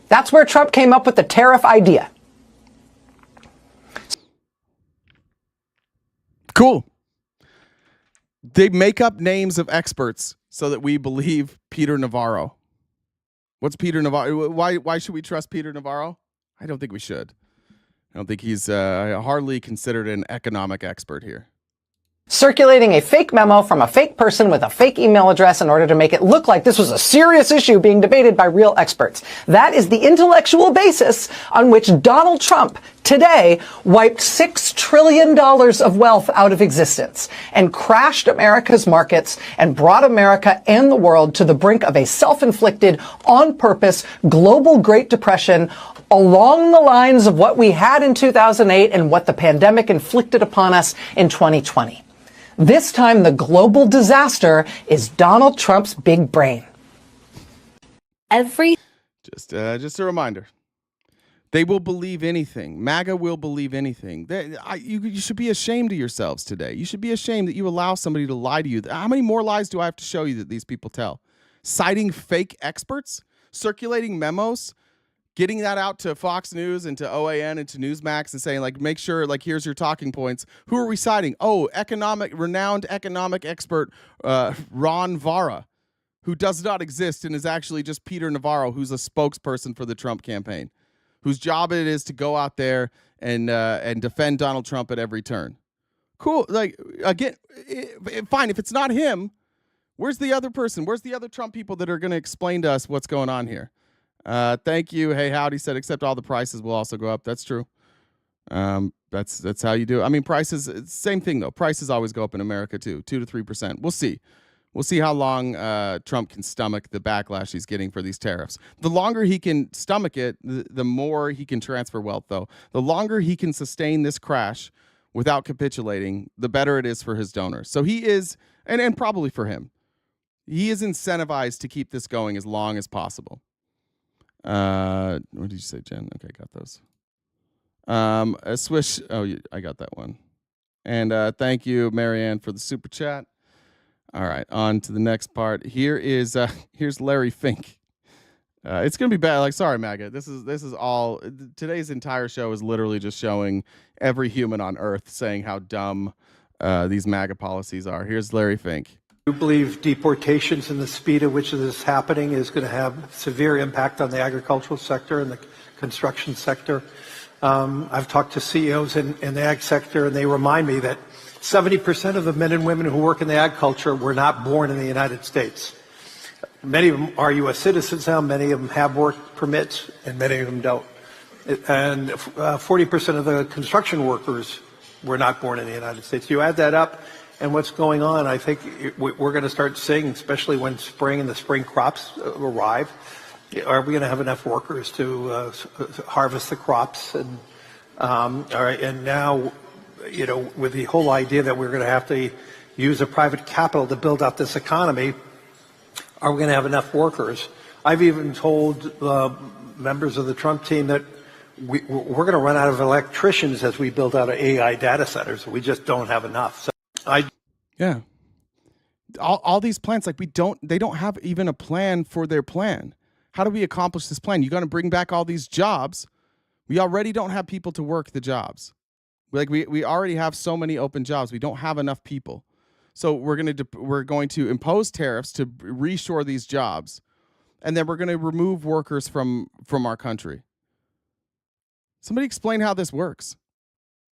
That's where Trump came up with the tariff idea. Cool. They make up names of experts so that we believe Peter Navarro. What's Peter Navarro? Why should we trust Peter Navarro? I don't think we should. I don't think he's hardly considered an economic expert here. Circulating a fake memo from a fake person with a fake email address in order to make it look like this was a serious issue being debated by real experts. That is the intellectual basis on which Donald Trump today wiped $6 trillion of wealth out of existence and crashed America's markets and brought America and the world to the brink of a self-inflicted, on-purpose, global Great Depression along the lines of what we had in 2008 and what the pandemic inflicted upon us in 2020. This time, the global disaster is Donald Trump's big brain. Just a reminder. They will believe anything. MAGA will believe anything. You should be ashamed of yourselves today. You should be ashamed that you allow somebody to lie to you. How many more lies do I have to show you that these people tell? Citing fake experts? Circulating memos? Getting that out to Fox News and to OAN and to Newsmax and saying, like, make sure, like, here's your talking points. Who are we citing? Oh, renowned economic expert Ron Vara, who does not exist and is actually just Peter Navarro, who's a spokesperson for the Trump campaign, whose job it is to go out there and defend Donald Trump at every turn. Cool. Like, again, fine. If it's not him, where's the other person? Where's the other Trump people that are going to explain to us what's going on here? Thank you. Hey, howdy said, except all the prices will also go up. That's true. That's how you do it. I mean, prices, same thing though. Prices always go up in America too, 2 to 3%. We'll see. We'll see how long Trump can stomach the backlash he's getting for these tariffs. The longer he can stomach it, the more he can transfer wealth though. The longer he can sustain this crash without capitulating, the better it is for his donors. So he is, and probably for him, he is incentivized to keep this going as long as possible. What did you say, Jen? Okay, got those. A swish. Oh, I got that one. And thank you, Marianne, for the super chat. All right, on to the next part. Here's Larry Fink. It's gonna be bad. Like, sorry, MAGA. This is all. Today's entire show is literally just showing every human on Earth saying how dumb these MAGA policies are. Here's Larry Fink. I believe deportations and the speed at which this is happening is going to have severe impact on the agricultural sector and the construction sector. I've talked to CEOs in the ag sector, and they remind me that 70% of the men and women who work in the ag culture were not born in the United States. Many of them are U.S. citizens now, many of them have work permits, and many of them don't. And 40% of the construction workers were not born in the United States. You add that up, and what's going on, I think we're going to start seeing, especially when spring and the spring crops arrive, are we going to have enough workers to harvest the crops? And all right, and now, you know, with the whole idea that we're going to have to use a private capital to build out this economy, are we going to have enough workers? I've even told members of the Trump team that we're going to run out of electricians as we build out AI data centers. We just don't have enough. So yeah, all these plans, like, they don't have even a plan for their plan. How do we accomplish this plan? You're going to bring back all these jobs. We already don't have people to work the jobs. Like, we already have so many open jobs. We don't have enough people. So we're going to impose tariffs to reshore these jobs, and then we're going to remove workers from our country. Somebody explain how this works.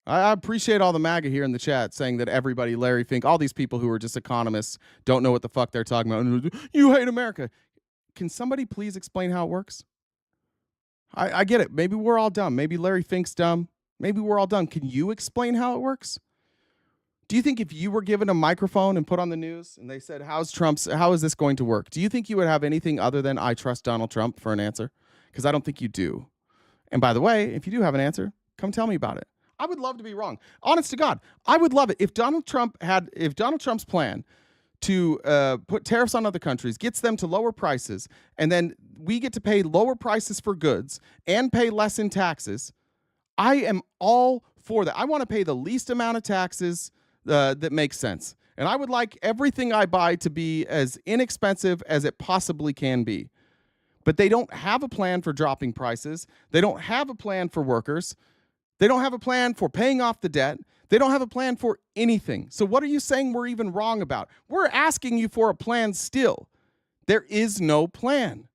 I appreciate all the MAGA here in the chat saying that everybody, Larry Fink, all these people who are just economists, don't know what the fuck they're talking about. You hate America. Can somebody please explain how it works? I get it. Maybe we're all dumb. Maybe Larry Fink's dumb. Maybe we're all done. Can you explain how it works? Do you think if you were given a microphone and put on the news and they said, how is this going to work? Do you think you would have anything other than I trust Donald Trump for an answer? Because I don't think you do. And by the way, if you do have an answer, come tell me about it. I would love to be wrong. Honest to God, I would love it if Donald Trump's plan to put tariffs on other countries gets them to lower prices, and then we get to pay lower prices for goods and pay less in taxes. I am all for that. I want to pay the least amount of taxes that makes sense. And I would like everything I buy to be as inexpensive as it possibly can be. But they don't have a plan for dropping prices. They don't have a plan for workers. They don't have a plan for paying off the debt. They don't have a plan for anything. So what are you saying we're even wrong about? We're asking you for a plan still. There is no plan.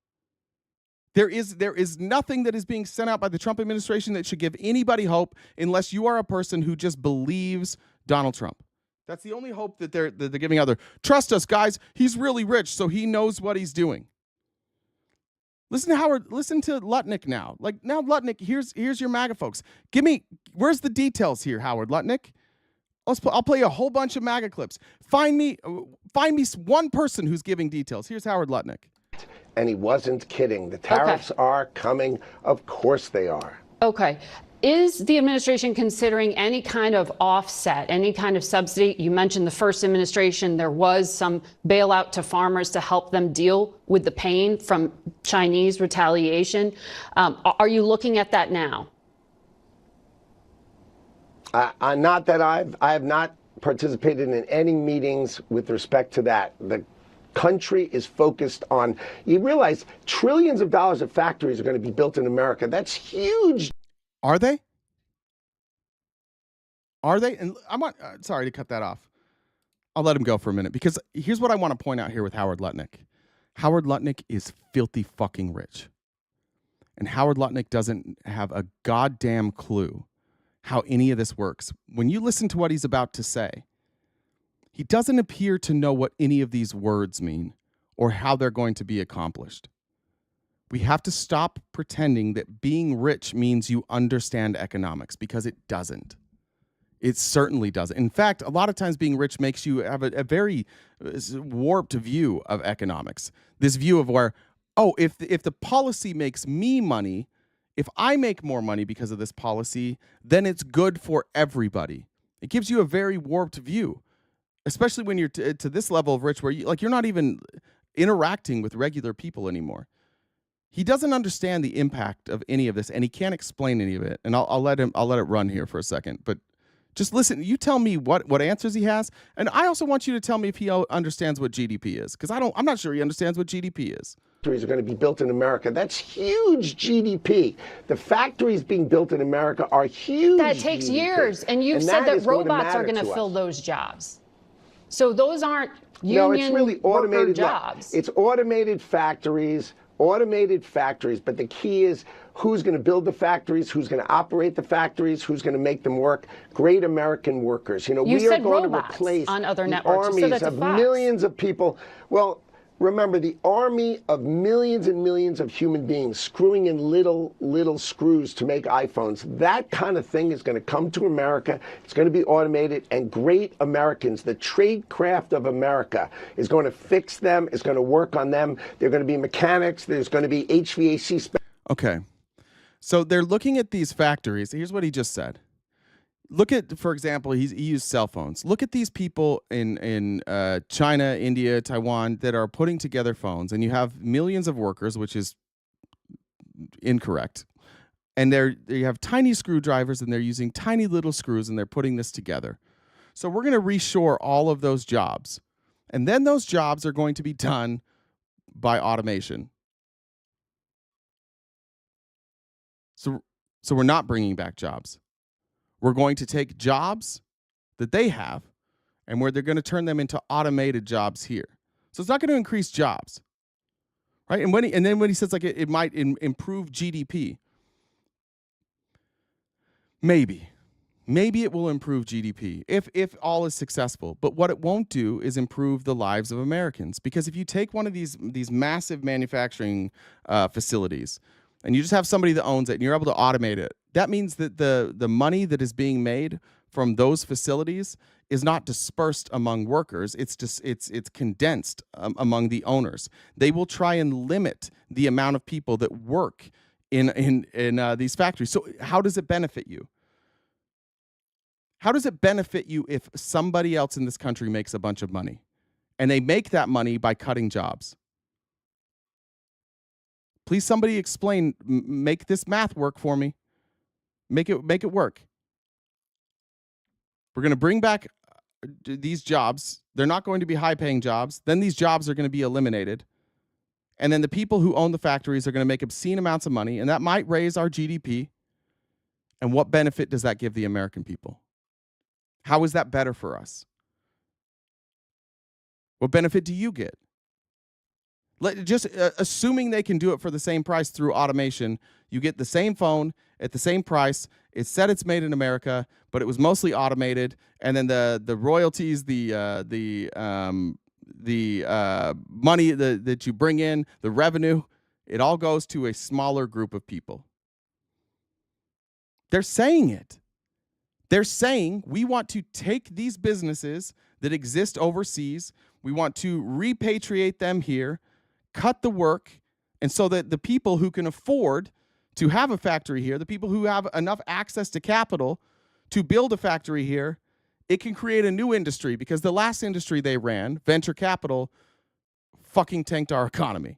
There is nothing that is being sent out by the Trump administration that should give anybody hope unless you are a person who just believes Donald Trump. That's the only hope that they're giving out there. Trust us, guys. He's really rich, so he knows what he's doing. Listen to Howard. Listen to Lutnick now. Like now, Lutnick. Here's your MAGA folks. Where's the details here, Howard Lutnick? I'll play a whole bunch of MAGA clips. Find me one person who's giving details. Here's Howard Lutnick. And he wasn't kidding. The tariffs are coming. Of course they are. Okay. Is the administration considering any kind of offset, any kind of subsidy? You mentioned the first administration, there was some bailout to farmers to help them deal with the pain from Chinese retaliation. Are you looking at that now? Not that I have not participated in any meetings with respect to that. The country is focused on, you realize trillions of dollars of factories are going to be built in America. That's huge. Are they? Are they? And sorry to cut that off. I'll let him go for a minute because here's what I want to point out here with Howard Lutnick. Howard Lutnick is filthy fucking rich. And Howard Lutnick doesn't have a goddamn clue how any of this works. When you listen to what he's about to say, he doesn't appear to know what any of these words mean or how they're going to be accomplished. We have to stop pretending that being rich means you understand economics because it doesn't. It certainly doesn't. In fact, a lot of times being rich makes you have a very warped view of economics. This view of where, if the policy makes me money, if I make more money because of this policy, then it's good for everybody. It gives you a very warped view, especially when you're to this level of rich where you're not even interacting with regular people anymore. He doesn't understand the impact of any of this, and he can't explain any of it. And I'll let it run here for a second. But just listen. You tell me what answers he has, and I also want you to tell me if he understands what GDP is, because I'm not sure he understands what GDP is. Factories are going to be built in America. That's huge GDP. The factories being built in America are huge. That takes GDP. years, and you've said that robots are going to fill those jobs. So those aren't union it's really automated jobs. It's automated factories. But the key is who's going to build the factories, who's going to operate the factories, who's going to make them work. Great American workers. We are going to replace on other the networks. armies of millions of people. Well, remember, the army of millions and millions of human beings screwing in little screws to make iPhones. That kind of thing is going to come to America. It's going to be automated, and great Americans, the trade craft of America, is going to fix them, is going to work on them. They're going to be mechanics. There's going to be HVAC. Okay. So they're looking at these factories. Here's what he just said. Look at, for example, he used cell phones. Look at these people in China, India, Taiwan that are putting together phones, and you have millions of workers, which is incorrect. And they have tiny screwdrivers, and they're using tiny little screws, and they're putting this together. So we're going to reshore all of those jobs, and then those jobs are going to be done by automation. So we're not bringing back jobs. We're going to take jobs that they have, and where they're going to turn them into automated jobs here. So it's not going to increase jobs, right? And then when he says it might improve GDP, maybe it will improve GDP if all is successful. But what it won't do is improve the lives of Americans, because if you take one of these massive manufacturing facilities and you just have somebody that owns it and you're able to automate it, that means that the money that is being made from those facilities is not dispersed among workers. It's just it's condensed among the owners. They will try and limit the amount of people that work in these factories. So how does it benefit you? How does it benefit you if somebody else in this country makes a bunch of money, and they make that money by cutting jobs? Please, somebody explain. Make this math work for me. Make it work. We're going to bring back these jobs. They're not going to be high-paying jobs. Then these jobs are going to be eliminated. And then the people who own the factories are going to make obscene amounts of money, and that might raise our GDP. And what benefit does that give the American people? How is that better for us? What benefit do you get? Just assuming they can do it for the same price through automation, you get the same phone at the same price. It said it's made in America, but it was mostly automated. And then the royalties, the money that you bring in, the revenue, it all goes to a smaller group of people. They're saying it. They're saying we want to take these businesses that exist overseas, we want to repatriate them here, cut the work, and so that the people who can afford to have a factory here, the people who have enough access to capital to build a factory here, it can create a new industry, because the last industry they ran, venture capital, fucking tanked our economy.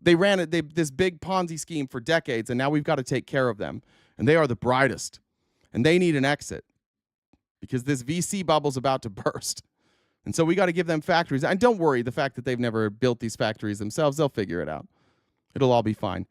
They ran this big Ponzi scheme for decades, and now we've got to take care of them. And they are the brightest, and they need an exit because this VC bubble's about to burst. And so we got to give them factories. And don't worry, the fact that they've never built these factories themselves, they'll figure it out. It'll all be fine.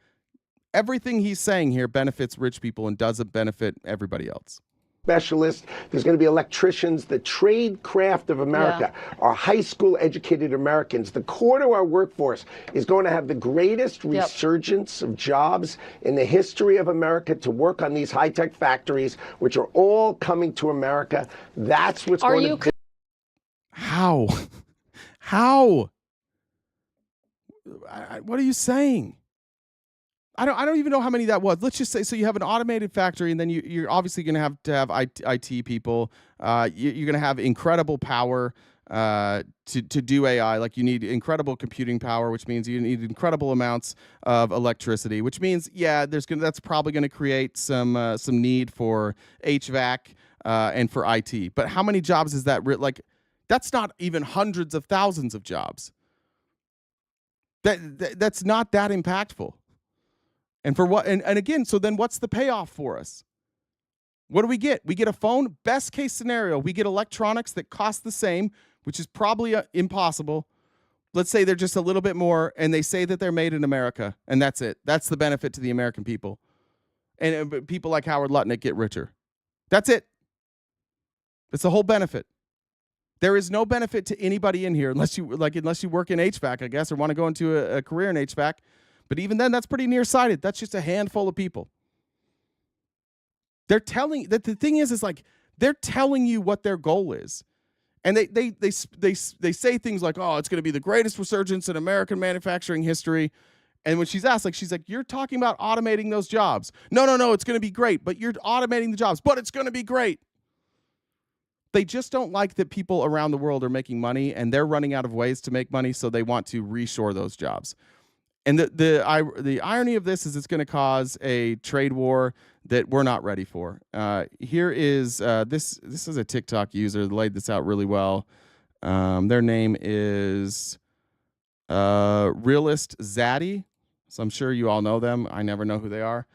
Everything he's saying here benefits rich people and doesn't benefit everybody else. Specialists, there's going to be electricians, the trade craft of America, our high school educated Americans. The core to our workforce is going to have the greatest resurgence of jobs in the history of America to work on these high-tech factories, which are all coming to America. That's what's going to... How? How? What are you saying? I don't even know how many that was. Let's just say, so you have an automated factory, and then you're obviously going to have IT people. You're going to have incredible power to do AI. Like, you need incredible computing power, which means you need incredible amounts of electricity. Which means, yeah, that's probably going to create some need for HVAC and for IT. But how many jobs is that? Like, that's not even hundreds of thousands of jobs. That's not that impactful. And for what? And again, so then what's the payoff for us? What do we get? We get a phone. Best case scenario, we get electronics that cost the same, which is probably impossible. Let's say they're just a little bit more, and they say that they're made in America, and that's it. That's the benefit to the American people. And people like Howard Lutnick get richer. That's it. That's the whole benefit. There is no benefit to anybody in here unless you work in HVAC, I guess, or want to go into a career in HVAC. But even then, that's pretty nearsighted. That's just a handful of people. They're telling that the thing is like they're telling you what their goal is, and they say things like, "Oh, it's going to be the greatest resurgence in American manufacturing history." And when she's asked, she's like, "You're talking about automating those jobs? No, it's going to be great, but you're automating the jobs, but it's going to be great." They just don't like that people around the world are making money, and they're running out of ways to make money, so they want to reshore those jobs. And the irony of this is it's going to cause a trade war that we're not ready for. Here is this is a TikTok user that laid this out really well. Their name is Realist Zaddy. So I'm sure you all know them. I never know who they are.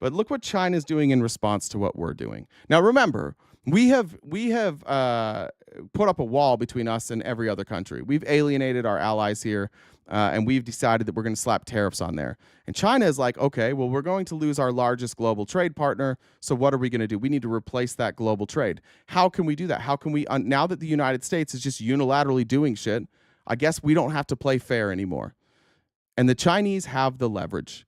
But look what China's doing in response to what we're doing. Now, remember, we have put up a wall between us and every other country. We've alienated our allies here. And we've decided that we're going to slap tariffs on there. And China is like, okay, well, we're going to lose our largest global trade partner. So what are we going to do? We need to replace that global trade. How can we do that? How can we, now that the United States is just unilaterally doing shit, I guess we don't have to play fair anymore. And the Chinese have the leverage.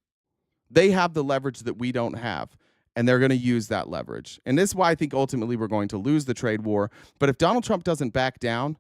They have the leverage that we don't have. And they're going to use that leverage. And this is why I think ultimately we're going to lose the trade war. But if Donald Trump doesn't back down,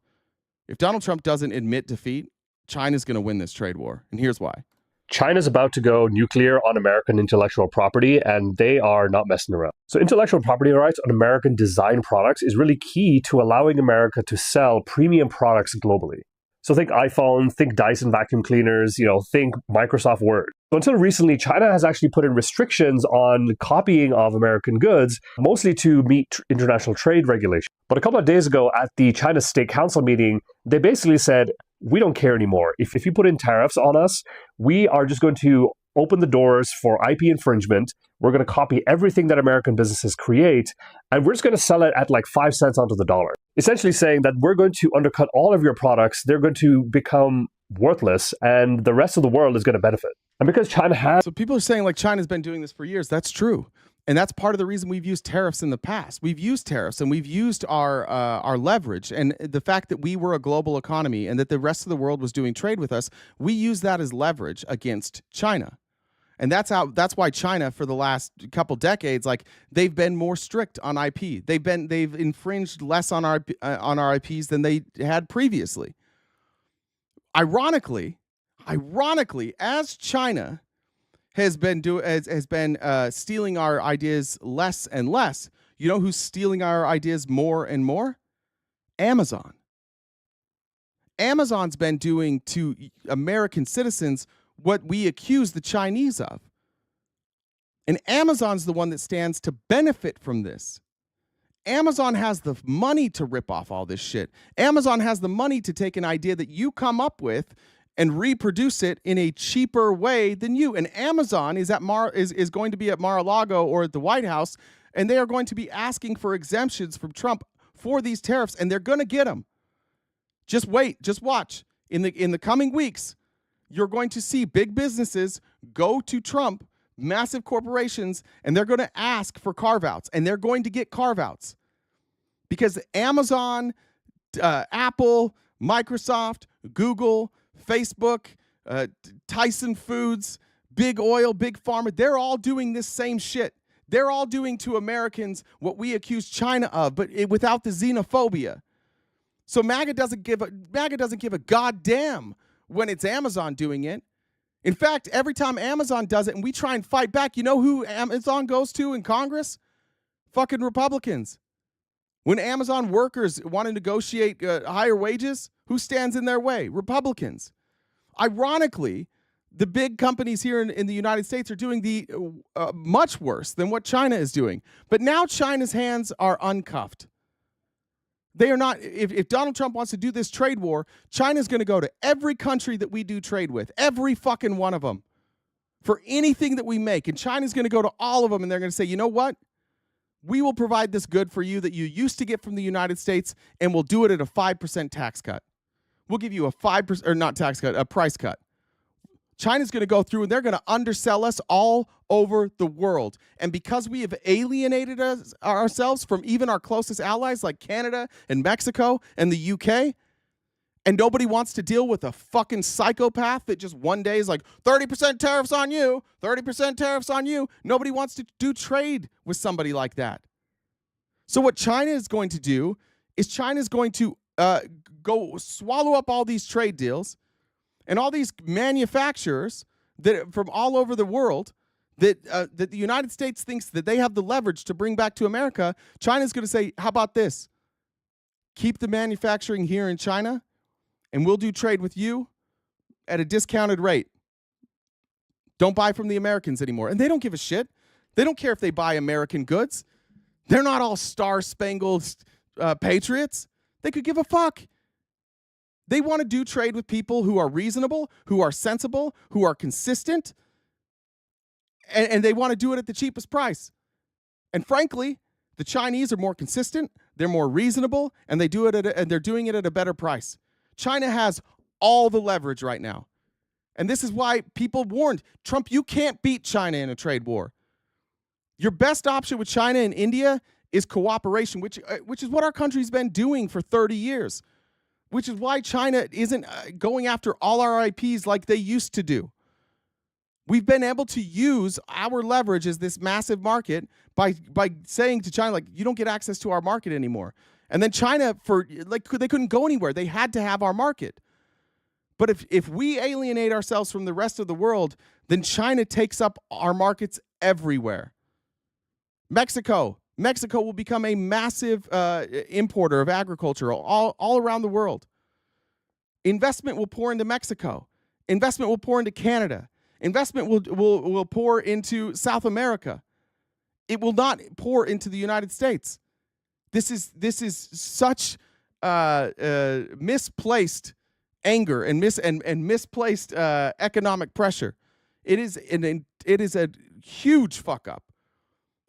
if Donald Trump doesn't admit defeat, China's going to win this trade war, and here's why. China's about to go nuclear on American intellectual property, and they are not messing around. So intellectual property rights on American design products is really key to allowing America to sell premium products globally. So think iPhone, think Dyson vacuum cleaners, think Microsoft Word. So until recently, China has actually put in restrictions on copying of American goods, mostly to meet international trade regulations. But a couple of days ago at the China State Council meeting, they basically said, we don't care anymore. If you put in tariffs on us, we are just going to open the doors for IP infringement. We're going to copy everything that American businesses create, and we're just going to sell it at like 5 cents onto the dollar. Essentially saying that we're going to undercut all of your products. They're going to become worthless, and the rest of the world is going to benefit. And because China has... So people are saying like China's been doing this for years. That's true. And that's part of the reason we've used tariffs in the past. We've used tariffs and we've used our leverage, and the fact that we were a global economy and that the rest of the world was doing trade with us, we use that as leverage against China. And that's why China for the last couple decades, like they've been more strict on IP. They've infringed less on our IPs than they had previously. Ironically, as China has been stealing our ideas less and less, you know who's stealing our ideas more and more? Amazon. Amazon's been doing to American citizens what we accuse the Chinese of. And Amazon's the one that stands to benefit from this. Amazon has the money to rip off all this shit. Amazon has the money to take an idea that you come up with and reproduce it in a cheaper way than you. And Amazon is going to be at Mar-a-Lago or at the White House, and they are going to be asking for exemptions from Trump for these tariffs, and they're going to get them. Just wait, just watch. In the coming weeks, you're going to see big businesses go to Trump, massive corporations, and they're going to ask for carve-outs, and they're going to get carve-outs. Because Amazon, Apple, Microsoft, Google, Facebook, Tyson Foods, Big Oil, Big Pharma, they're all doing this same shit. They're all doing to Americans what we accuse China of, but without the xenophobia. So MAGA doesn't give a goddamn when it's Amazon doing it. In fact, every time Amazon does it and we try and fight back, you know who Amazon goes to in Congress? Fucking Republicans. When Amazon workers want to negotiate higher wages, who stands in their way? Republicans. Ironically, the big companies here in the United States are doing the much worse than what China is doing. But now China's hands are uncuffed. They are not, if Donald Trump wants to do this trade war, China's going to go to every country that we do trade with, every fucking one of them, for anything that we make. And China's going to go to all of them and they're going to say, you know what? We will provide this good for you that you used to get from the United States, and we'll do it at a 5% tax cut. We'll give you a 5%, or not tax cut, a price cut. China's going to go through and they're going to undersell us all over the world. And because we have alienated ourselves from even our closest allies like Canada and Mexico and the UK, and nobody wants to deal with a fucking psychopath that just one day is like, 30% tariffs on you, 30% tariffs on you. Nobody wants to do trade with somebody like that. So what China is going to do is China's going to go swallow up all these trade deals and all these manufacturers that from all over the world that the United States thinks that they have the leverage to bring back to America. China's going to say, how about this? Keep the manufacturing here in China, and we'll do trade with you at a discounted rate. Don't buy from the Americans anymore. And they don't give a shit. They don't care if they buy American goods. They're not all star-spangled patriots. They could give a fuck. They want to do trade with people who are reasonable, who are sensible, who are consistent, and they want to do it at the cheapest price. And frankly, the Chinese are more consistent, they're more reasonable, and they do it and they're doing it at a better price. China has all the leverage right now. And this is why people warned, Trump, you can't beat China in a trade war. Your best option with China and India is cooperation, which is what our country's been doing for 30 years. Which is why China isn't going after all our IPs like they used to do. We've been able to use our leverage as this massive market by saying to China, like, you don't get access to our market anymore. And then China, they couldn't go anywhere. They had to have our market. But if we alienate ourselves from the rest of the world, then China takes up our markets everywhere. Mexico will become a massive importer of agriculture all around the world. Investment will pour into Mexico. Investment will pour into Canada. Investment will pour into South America. It will not pour into the United States. This is such misplaced anger and misplaced economic pressure. It is a huge fuck up,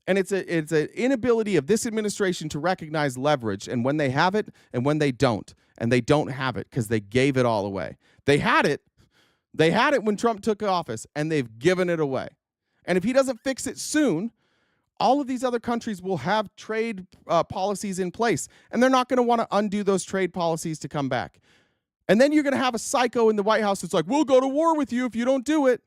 and it's an inability of this administration to recognize leverage, and when they have it and when they don't, and they don't have it because they gave it all away. They had it when Trump took office, and they've given it away. And if he doesn't fix it soon, all of these other countries will have trade policies in place, and they're not going to want to undo those trade policies to come back. And then you're going to have a psycho in the White House that's like, "We'll go to war with you if you don't do it."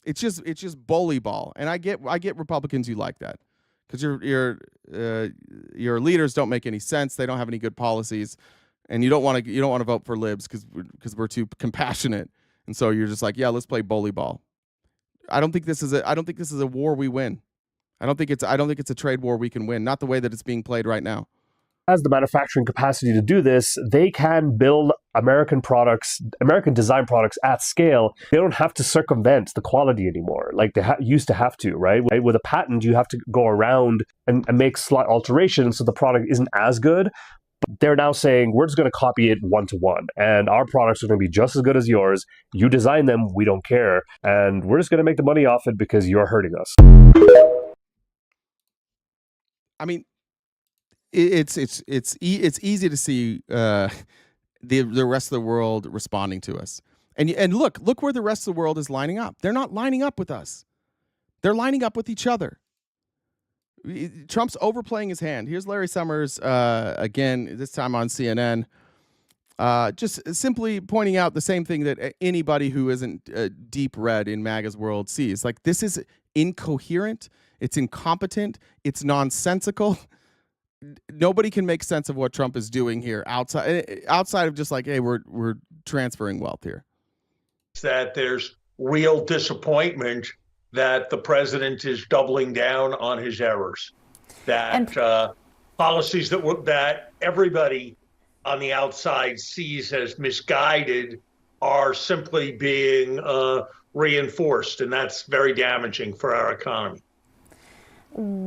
It's just bully ball, and I get Republicans who like that because your leaders don't make any sense. They don't have any good policies, and you don't want to vote for libs because we're too compassionate, and so you're just like, yeah, let's play bully ball. I don't think this is a war we win. I don't think it's a trade war we can win. Not the way that it's being played right now. Has the manufacturing capacity to do this, they can build American products, American design products at scale. They don't have to circumvent the quality anymore, like they used to have to, right? With a patent, you have to go around and make slight alterations so the product isn't as good. But they're now saying, we're just going to copy it one-to-one, and our products are going to be just as good as yours. You design them, we don't care, and we're just going to make the money off it because you're hurting us. I mean, it's easy to see the rest of the world responding to us, and look where the rest of the world is lining up. They're not lining up with us; they're lining up with each other. Trump's overplaying his hand. Here's Larry Summers again, this time on CNN, just simply pointing out the same thing that anybody who isn't deep read in MAGA's world sees. Like, this is incoherent. It's incompetent. It's nonsensical. Nobody can make sense of what Trump is doing here outside of just like, hey, we're transferring wealth here. That there's real disappointment that the president is doubling down on his errors. That policies that everybody on the outside sees as misguided are simply being reinforced, and that's very damaging for our economy.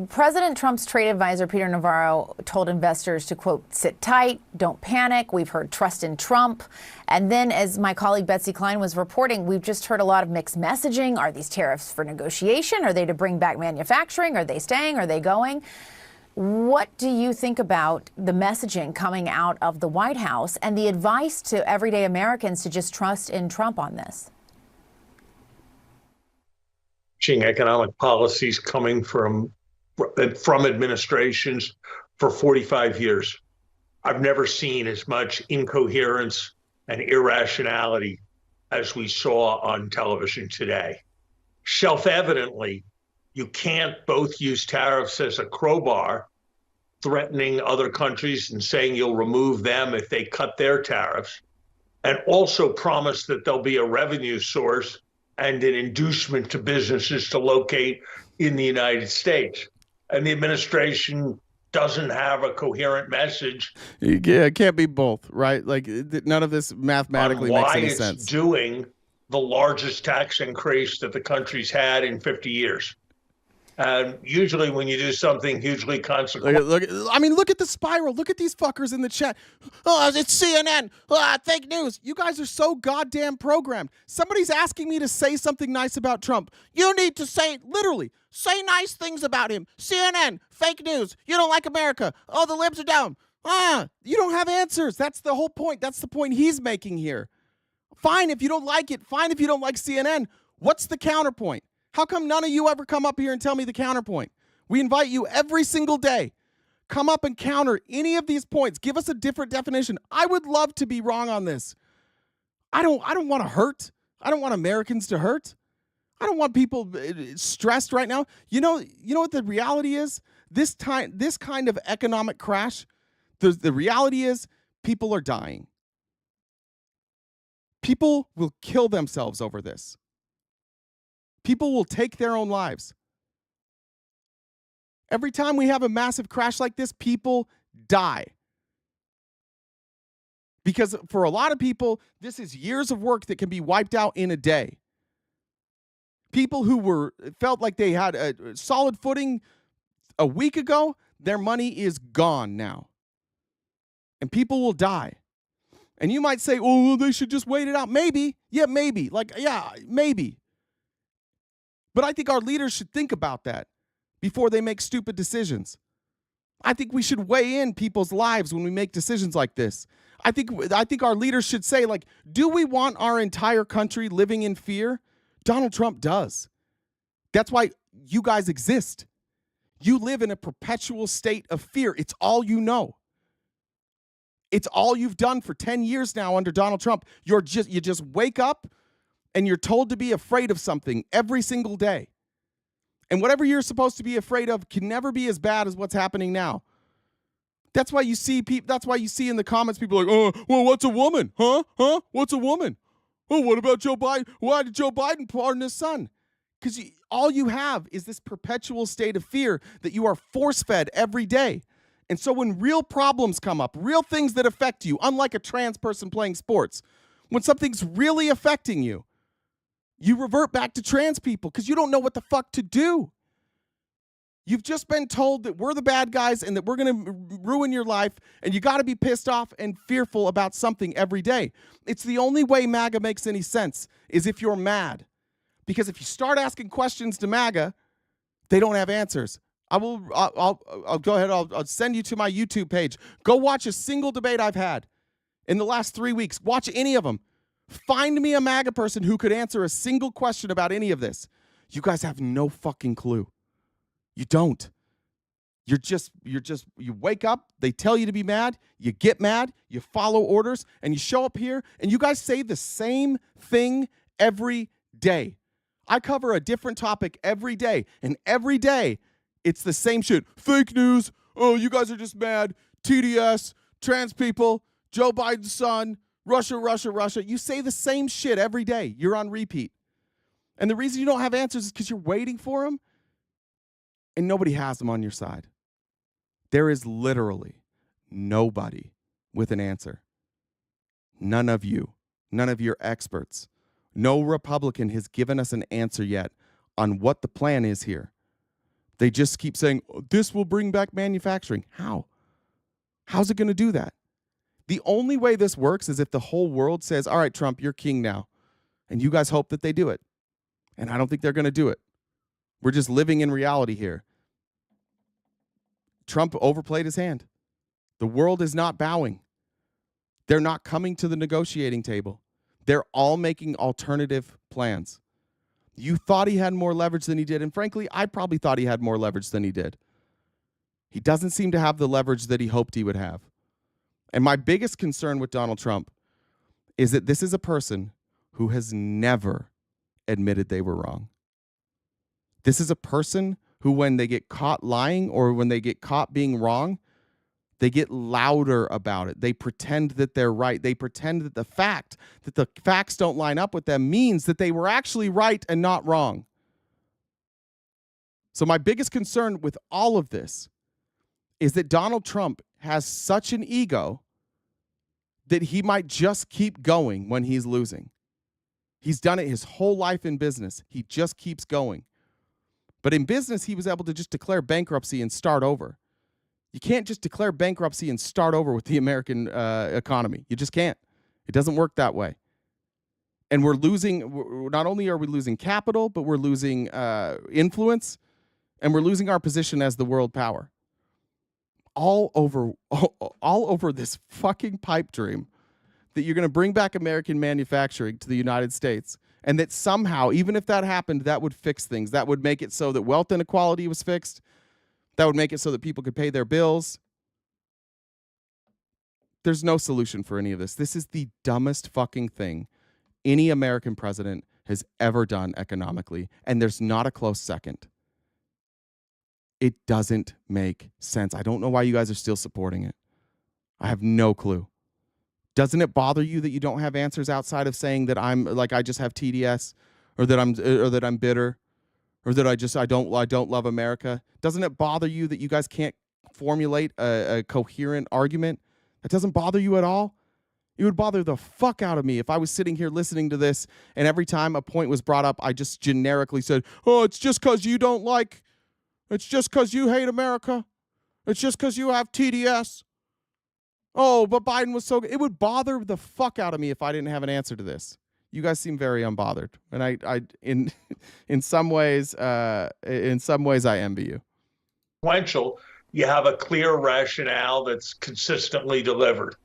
President Trump's trade advisor, Peter Navarro, told investors to, quote, sit tight, don't panic. We've heard trust in Trump. And then, as my colleague Betsy Klein was reporting, we've just heard a lot of mixed messaging. Are these tariffs for negotiation? Are they to bring back manufacturing? Are they staying? Are they going? What do you think about the messaging coming out of the White House and the advice to everyday Americans to just trust in Trump on this? Economic policies coming from administrations for 45 years. I've never seen as much incoherence and irrationality as we saw on television today. Self-evidently, you can't both use tariffs as a crowbar, threatening other countries and saying you'll remove them if they cut their tariffs, and also promise that there'll be a revenue source and an inducement to businesses to locate in the United States. And the administration doesn't have a coherent message. Yeah, it can't be both, right? Like, none of this mathematically makes any sense. Why it's doing the largest tax increase that the country's had in 50 years. And usually when you do something hugely consequential. Look at the spiral. Look at these fuckers in the chat. Oh, it's CNN. Fake news. You guys are so goddamn programmed. Somebody's asking me to say something nice about Trump. You need to say nice things about him. CNN, fake news. You don't like America. Oh, the libs are down. You don't have answers. That's the whole point. That's the point he's making here. Fine if you don't like it. Fine if you don't like CNN. What's the counterpoint? How come none of you ever come up here and tell me the counterpoint? We invite you every single day. Come up and counter any of these points. Give us a different definition. I would love to be wrong on this. I don't want to hurt. I don't want Americans to hurt. I don't want people stressed right now. You know what the reality is? This kind of economic crash, the reality is people are dying. People will kill themselves over this. People will take their own lives. Every time we have a massive crash like this, people die. Because for a lot of people, this is years of work that can be wiped out in a day. People who felt like they had a solid footing a week ago, their money is gone now. And people will die. And you might say, oh, well, they should just wait it out. Maybe. Yeah, maybe. Maybe. But I think our leaders should think about that before they make stupid decisions. I think we should weigh in people's lives when we make decisions like this. I think our leaders should say, like, do we want our entire country living in fear? Donald Trump does. That's why you guys exist. You live in a perpetual state of fear. It's all you know. It's all you've done for 10 years now under Donald Trump. You just wake up and you're told to be afraid of something every single day. And whatever you're supposed to be afraid of can never be as bad as what's happening now. That's why you see in the comments people are like, oh, well, what's a woman? Huh? What's a woman? Oh, what about Joe Biden? Why did Joe Biden pardon his son? Because all you have is this perpetual state of fear that you are force-fed every day. And so when real problems come up, real things that affect you, unlike a trans person playing sports, when something's really affecting you, you revert back to trans people because you don't know what the fuck to do. You've just been told that we're the bad guys and that we're going to ruin your life, and you got to be pissed off and fearful about something every day. It's the only way MAGA makes any sense is if you're mad. Because if you start asking questions to MAGA, they don't have answers. I'll go ahead. I'll send you to my YouTube page. Go watch a single debate I've had in the last 3 weeks. Watch any of them. Find me a MAGA person who could answer a single question about any of this. You guys have no fucking clue. You don't. You wake up, they tell you to be mad, you get mad, you follow orders, and you show up here, and you guys say the same thing every day. I cover a different topic every day, and every day, it's the same shit. Fake news. Oh, you guys are just mad. TDS, trans people, Joe Biden's son, Russia, Russia, Russia. You say the same shit every day. You're on repeat. And the reason you don't have answers is because you're waiting for them, and nobody has them on your side. There is literally nobody with an answer. None of you. None of your experts. No Republican has given us an answer yet on what the plan is here. They just keep saying, oh, this will bring back manufacturing. How? How's it going to do that? The only way this works is if the whole world says, all right, Trump, you're king now. And you guys hope that they do it. And I don't think they're going to do it. We're just living in reality here. Trump overplayed his hand. The world is not bowing. They're not coming to the negotiating table. They're all making alternative plans. You thought he had more leverage than he did, and frankly, I probably thought he had more leverage than he did. He doesn't seem to have the leverage that he hoped he would have. And my biggest concern with Donald Trump is that this is a person who has never admitted they were wrong. This is a person who, when they get caught lying or when they get caught being wrong, they get louder about it. They pretend that they're right. They pretend that the facts don't line up with them means that they were actually right and not wrong. So my biggest concern with all of this is that Donald Trump has such an ego that he might just keep going when he's losing. He's done it his whole life in business. He just keeps going. But in business, he was able to just declare bankruptcy and start over. You can't just declare bankruptcy and start over with the American economy. You just can't. It doesn't work that way. And we're losing, not only are we losing capital, but we're losing influence, and we're losing our position as the world power. All over this fucking pipe dream that you're going to bring back American manufacturing to the United States, and that somehow, even if that happened, that would fix things. That would make it so that wealth inequality was fixed. That would make it so that people could pay their bills. There's no solution for any of this. This is the dumbest fucking thing any American president has ever done economically, and there's not a close second. It doesn't make sense. I don't know why you guys are still supporting it. I have no clue. Doesn't it bother you that you don't have answers outside of saying that I just have TDS, or that I'm bitter, or that I don't love America? Doesn't it bother you that you guys can't formulate a coherent argument? That doesn't bother you at all? It would bother the fuck out of me if I was sitting here listening to this and every time a point was brought up, I just generically said, oh, it's just because you don't like, it's just because you hate America. It's just because you have TDS. Oh, but Biden was so good. It would bother the fuck out of me if I didn't have an answer to this. You guys seem very unbothered. And I in some ways I envy you. You have a clear rationale that's consistently delivered.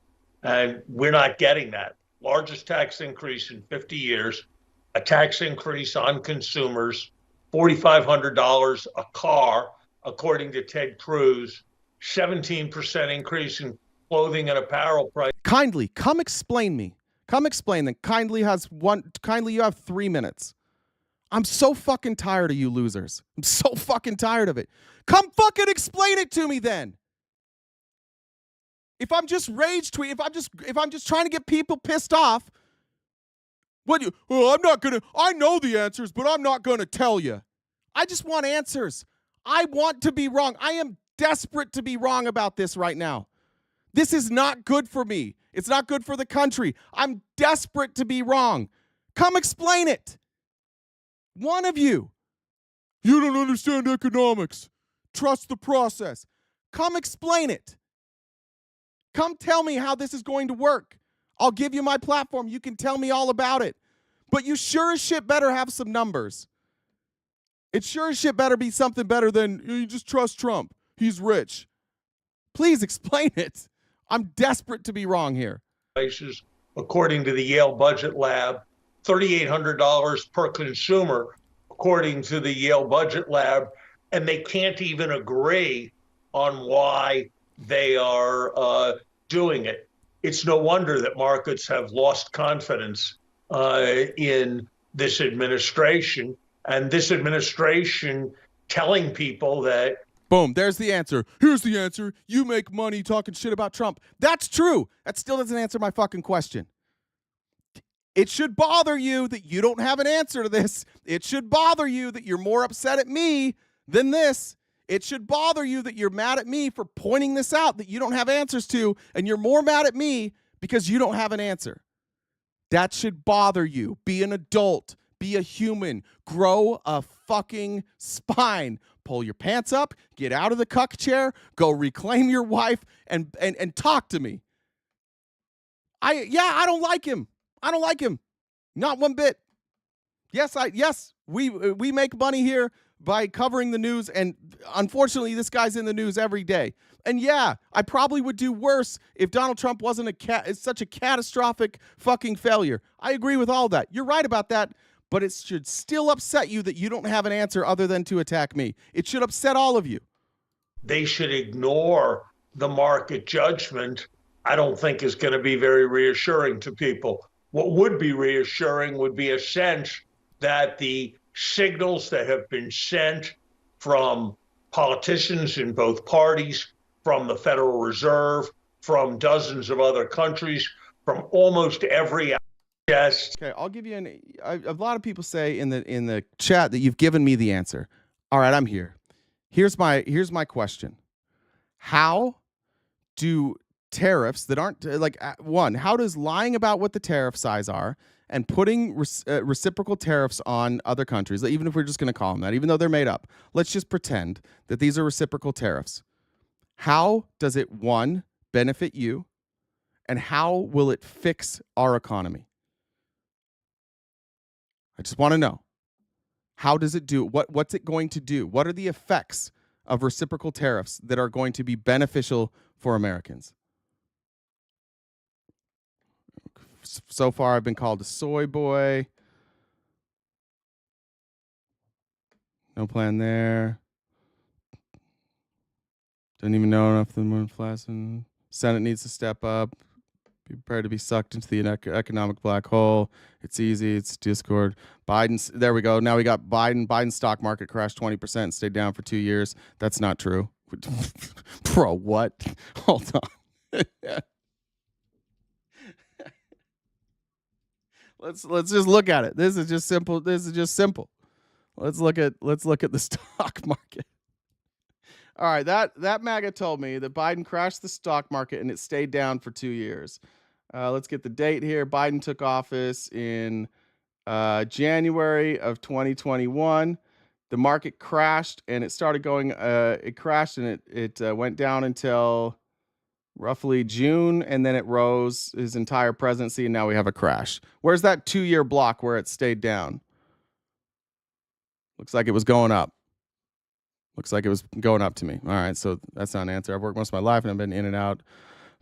And we're not getting that. Largest tax increase in 50 years, a tax increase on consumers, $4,500 a car, according to Ted Cruz, 17% increase in clothing and apparel price. Kindly, come explain me. Come explain that. Kindly, you have 3 minutes. I'm so fucking tired of you losers. I'm so fucking tired of it. Come fucking explain it to me then. If I'm just rage tweeting, if I'm just trying to get people pissed off, I know the answers, but I'm not gonna tell you. I just want answers. I want to be wrong. I am desperate to be wrong about this right now. This is not good for me. It's not good for the country. I'm desperate to be wrong. Come explain it. One of you. You don't understand economics. Trust the process. Come explain it. Come tell me how this is going to work. I'll give you my platform. You can tell me all about it. But you sure as shit better have some numbers. It sure as shit better be something better than you just trust Trump. He's rich. Please explain it. I'm desperate to be wrong here. According to the Yale Budget Lab, $3,800 per consumer, according to the Yale Budget Lab, and they can't even agree on why they are doing it. It's no wonder that markets have lost confidence in this administration, and this administration telling people that. Boom, there's the answer. Here's the answer. You make money talking shit about Trump. That's true. That still doesn't answer my fucking question. It should bother you that you don't have an answer to this. It should bother you that you're more upset at me than this. It should bother you that you're mad at me for pointing this out that you don't have answers to, and you're more mad at me because you don't have an answer. That should bother you. Be an adult. Be a human. Grow a fucking spine. Pull your pants up. Get out of the cuck chair. Go reclaim your wife and talk to me. I don't like him. I don't like him. Not one bit. Yes, we make money here by covering the news, and unfortunately, this guy's in the news every day. And yeah, I probably would do worse if Donald Trump wasn't such a catastrophic fucking failure. I agree with all that. You're right about that, but it should still upset you that you don't have an answer other than to attack me. It should upset all of you. They should ignore the market judgment. I don't think is going to be very reassuring to people. What would be reassuring would be a sense that the signals that have been sent from politicians in both parties, from the Federal Reserve, from dozens of other countries, from almost every guest. Okay, I'll give you a lot of people say in the chat that you've given me the answer. All right, I'm here. Here's my question. How do tariffs that aren't how does lying about what the tariff size are and putting reciprocal tariffs on other countries, even if we're just going to call them that, even though they're made up, let's just pretend that these are reciprocal tariffs. How does it, one, benefit you, and how will it fix our economy? I just want to know. How does it do? What's it going to do? What are the effects of reciprocal tariffs that are going to be beneficial for Americans? So far, I've been called a soy boy. No plan there. Don't even know enough than Warren Flassen. Senate needs to step up. Be prepared to be sucked into the economic black hole. It's easy. It's Discord. Biden's there we go. Now we got Biden. Biden's stock market crashed 20% and stayed down for 2 years. That's not true. Bro, what? Hold on. Let's just look at it. This is just simple. Let's look at the stock market. All right, that MAGA told me that Biden crashed the stock market and it stayed down for 2 years. Let's get the date here. Biden took office in January of 2021. The market crashed and it started going. It crashed and it went down until roughly June, and then it rose his entire presidency, and now we have a crash. Where's that 2-year block where it stayed down? Looks like it was going up. To me. All right, so that's not an answer. I've worked most of my life, and I've been in and out of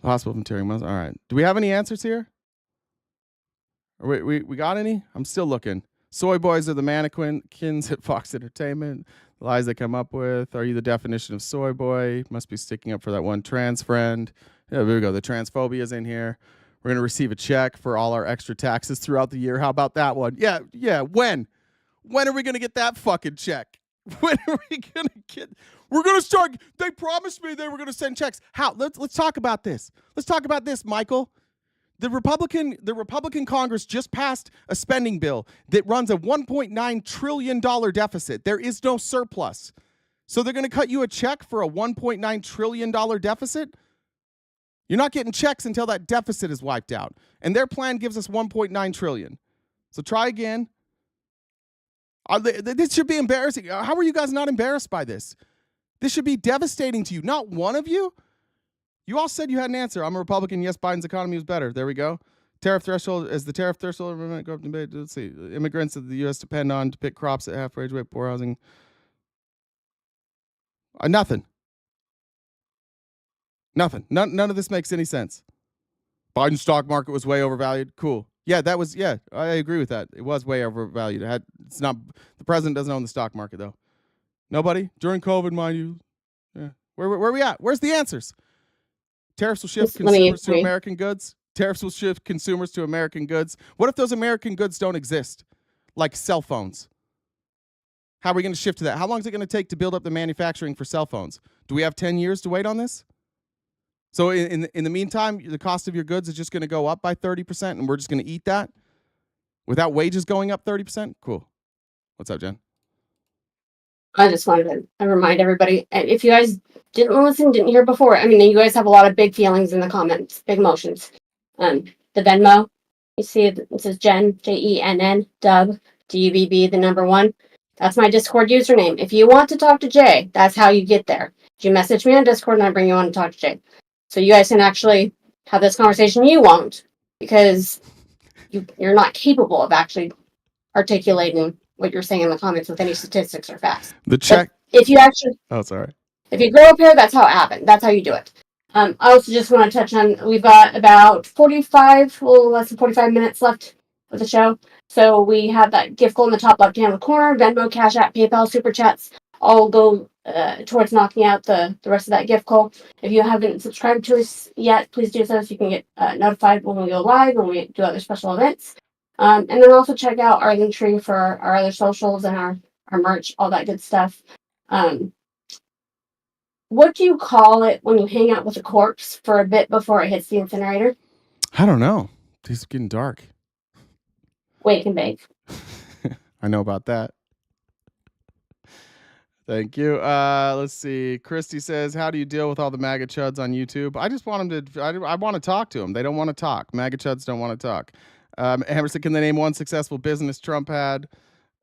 the hospital from tearing muscles. All right. Do we have any answers here? Or we got any? I'm still looking. Soy boys are the mannequins at Fox Entertainment. The lies they come up with. Are you the definition of soy boy? Must be sticking up for that one trans friend. Yeah, there we go. The transphobia is in here. We're going to receive a check for all our extra taxes throughout the year. How about that one? Yeah. When? When are we going to get that fucking check? When are we going to get... We're going to start... They promised me they were going to send checks. How? Let's talk about this. Let's talk about this, Michael. The Republican Congress just passed a spending bill that runs a $1.9 trillion deficit. There is no surplus. So they're going to cut you a check for a $1.9 trillion deficit? You're not getting checks until that deficit is wiped out. And their plan gives us $1.9 trillion. So try again. This should be embarrassing. How are you guys not embarrassed by this? This should be devastating to you. Not one of you? You all said you had an answer. I'm a Republican. Yes, Biden's economy was better. There we go. Tariff threshold. As the tariff threshold go up debate. Let's see. Immigrants that the U.S. depend on to pick crops at half wage rate, poor housing. Nothing. None of this makes any sense. Biden's stock market was way overvalued. Cool. Yeah, I agree with that. It was way overvalued. It's not. The president doesn't own the stock market though. Nobody during COVID, mind you. Yeah. Where are we at? Where's the answers? Tariffs will shift consumers to American goods. What if those American goods don't exist? Like cell phones. How are we going to shift to that? How long is it going to take to build up the manufacturing for cell phones? Do we have 10 years to wait on this? So in the meantime, the cost of your goods is just going to go up by 30%, and we're just going to eat that without wages going up 30%? Cool. What's up, Jen? I just wanted to remind everybody, if you guys didn't listen, didn't hear before, I mean, you guys have a lot of big feelings in the comments, big emotions. The Venmo, you see it says Jen, Jenn, Dub, DUBB, the number 1. That's my Discord username. If you want to talk to Jay, that's how you get there. You message me on Discord and I bring you on to talk to Jay. So you guys can actually have this conversation. You won't, because you're not capable of actually articulating what you're saying in the comments with any statistics or facts. The check. But if you actually... Oh, sorry. If you grow up here, that's how it happened. That's how you do it. I also just want to touch on, we've got about 45, a little less than 45 minutes left of the show. So we have that gift goal in the top left-hand corner, Venmo, Cash App, PayPal, Super Chats, all go towards knocking out the rest of that gift goal. If you haven't subscribed to us yet, please do so you can get notified when we go live, when we do other special events. And then also check out our link tree for our other socials and our merch, all that good stuff. What do you call it when you hang out with a corpse for a bit before it hits the incinerator? I don't know. It's getting dark. Wake and bake. I know about that. Thank you. Let's see. Christy says, how do you deal with all the MAGA chuds on YouTube? I just want them to, I want to talk to them. They don't want to talk. MAGA chuds don't want to talk. Emerson, can they name one successful business Trump had?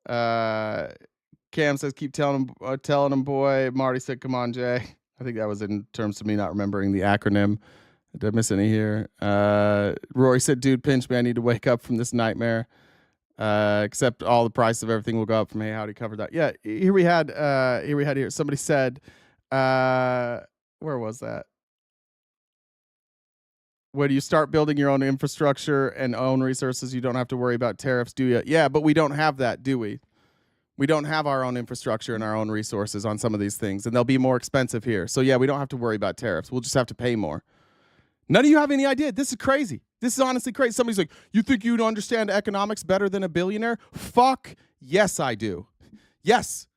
Cam says, keep telling him, boy. Marty said, come on, Jay. I think that was in terms of me not remembering the acronym. Did I miss any here? Rory said, dude, pinch me. I need to wake up from this nightmare. Except all the price of everything will go up from Hey Howdy covered that. Yeah, here we had somebody said, where was that? When you start building your own infrastructure and own resources, you don't have to worry about tariffs, do you? Yeah, but we don't have that, do we? We don't have our own infrastructure and our own resources on some of these things, and they'll be more expensive here. So yeah, we don't have to worry about tariffs. We'll just have to pay more. None of you have any idea. This is crazy. This is honestly crazy. Somebody's like, you think you'd understand economics better than a billionaire? Fuck yes, I do. Yes.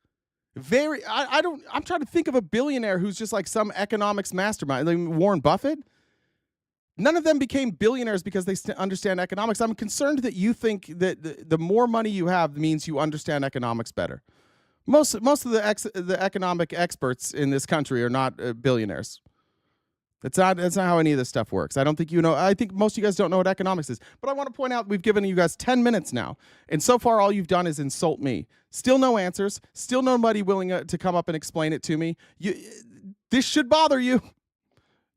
I'm trying to think of a billionaire who's just like some economics mastermind. Like Warren Buffett? None of them became billionaires because they understand economics. I'm concerned that you think that the more money you have means you understand economics better. Most of the economic experts in this country are not billionaires. That's not how any of this stuff works. I don't think you know. I think most of you guys don't know what economics is. But I want to point out we've given you guys 10 minutes now, and so far all you've done is insult me. Still no answers. Still nobody willing to come up and explain it to me. This should bother you.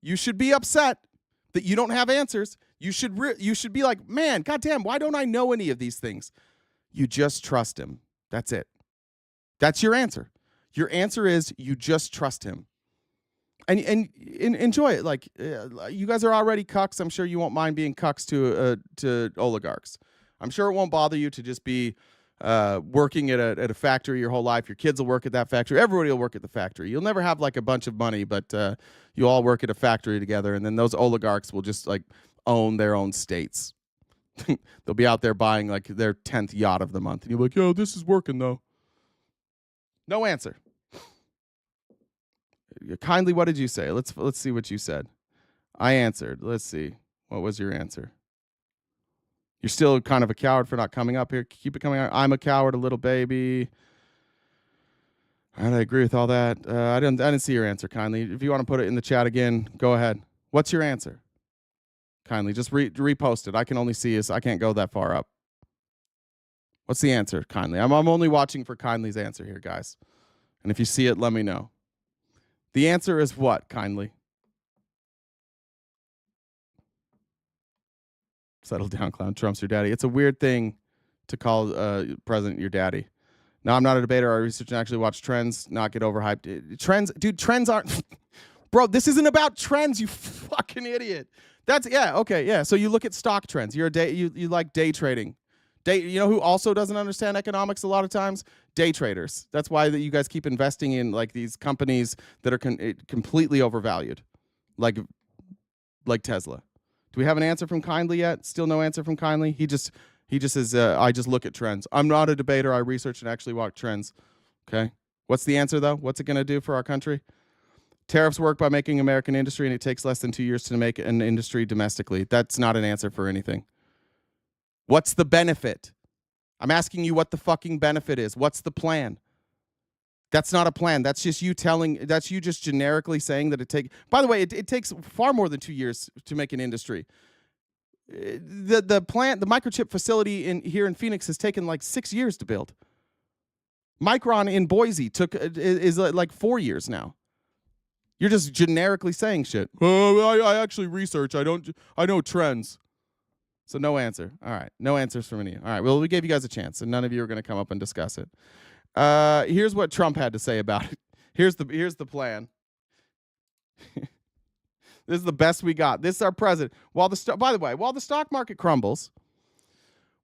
You should be upset that you don't have answers. You should be like, man, goddamn, why don't I know any of these things? You just trust him. That's it. That's your answer. Your answer is you just trust him. And enjoy it. Like you guys are already cucks. I'm sure you won't mind being cucks to oligarchs. I'm sure it won't bother you to just be working at a factory your whole life. Your kids will work at that factory. Everybody will work at the factory. You'll never have like a bunch of money, but you all work at a factory together. And then those oligarchs will just like own their own states. They'll be out there buying like their 10th yacht of the month. And you're like, yo, this is working though. No answer. Kindly, what did you say? Let's see what you said. I answered. Let's see. What was your answer? You're still kind of a coward for not coming up here. Keep it coming out. I'm a coward, a little baby. And I agree with all that. I didn't see your answer, Kindly. If you want to put it in the chat again, go ahead. What's your answer? Kindly, just repost it. I can only see I can't go that far up. What's the answer, Kindly? I'm only watching for Kindly's answer here, guys. And if you see it, let me know. The answer is what, Kindly? Settle down, clown. Trump's your daddy. It's a weird thing to call president your daddy. Now, I'm not a debater. I research and actually watch trends, not get overhyped. Trends aren't... Bro, this isn't about trends, you fucking idiot. Okay. So you look at stock trends. You like day trading. You know who also doesn't understand economics a lot of times? Day traders. That's why you guys keep investing in like these companies that are completely overvalued, like Tesla. Do we have an answer from Kindly yet? Still no answer from Kindly. He just says, I just look at trends. I'm not a debater. I research and actually watch trends. Okay. What's the answer though? What's it going to do for our country? Tariffs work by making American industry, and it takes less than 2 years to make an industry domestically. That's not an answer for anything. What's the benefit? I'm asking you what the fucking benefit is. What's the plan? That's not a plan. That's just you just generically saying that it takes. By the way, it takes far more than 2 years to make an industry. The microchip facility here in Phoenix has taken like 6 years to build. Micron in Boise is like 4 years now. You're just generically saying shit. Oh, I actually research. I know trends. So no answer. All right. No answers from any. All right. Well, we gave you guys a chance, and none of you are going to come up and discuss it. Here's what Trump had to say about it. Here's the plan. This is the best we got. This is our president. By the way, while the stock market crumbles,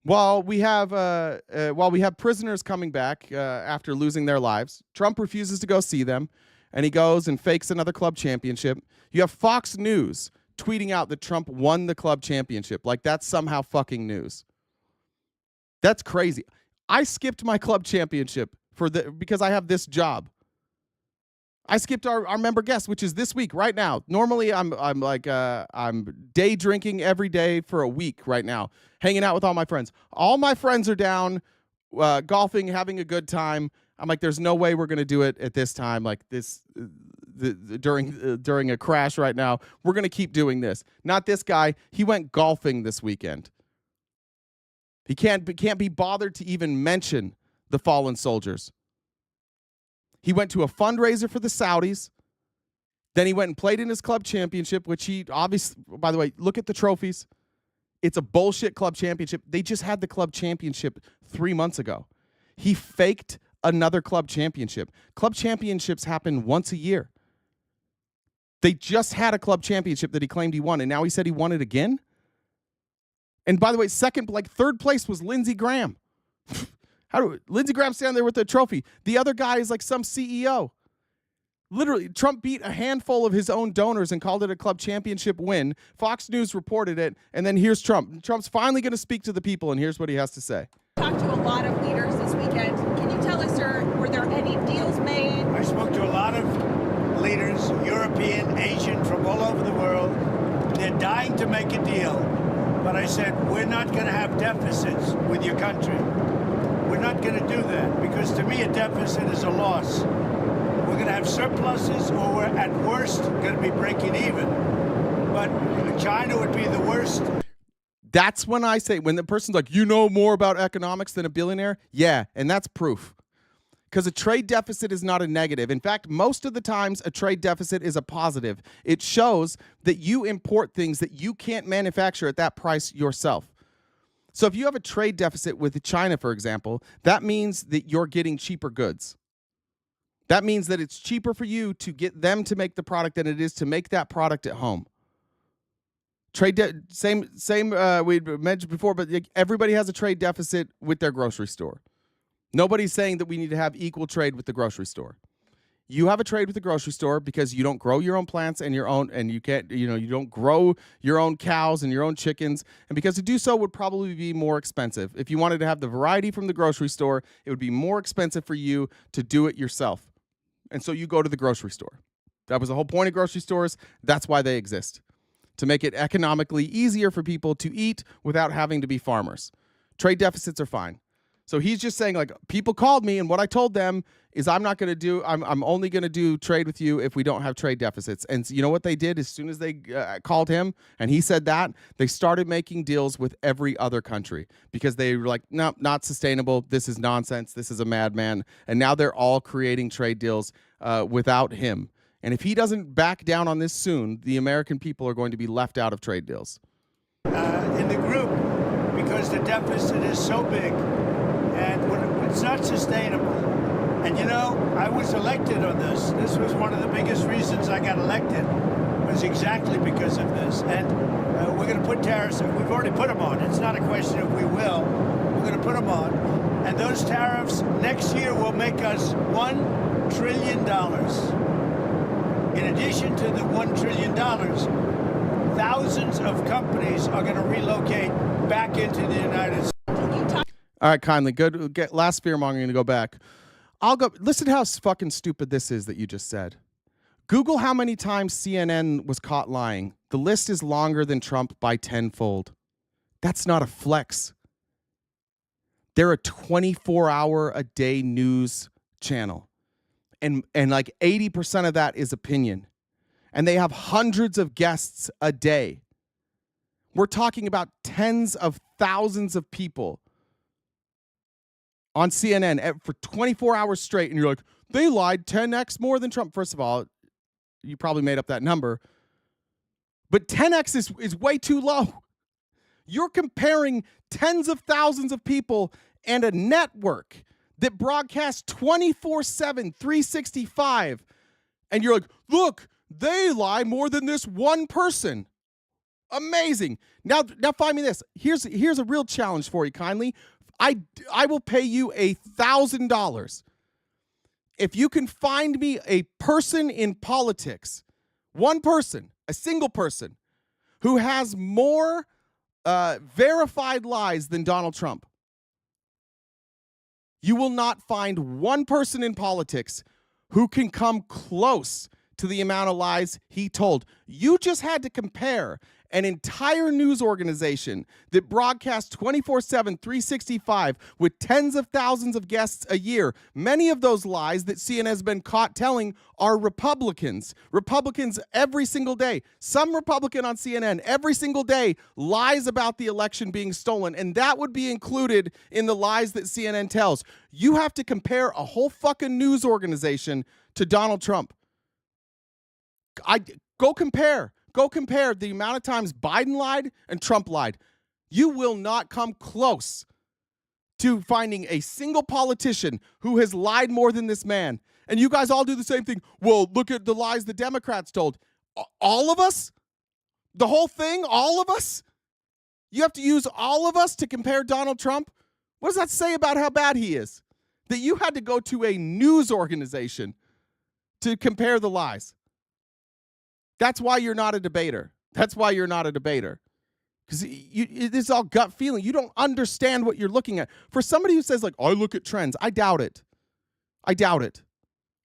while we have prisoners coming back after losing their lives, Trump refuses to go see them, and he goes and fakes another club championship. You have Fox News tweeting out that Trump won the club championship. Like that's somehow fucking news. That's crazy. I skipped my club championship because I have this job. I skipped our member guest, which is this week right now. Normally I'm day drinking every day for a week right now, hanging out with all my friends. All my friends are down golfing, having a good time. I'm like, there's no way we're going to do it at this time, like this during a crash right now. We're going to keep doing this. Not this guy. He went golfing this weekend. He can't be bothered to even mention the fallen soldiers. He went to a fundraiser for the Saudis. Then he went and played in his club championship, which he obviously, by the way, look at the trophies. It's a bullshit club championship. They just had the club championship 3 months ago. He faked another club championship. Club championships happen once a year. They just had a club championship that he claimed he won, and now he said he won it again? And by the way, third place was Lindsey Graham. Lindsey Graham standing there with the trophy. The other guy is like some CEO. Literally, Trump beat a handful of his own donors and called it a club championship win. Fox News reported it, and then here's Trump. Trump's finally going to speak to the people, and here's what he has to say. Talked to a lot of leaders this weekend. Can you tell us, sir, were there any deals made? I spoke to a lot of leaders, European, Asian, from all over the world. They're dying to make a deal, but I said, we're not going to have deficits with your country. We're not going to do that, because to me a deficit is a loss. We're going to have surpluses, or we're at worst going to be breaking even. But China would be the worst. That's when I say, when the person's like, you know more about economics than a billionaire? Yeah, and that's proof. Because a trade deficit is not a negative. In fact, most of the times a trade deficit is a positive. It shows that you import things that you can't manufacture at that price yourself. So if you have a trade deficit with China, for example, that means that you're getting cheaper goods. That means that it's cheaper for you to get them to make the product than it is to make that product at home. Same we mentioned before, but everybody has a trade deficit with their grocery store. Nobody's saying that we need to have equal trade with the grocery store. You have a trade with the grocery store because you don't grow your own plants and you can't, you don't grow your own cows and your own chickens. And because to do so would probably be more expensive. If you wanted to have the variety from the grocery store, it would be more expensive for you to do it yourself. And so you go to the grocery store. That was the whole point of grocery stores. That's why they exist. To make it economically easier for people to eat without having to be farmers. Trade deficits are fine. So he's just saying, like, people called me and what I told them is I'm only going to do trade with you if we don't have trade deficits. And you know what they did as soon as they called him and he said that? They started making deals with every other country because they were like, no, not sustainable. This is nonsense. This is a madman. And now they're all creating trade deals without him. And if he doesn't back down on this soon, the American people are going to be left out of trade deals. In the group, because the deficit is so big and it's not sustainable. And I was elected on this. This was one of the biggest reasons I got elected, was exactly because of this. And we're going to put tariffs, we've already put them on. It's not a question of we will. We're going to put them on. And those tariffs next year will make us $1 trillion. In addition to the $1 trillion, thousands of companies are going to relocate back into the United States. All right, kindly. Good. Last fear-mongering to go back. I'll go. Listen to how fucking stupid this is that you just said. Google how many times CNN was caught lying. The list is longer than Trump by tenfold. That's not a flex. They're a 24-hour-a-day news channel. And like 80% of that is opinion. And they have hundreds of guests a day. We're talking about tens of thousands of people on CNN for 24 hours straight. And you're like, they lied 10x more than Trump. First of all, you probably made up that number. But 10x is way too low. You're comparing tens of thousands of people and a network that broadcasts 24/7, 365. And you're like, look, they lie more than this one person. Amazing. Now find me this. Here's a real challenge for you, kindly. I will pay you $1,000 if you can find me a person in politics, one person, a single person, who has more verified lies than Donald Trump. You will not find one person in politics who can come close to the amount of lies he told. You just had to compare an entire news organization that broadcasts 24/7, 365 with tens of thousands of guests a year. Many of those lies that CNN has been caught telling are Republicans. Republicans every single day. Some Republican on CNN every single day lies about the election being stolen, and that would be included in the lies that CNN tells. You have to compare a whole fucking news organization to Donald Trump. Go compare the amount of times Biden lied and Trump lied. You will not come close to finding a single politician who has lied more than this man. And you guys all do the same thing. Well, look at the lies the Democrats told. All of us? The whole thing? All of us? You have to use all of us to compare Donald Trump? What does that say about how bad he is? That you had to go to a news organization to compare the lies. That's why you're not a debater. That's why you're not a debater. Because this is all gut feeling. You don't understand what you're looking at. For somebody who says, like, I look at trends, I doubt it. I doubt it.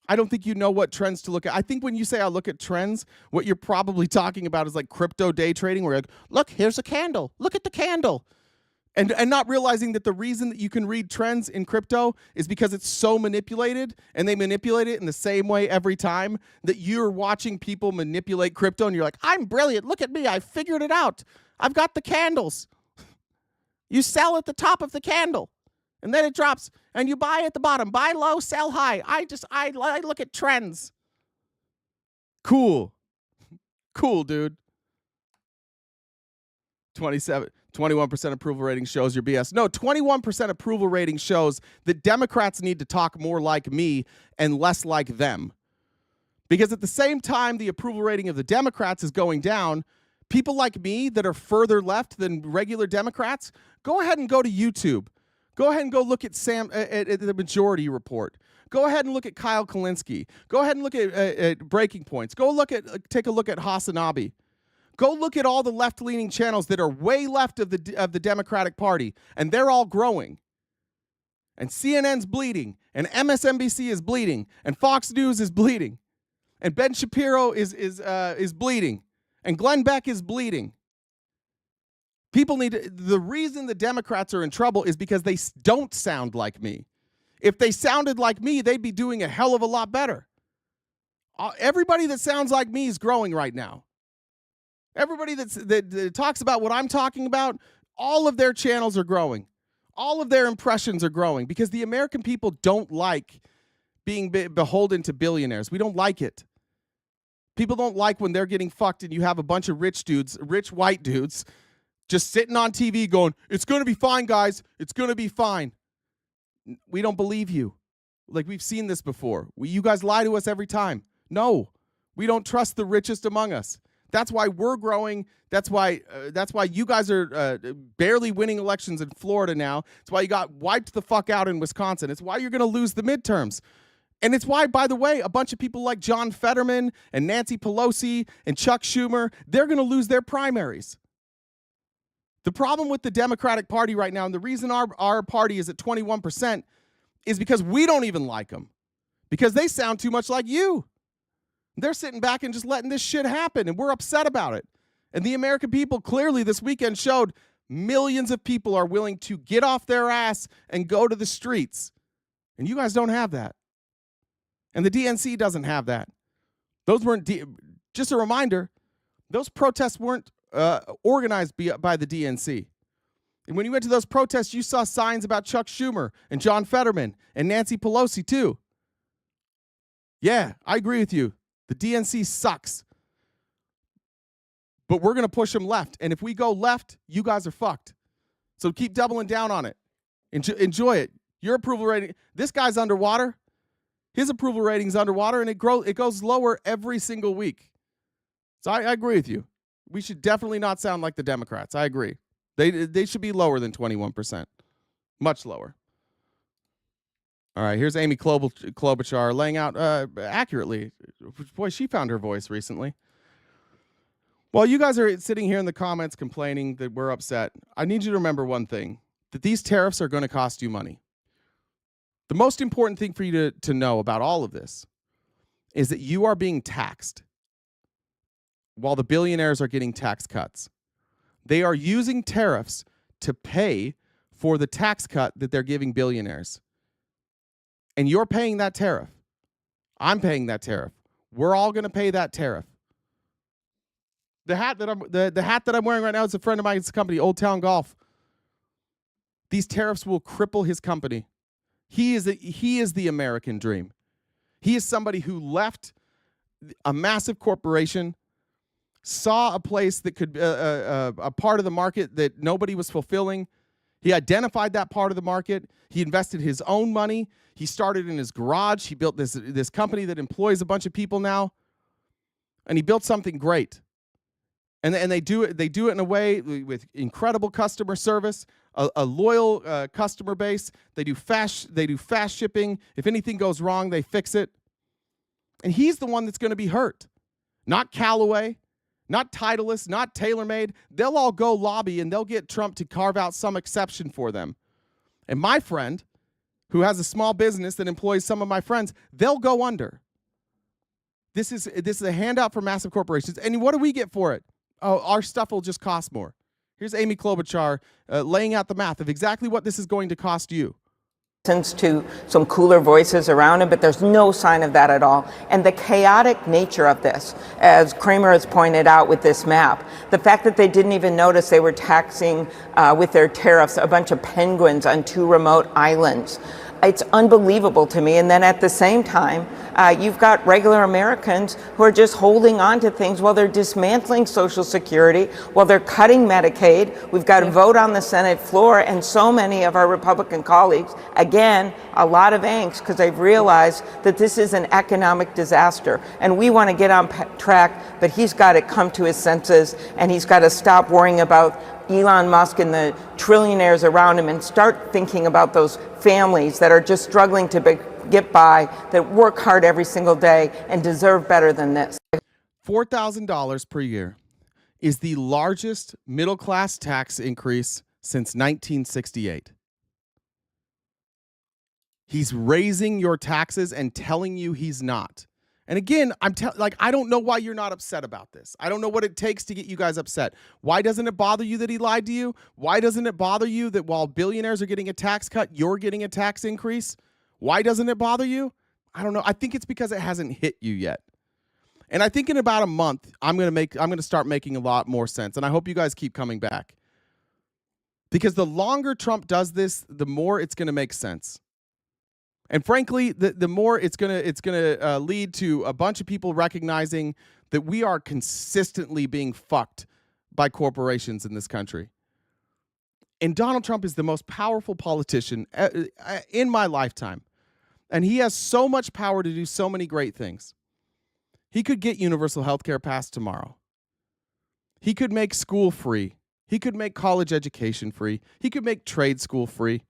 I don't think you know what trends to look at. I think when you say I look at trends, what you're probably talking about is like crypto day trading, where you're like, look, here's a candle. Look at the candle. And not realizing that the reason that you can read trends in crypto is because it's so manipulated, and they manipulate it in the same way every time, that you're watching people manipulate crypto and you're like, I'm brilliant. Look at me. I figured it out. I've got the candles. You sell at the top of the candle, and then it drops, and you buy at the bottom. Buy low, sell high. I look at trends. Cool. Cool, dude. 21% approval rating shows your BS. No, 21% approval rating shows that Democrats need to talk more like me and less like them. Because at the same time the approval rating of the Democrats is going down, people like me that are further left than regular Democrats, go ahead and go to YouTube. Go ahead and go look at the Majority Report. Go ahead and look at Kyle Kalinske. Go ahead and look at Breaking Points. Take a look at Hasanabi. Go look at all the left-leaning channels that are way left of the Democratic Party, and they're all growing. And CNN's bleeding, and MSNBC is bleeding, and Fox News is bleeding, and Ben Shapiro is bleeding, and Glenn Beck is bleeding. The reason the Democrats are in trouble is because they don't sound like me. If they sounded like me, they'd be doing a hell of a lot better. Everybody that sounds like me is growing right now. Everybody that talks about what I'm talking about, all of their channels are growing. All of their impressions are growing because the American people don't like being beholden to billionaires. We don't like it. People don't like when they're getting fucked and you have a bunch of rich white dudes, just sitting on TV going, it's going to be fine, guys. It's going to be fine. We don't believe you. Like, we've seen this before. You guys lie to us every time. No, we don't trust the richest among us. That's why we're growing. That's why you guys are barely winning elections in Florida now. It's why you got wiped the fuck out in Wisconsin. It's why you're going to lose the midterms. And it's why, by the way, a bunch of people like John Fetterman and Nancy Pelosi and Chuck Schumer, they're going to lose their primaries. The problem with the Democratic Party right now, and the reason our party is at 21%, is because we don't even like them. Because they sound too much like you. They're sitting back and just letting this shit happen, and we're upset about it. And the American people clearly this weekend showed millions of people are willing to get off their ass and go to the streets. And you guys don't have that. And the DNC doesn't have that. Those weren't, just a reminder, those protests weren't organized by the DNC. And when you went to those protests, you saw signs about Chuck Schumer and John Fetterman and Nancy Pelosi too. Yeah, I agree with you. The DNC sucks. But we're going to push them left. And if we go left, you guys are fucked. So keep doubling down on it. Enjoy it. Your approval rating, this guy's underwater. His approval rating's underwater, and it goes lower every single week. So I agree with you. We should definitely not sound like the Democrats. I agree. They should be lower than 21%. Much lower. All right, here's Amy Klobuchar laying out accurately. Boy, she found her voice recently. While you guys are sitting here in the comments complaining that we're upset, I need you to remember one thing, that these tariffs are going to cost you money. The most important thing for you to know about all of this is that you are being taxed while the billionaires are getting tax cuts. They are using tariffs to pay for the tax cut that they're giving billionaires. And you're paying that tariff. I'm paying that tariff. We're all going to pay that tariff. The hat that I'm wearing right now is a friend of mine's company, Old Town Golf. These tariffs will cripple his company. He is the American dream. He is somebody who left a massive corporation, saw a place that could a part of the market that nobody was fulfilling. He identified that part of the market. He invested his own money. He started in his garage. He built this company that employs a bunch of people now. And he built something great. And they do it in a way with incredible customer service, a loyal customer base. They do fast shipping. If anything goes wrong, they fix it. And he's the one that's going to be hurt. Not Callaway, not Titleist, not TaylorMade. They'll all go lobby and they'll get Trump to carve out some exception for them. And my friend, who has a small business that employs some of my friends, they'll go under. This is a handout for massive corporations. And what do we get for it? Oh, our stuff will just cost more. Here's Amy Klobuchar laying out the math of exactly what this is going to cost you. To some cooler voices around him, but there's no sign of that at all. And the chaotic nature of this, as Kramer has pointed out with this map, the fact that they didn't even notice they were taxing with their tariffs a bunch of penguins on 2 remote islands. It's unbelievable to me. And then at the same time, you've got regular Americans who are just holding on to things while they're dismantling Social Security, while they're cutting Medicaid. We've got a vote on the Senate floor, and so many of our Republican colleagues, again, a lot of angst because they've realized that this is an economic disaster. And we want to get on track, but he's got to come to his senses, and he's got to stop worrying about Elon Musk and the trillionaires around him and start thinking about those families that are just struggling to get by, that work hard every single day and deserve better than this. $4,000 per year is the largest middle-class tax increase since 1968. He's raising your taxes and telling you he's not. And again, I don't know why you're not upset about this. I don't know what it takes to get you guys upset. Why doesn't it bother you that he lied to you? Why doesn't it bother you that while billionaires are getting a tax cut, you're getting a tax increase? Why doesn't it bother you? I don't know. I think it's because it hasn't hit you yet. And I think in about a month, I'm going to start making a lot more sense. And I hope you guys keep coming back. Because the longer Trump does this, the more it's going to make sense. And frankly, the more it's gonna lead to a bunch of people recognizing that we are consistently being fucked by corporations in this country. And Donald Trump is the most powerful politician in my lifetime. And he has so much power to do so many great things. He could get universal health care passed tomorrow. He could make school free. He could make college education free. He could make trade school free.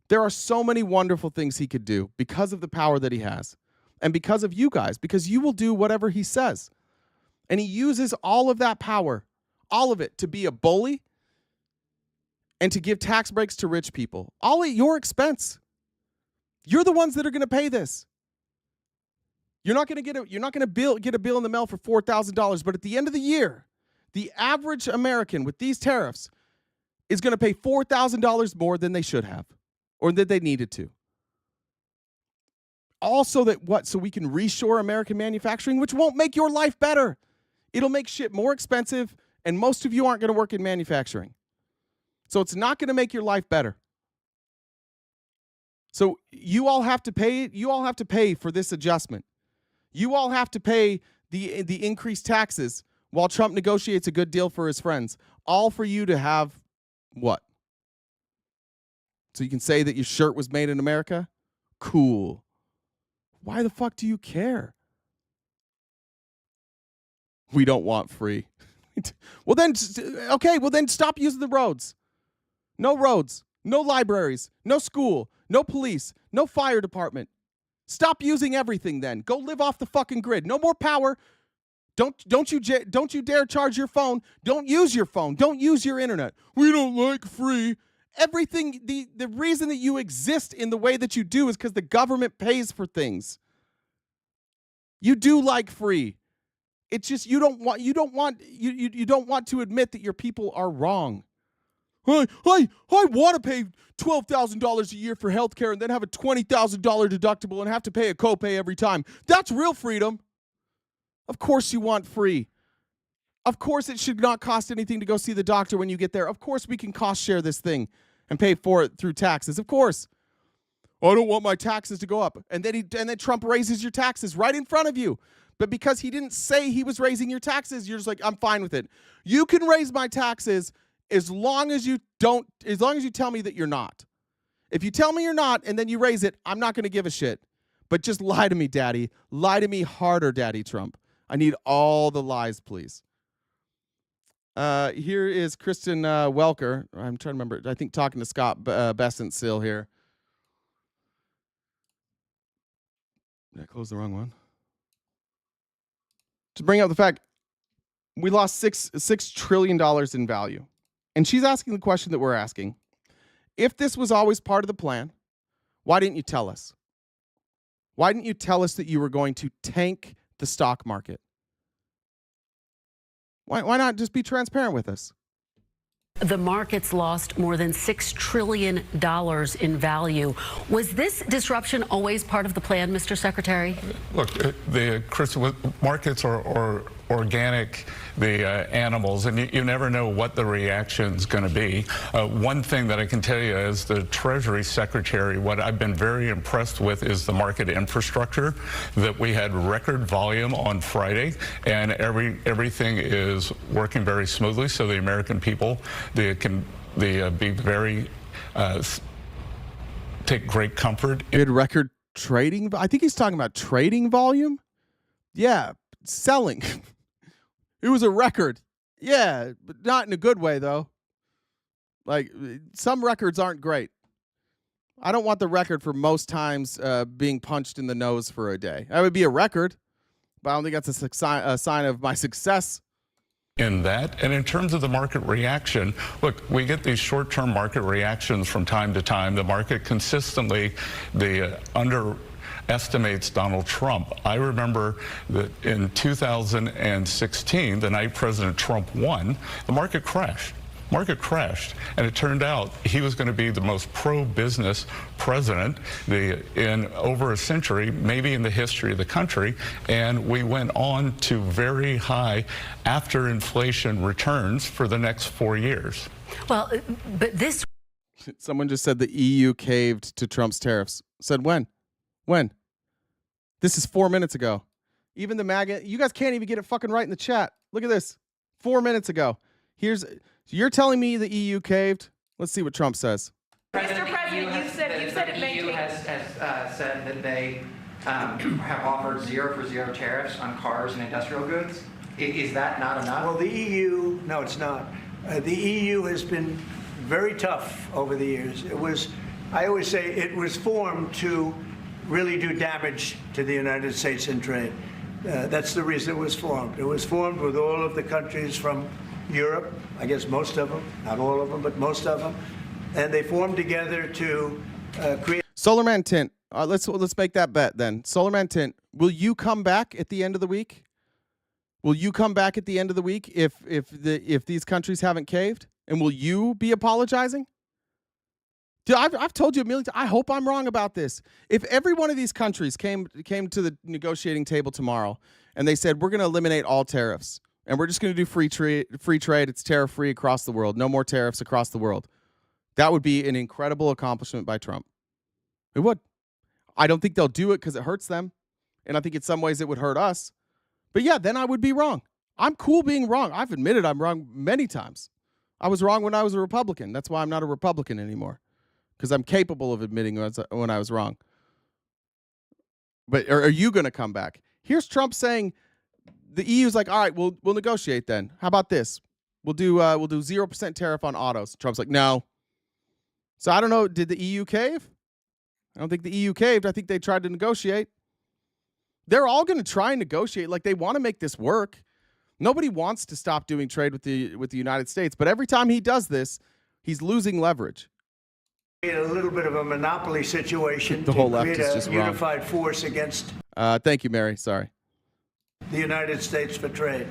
There are so many wonderful things he could do because of the power that he has and because of you guys, because you will do whatever he says. And he uses all of that power, all of it, to be a bully and to give tax breaks to rich people, all at your expense. You're the ones that are going to pay this. You're not going to get a bill in the mail for $4,000, but at the end of the year, the average American with these tariffs is going to pay $4,000 more than they should have. Or that they needed to. Also so we can reshore American manufacturing, which won't make your life better. It'll make shit more expensive, and most of you aren't going to work in manufacturing. So it's not going to make your life better. So you all have to pay for this adjustment. You all have to pay the increased taxes while Trump negotiates a good deal for his friends. All for you to have what? So you can say that your shirt was made in America? Cool. Why the fuck do you care? We don't want free. Well then stop using the roads. No roads, no libraries, no school, no police, no fire department. Stop using everything then. Go live off the fucking grid. No more power. Don't you dare charge your phone. Don't use your phone. Don't use your internet. We don't like free. Everything, the reason that you exist in the way that you do is because the government pays for things. You do like free. It's just you don't want to admit that your people are wrong. I want to pay $12,000 a year for healthcare and then have a $20,000 deductible and have to pay a copay every time. That's real freedom. Of course you want free. Of course it should not cost anything to go see the doctor when you get there. Of course we can cost share this thing and pay for it through taxes. Of course. I don't want my taxes to go up. And then Trump raises your taxes right in front of you. But because he didn't say he was raising your taxes, you're just like, I'm fine with it. You can raise my taxes as long as you tell me that you're not. If you tell me you're not and then you raise it, I'm not going to give a shit. But just lie to me, Daddy. Lie to me harder, Daddy Trump. I need all the lies, please. Here is Kristen Welker. I'm trying to remember. I think talking to Scott Bessent still here. Did I close the wrong one? To bring up the fact, we lost $6 trillion in value. And she's asking the question that we're asking. If this was always part of the plan, Why didn't you tell us? Why didn't you tell us that you were going to tank the stock market? Why not just be transparent with us? The markets lost more than $6 trillion in value. Was this disruption always part of the plan, Mr. Secretary? Look, Chris, markets are organic, the animals, and you never know what the reaction's going to be. One thing that I can tell you as the Treasury Secretary, what I've been very impressed with is the market infrastructure, that we had record volume on Friday, and everything is working very smoothly, so the American people, they can be very, take great comfort. You had record trading? I think he's talking about trading volume? Yeah, selling. It was a record. Yeah, but not in a good way, though. Like, some records aren't great. I don't want the record for most times being punched in the nose for a day. That would be a record, but I don't think that's a sign of my success. In that, and in terms of the market reaction, look, we get these short-term market reactions from time to time. The market consistently, underestimates Donald Trump. I remember that in 2016, the night President Trump won, the market crashed. And it turned out he was going to be the most pro-business president in over a century, maybe in the history of the country. And we went on to very high after inflation returns for the next 4 years. Well, but this... Someone just said the EU caved to Trump's tariffs. Said when? When? This is 4 minutes ago. Even the MAGA, you guys can't even get it fucking right in the chat. Look at this. 4 minutes ago. You're telling me the EU caved? Let's see what Trump says. Mr. President, you said it maintains. The EU has said that they have offered 0 for 0 tariffs on cars and industrial goods. Is that not enough? Well, the EU, no, it's not. The EU has been very tough over the years. I always say it was formed to really do damage to the United States in trade. That's the reason it was formed. It was formed with all of the countries from Europe, I guess most of them, not all of them, but most of them, and they formed together to create. Solarman Tint, let's make that bet then. Solarman Tint, will you come back at the end of the week? Will you come back at the end of the week if these countries haven't caved? And will you be apologizing? Dude, I've told you a million times. I hope I'm wrong about this. If every one of these countries came to the negotiating table tomorrow and they said we're going to eliminate all tariffs and we're just going to do free trade, it's tariff free across the world, no more tariffs across the world, that would be an incredible accomplishment by Trump. It would. I don't think they'll do it because it hurts them, and I think in some ways it would hurt us. But yeah, then I would be wrong. I'm cool being wrong. I've admitted I'm wrong many times. I was wrong when I was a Republican. That's why I'm not a Republican anymore, because I'm capable of admitting when I was wrong. But are you going to come back? Here's Trump saying the EU's like, all right, we'll negotiate then. How about this? We'll do 0% tariff on autos. Trump's like, no. So I don't know. Did the EU cave? I don't think the EU caved. I think they tried to negotiate. They're all going to try and negotiate. Like, they want to make this work. Nobody wants to stop doing trade with the United States, but every time he does this, he's losing leverage. A little bit of a monopoly situation. The whole left is just wrong. Unified force against. Thank you, Mary. Sorry. The United States for trade.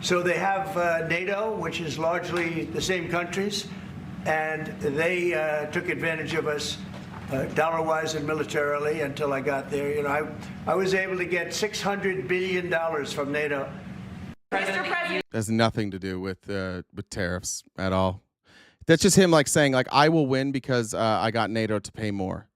So they have NATO, which is largely the same countries, and they took advantage of us dollar-wise and militarily until I got there. You know, I was able to get $600 billion from NATO. Mr. President. Has nothing to do with tariffs at all. That's just him like saying like I will win because I got NATO to pay more,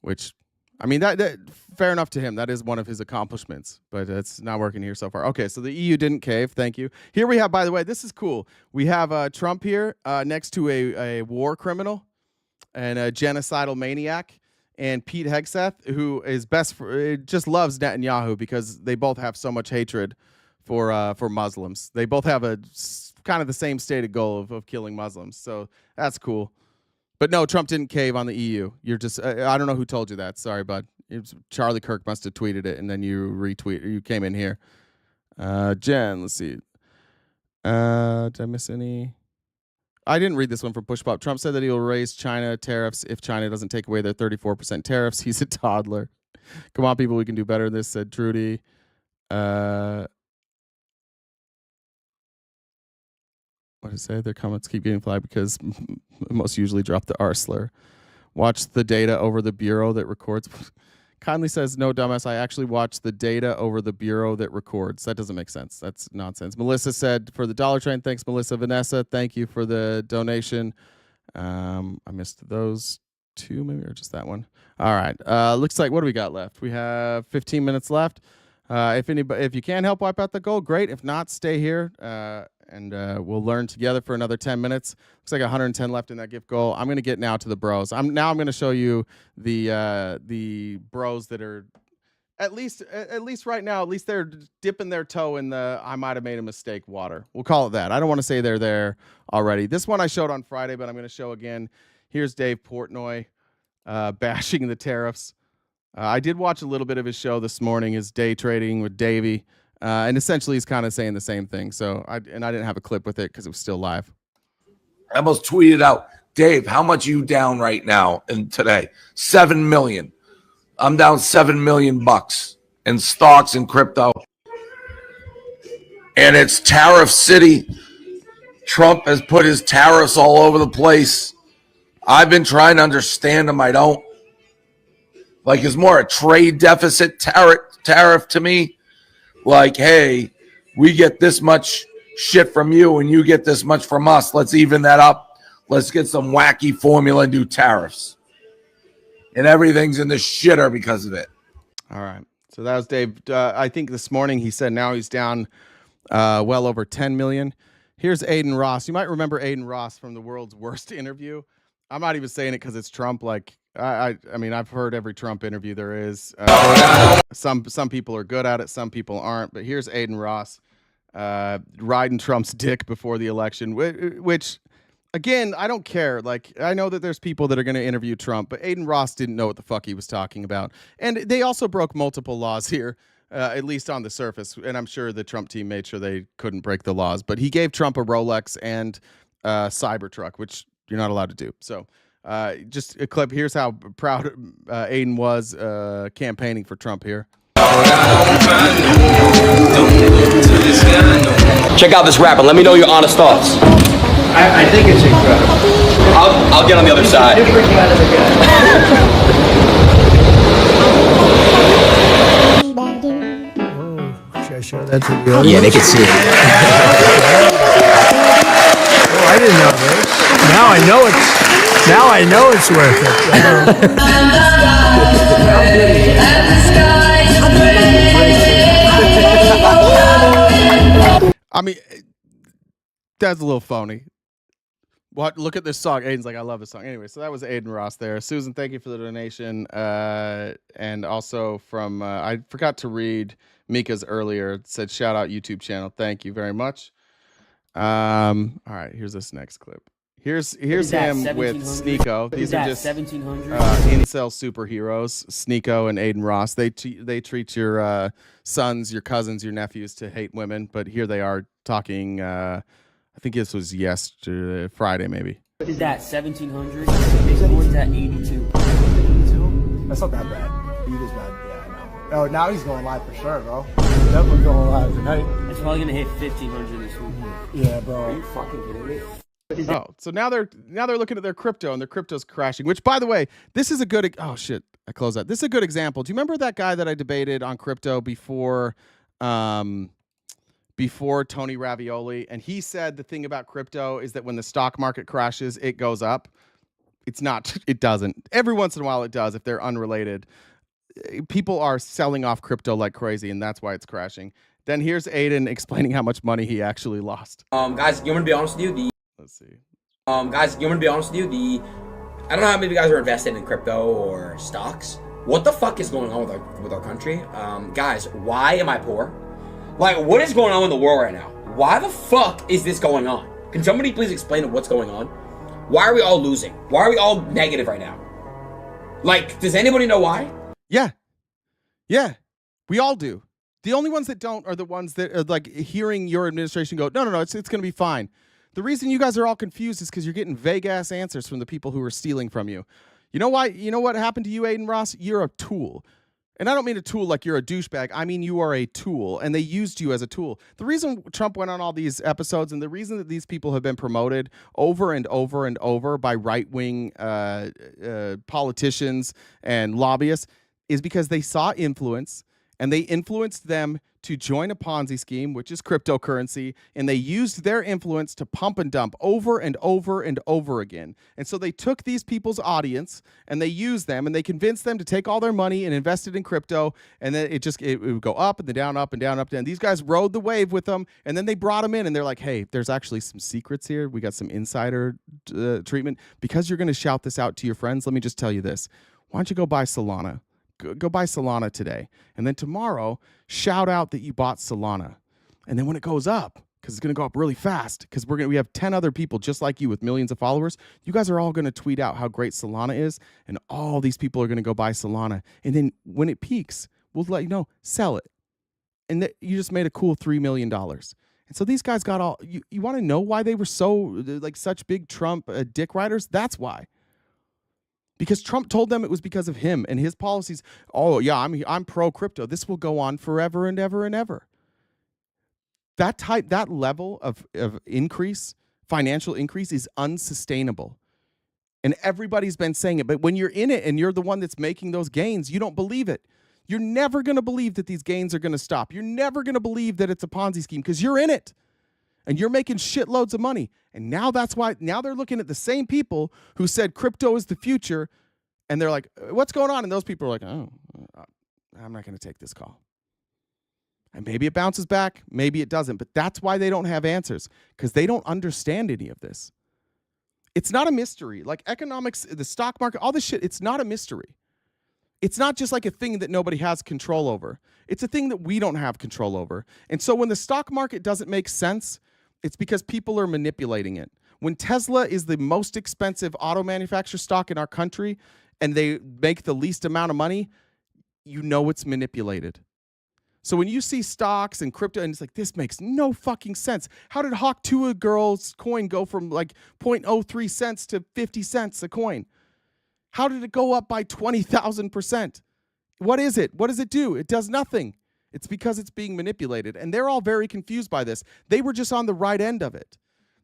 which I mean that fair enough to him. That is one of his accomplishments, but it's not working here so far. Okay, so the EU didn't cave. Thank you. Here we have, by the way, this is cool. We have Trump here next to a war criminal and a genocidal maniac, and Pete Hegseth, who is just loves Netanyahu because they both have so much hatred for Muslims. They both have a kind of the same stated goal of killing Muslims. So that's cool. But no, Trump didn't cave on the EU. You're just, I don't know who told you that. Sorry, bud. Charlie Kirk must have tweeted it, and then you you came in here. Jen, let's see. Did I miss any? I didn't read this one from Push Pop. Trump said that he will raise China tariffs if China doesn't take away their 34% tariffs. He's a toddler. Come on, people, we can do better than this, said Trudy. What did it say? Their comments keep getting flagged because most usually drop the R slur. Watch the data over the bureau that records. Kindly says, no, dumbass, I actually watch the data over the bureau that records. That doesn't make sense. That's nonsense. Melissa said, for the Dollar Train, thanks, Melissa. Vanessa, thank you for the donation. I missed those two, maybe, or just that one. All right. Looks like, what do we got left? We have 15 minutes left. If you can help wipe out the goal, great. If not, stay here, and we'll learn together for another 10 minutes. Looks like 110 left in that gift goal. I'm going to get now to the bros. I'm going to show you the bros that are at least right now. At least they're dipping their toe in the I might have made a mistake water. We'll call it that. I don't want to say they're there already. This one I showed on Friday, but I'm going to show again. Here's Dave Portnoy bashing the tariffs. I did watch a little bit of his show this morning, his day trading with Davey, and essentially he's kind of saying the same thing. So I didn't have a clip with it because it was still live. I almost tweeted out, Dave, how much are you down right now and today? 7 million. I'm down $7 million in stocks and crypto. And it's tariff city. Trump has put his tariffs all over the place. I've been trying to understand them. I don't. Like, it's more a trade deficit tariff to me. Like, hey, we get this much shit from you and you get this much from us. Let's even that up. Let's get some wacky formula and do tariffs. And everything's in the shitter because of it. All right. So that was Dave. I think this morning he said now he's down well over 10 million. Here's Aiden Ross. You might remember Aiden Ross from the World's Worst interview. I'm not even saying it because it's Trump. Like, I mean, I've heard every Trump interview there is. Some people are good at it. Some people aren't. But here's Aiden Ross riding Trump's dick before the election, which, again, I don't care. Like, I know that there's people that are going to interview Trump, but Aiden Ross didn't know what the fuck he was talking about. And they also broke multiple laws here, at least on the surface. And I'm sure the Trump team made sure they couldn't break the laws. But he gave Trump a Rolex and Cybertruck, which you're not allowed to do. So just a clip. Here's how proud Aiden was campaigning for Trump here. Check out this rapper. Let me know your honest thoughts. I think it's incredible. I'll get on the other side. Should I show that to the audience? Yeah, they can see it. Oh, I didn't know this. Now I know it's worth it. I mean, that's a little phony. What? Look at this song. Aiden's like, I love this song. Anyway, so that was Aiden Ross there. Susan, thank you for the donation. And also from, I forgot to read Mika's earlier. It said, shout out YouTube channel. Thank you very much. All right, here's this next clip. Here's him with Sneeko. These are just incel superheroes, Sneeko and Aiden Ross. They treat your sons, your cousins, your nephews to hate women, but here they are talking. I think this was yesterday, Friday maybe. What is that, 1700? Bitcoin's at 82. 82? That's not that bad. He is bad. Yeah, I know. Oh, now he's going live for sure, bro. He's definitely going live tonight. It's probably gonna hit 1500 this week. Yeah, bro. Are you fucking kidding me? Oh, so now they're looking at their crypto and their crypto's crashing, which, by the way, this is a good, oh shit, I closed that. This is a good example. Do you remember that guy that I debated on crypto before Tony Ravioli? And he said the thing about crypto is that when the stock market crashes, it goes up. It's not, it doesn't. Every once in a while it does if they're unrelated. People are selling off crypto like crazy, and that's why it's crashing. Then here's Aiden explaining how much money he actually lost. Guys, you want to be honest with you? Let's see. Guys, you want to be honest with you? I don't know how many of you guys are invested in crypto or stocks. What the fuck is going on with our country? Guys, why am I poor? Like, what is going on in the world right now? Why the fuck is this going on? Can somebody please explain what's going on? Why are we all losing? Why are we all negative right now? Like, does anybody know why? Yeah. We all do. The only ones that don't are the ones that are like hearing your administration go, no, it's going to be fine. The reason you guys are all confused is because you're getting vague-ass answers from the people who are stealing from you. You know why? You know what happened to you, Aiden Ross? You're a tool. And I don't mean a tool like you're a douchebag. I mean you are a tool, and they used you as a tool. The reason Trump went on all these episodes and the reason that these people have been promoted over and over and over by right-wing politicians and lobbyists is because they saw influence, and they influenced them to join a Ponzi scheme, which is cryptocurrency, and they used their influence to pump and dump over and over and over again. And so they took these people's audience, and they used them, and they convinced them to take all their money and invest it in crypto, and then it would go up and then down, up and down, up and down. These guys rode the wave with them, and then they brought them in, and they're like, hey, there's actually some secrets here. We got some insider treatment. Because you're going to shout this out to your friends, let me just tell you this. Why don't you go buy Solana? Go buy Solana today, and then tomorrow shout out that you bought Solana, and then when it goes up, because it's going to go up really fast, because we have 10 other people just like you with millions of followers, you guys are all going to tweet out how great Solana is, and all these people are going to go buy Solana, and then when it peaks, we'll let you know, sell it, and you just made a cool $3 million. And so these guys got all, you want to know why they were so such big Trump dick riders? That's why. Because Trump told them it was because of him and his policies. Oh, yeah, I'm pro-crypto. This will go on forever and ever and ever. That level of increase, financial increase, is unsustainable. And everybody's been saying it. But when you're in it and you're the one that's making those gains, you don't believe it. You're never going to believe that these gains are going to stop. You're never going to believe that it's a Ponzi scheme because you're in it. And you're making shitloads of money. And now that's why, now they're looking at the same people who said crypto is the future. And they're like, what's going on? And those people are like, oh, I'm not going to take this call. And maybe it bounces back. Maybe it doesn't. But that's why they don't have answers, because they don't understand any of this. It's not a mystery. Like economics, the stock market, all this shit, it's not a mystery. It's not just like a thing that nobody has control over. It's a thing that we don't have control over. And so when the stock market doesn't make sense, it's because people are manipulating it. When Tesla is the most expensive auto manufacturer stock in our country and they make the least amount of money, you know it's manipulated. So when you see stocks and crypto and it's like, this makes no fucking sense. How did Hawk Tuah Girl's coin go from like 0.03 cents to 50 cents a coin? How did it go up by 20,000%? What is it? What does it do? It does nothing. It's because it's being manipulated. And they're all very confused by this. They were just on the right end of it.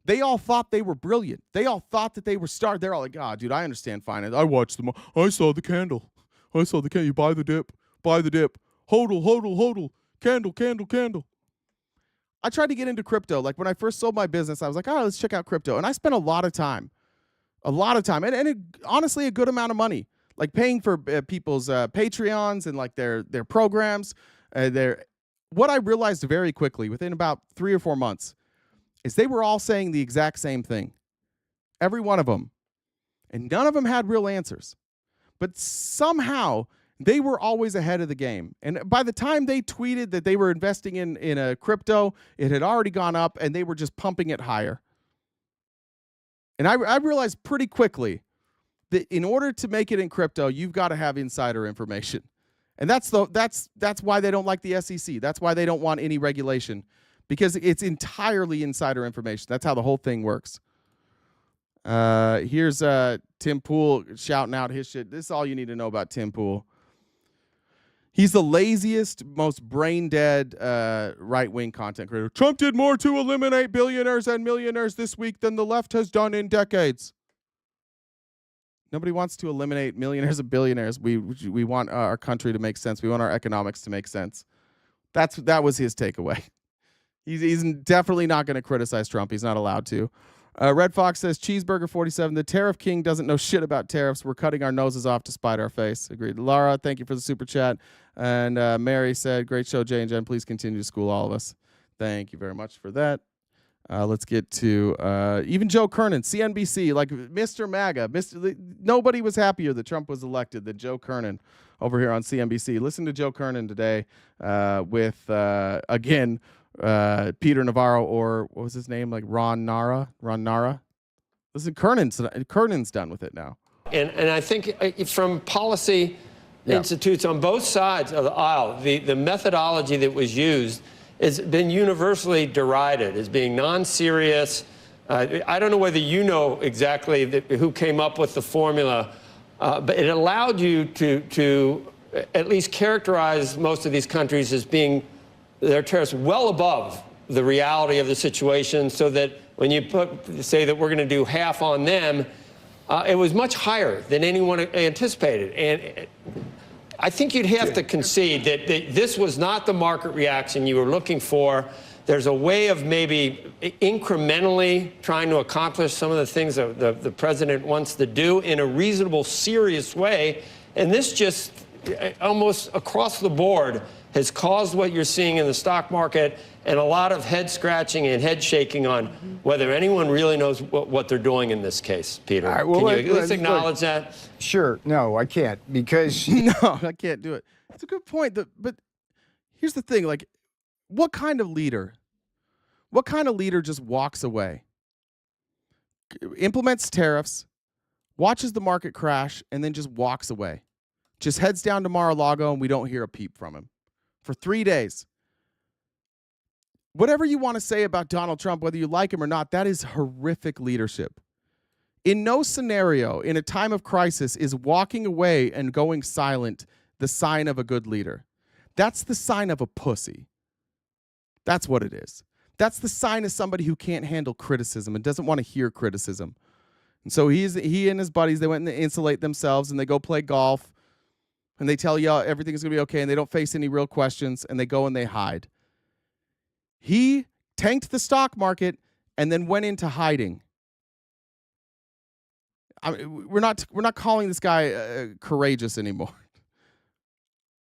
They all thought they were brilliant. They all thought that they were smart. They're all like, oh, dude, I understand finance. I watched them. I saw the candle. I saw the candle. You buy the dip. Buy the dip. Hodl, hodl, hodl. Candle, candle, candle. I tried to get into crypto. Like when I first sold my business, I was like, all right, let's check out crypto. And I spent a lot of time. Honestly, a good amount of money. Like paying for people's Patreons and like their programs. What I realized very quickly within about 3 or 4 months is they were all saying the exact same thing. Every one of them. And none of them had real answers. But somehow they were always ahead of the game. And by the time they tweeted that they were investing in a crypto, it had already gone up and they were just pumping it higher. And I realized pretty quickly that in order to make it in crypto, you've got to have insider information. And that's why they don't like the SEC. That's why they don't want any regulation, because it's entirely insider information. That's how the whole thing works. Here's Tim Pool shouting out his shit. This is all you need to know about Tim Pool. He's the laziest, most brain-dead right-wing content creator. Trump did more to eliminate billionaires and millionaires this week than the left has done in decades. Nobody wants to eliminate millionaires and billionaires. We want our country to make sense. We want our economics to make sense. That was his takeaway. He's definitely not going to criticize Trump. He's not allowed to. Red Fox says, Cheeseburger 47, the tariff king doesn't know shit about tariffs. We're cutting our noses off to spite our face. Agreed. Laura, thank you for the super chat. And Mary said, great show, Jay and Jen. Please continue to school all of us. Thank you very much for that. Let's get to even Joe Kernan, CNBC, like Mr. MAGA. Nobody was happier that Trump was elected than Joe Kernan over here on CNBC. Listen to Joe Kernan today with, again, Peter Navarro, or what was his name? Like Ron Vara. Listen, Kernan's done with it now. And I think from policy institutes on both sides of the aisle, the methodology that was used has been universally derided as being non-serious, I don't know whether you know exactly who came up with the formula, but it allowed you to at least characterize most of these countries as being their tariffs well above the reality of the situation, so that when you say that we're going to do half on them, it was much higher than anyone anticipated. And I think you'd have to concede that this was not the market reaction you were looking for. There's a way of maybe incrementally trying to accomplish some of the things that the president wants to do in a reasonable, serious way. And this just almost across the board has caused what you're seeing in the stock market and a lot of head scratching and head shaking on whether anyone really knows what they're doing in this case, Peter. All right, well, Can you at least acknowledge that? Sure. No, I can't, because no, I can't do it. It's a good point. But here's the thing, like, what kind of leader just walks away, implements tariffs, watches the market crash, and then just walks away? Just heads down to Mar-a-Lago and we don't hear a peep from him for 3 days. Whatever you want to say about Donald Trump, whether you like him or not, that is horrific leadership. In no scenario, in a time of crisis, is walking away and going silent the sign of a good leader. That's the sign of a pussy. That's what it is. That's the sign of somebody who can't handle criticism and doesn't want to hear criticism. And so he and his buddies, they went and they insulate themselves and they go play golf and they tell you everything's going to be okay and they don't face any real questions and they go and they hide. He tanked the stock market and then went into hiding. I mean, we're not calling this guy courageous anymore.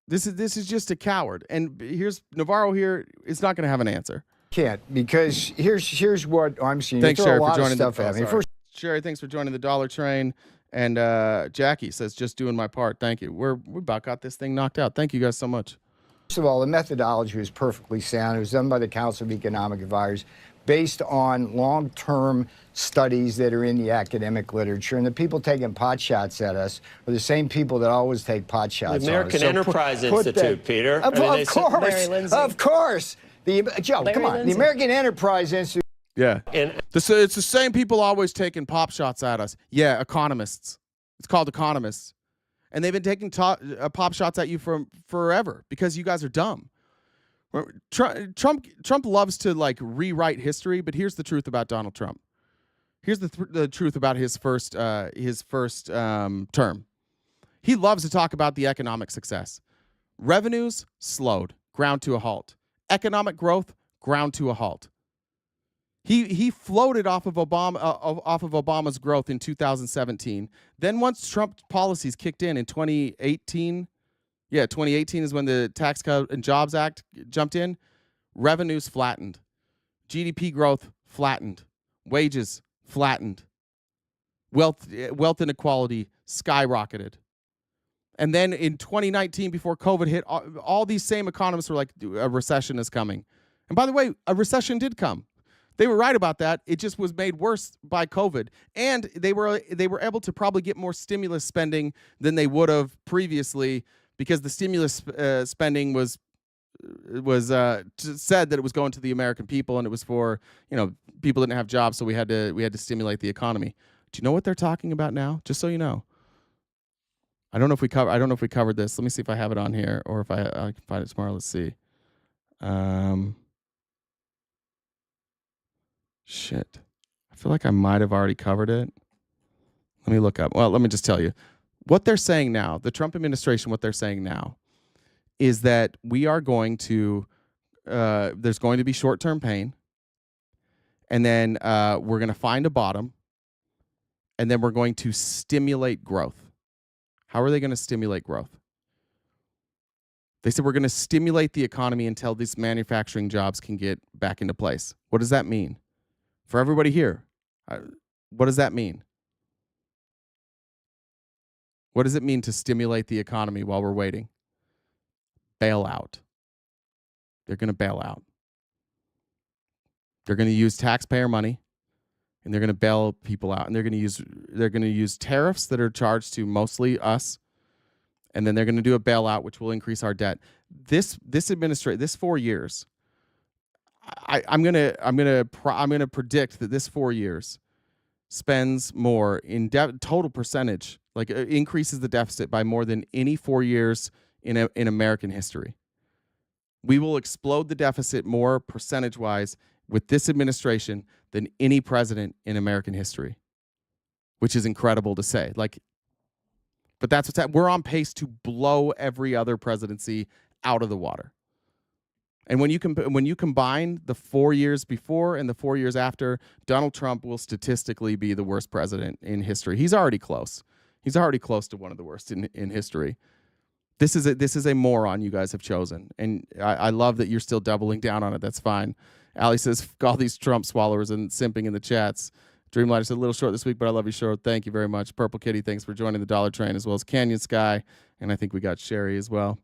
This is just a coward. And here's Navarro here is not going to have an answer. Can't, because here's what I'm seeing. Thanks, Sherry, for joining Sherry, thanks for joining the Dollar Train. And Jackie says, just doing my part. Thank you. We about got this thing knocked out. Thank you guys so much. First of all, the methodology was perfectly sound. It was done by the Council of Economic Advisors based on long-term studies that are in the academic literature. And the people taking pot shots at us are the same people that always take pot shots the American at us. Enterprise Institute, Peter. Of course. Joe, come on. The American Enterprise Institute. Yeah. It's the same people always taking pop shots at us. Yeah, economists. It's called economists. And they've been taking pop shots at you from forever because you guys are dumb. Trump loves to like rewrite history, but here's the truth about Donald Trump. Here's the truth about his first term. He loves to talk about the economic success. Revenues slowed, ground to a halt. Economic growth, ground to a halt. He floated off of Obama's growth in 2017. Then once Trump's policies kicked in 2018, 2018 is when the Tax Cut and Jobs Act jumped in. Revenues flattened. GDP growth flattened. Wages flattened. Wealth inequality skyrocketed. And then in 2019, before COVID hit, all these same economists were like, a recession is coming. And by the way, a recession did come. They were right about that. It just was made worse by COVID. And they were able to probably get more stimulus spending than they would have previously because the stimulus spending was said that it was going to the American people and it was for, people didn't have jobs, so we had to stimulate the economy. Do you know what they're talking about now? Just so you know. I don't know if we covered this. Let me see if I have it on here or if I can find it tomorrow. Let's see. Shit. I feel like I might have already covered it. Let me look up. Well, let me just tell you. What they're saying now, the Trump administration, what they're saying now is that we are going to, there's going to be short-term pain, and then we're going to find a bottom, and then we're going to stimulate growth. How are they going to stimulate growth? They said we're going to stimulate the economy until these manufacturing jobs can get back into place. What does that mean? For everybody here, what does that mean? What does it mean to stimulate the economy while we're waiting? Bail out. They're going to bail out. They're going to use taxpayer money, and they're going to bail people out. And they're going to use tariffs that are charged to mostly us, and then they're going to do a bailout, which will increase our debt. This 4 years, I'm gonna predict that this 4 years spends more in total percentage, like increases the deficit by more than any 4 years in American history. We will explode the deficit more percentage-wise with this administration than any president in American history, which is incredible to say. Like, but that's what's happening. We're on pace to blow every other presidency out of the water. And when you combine the 4 years before and the 4 years after, Donald Trump will statistically be the worst president in history. He's already close. He's already close to one of the worst in history. This is a moron you guys have chosen, and I love that you're still doubling down on it. That's fine. Allie says, all these Trump swallowers and simping in the chats. Dreamlighter said, a little short this week, but I love you, short. Thank you very much. Purple Kitty, thanks for joining the Dollar Train, as well as Canyon Sky, and I think we got Sherry as well.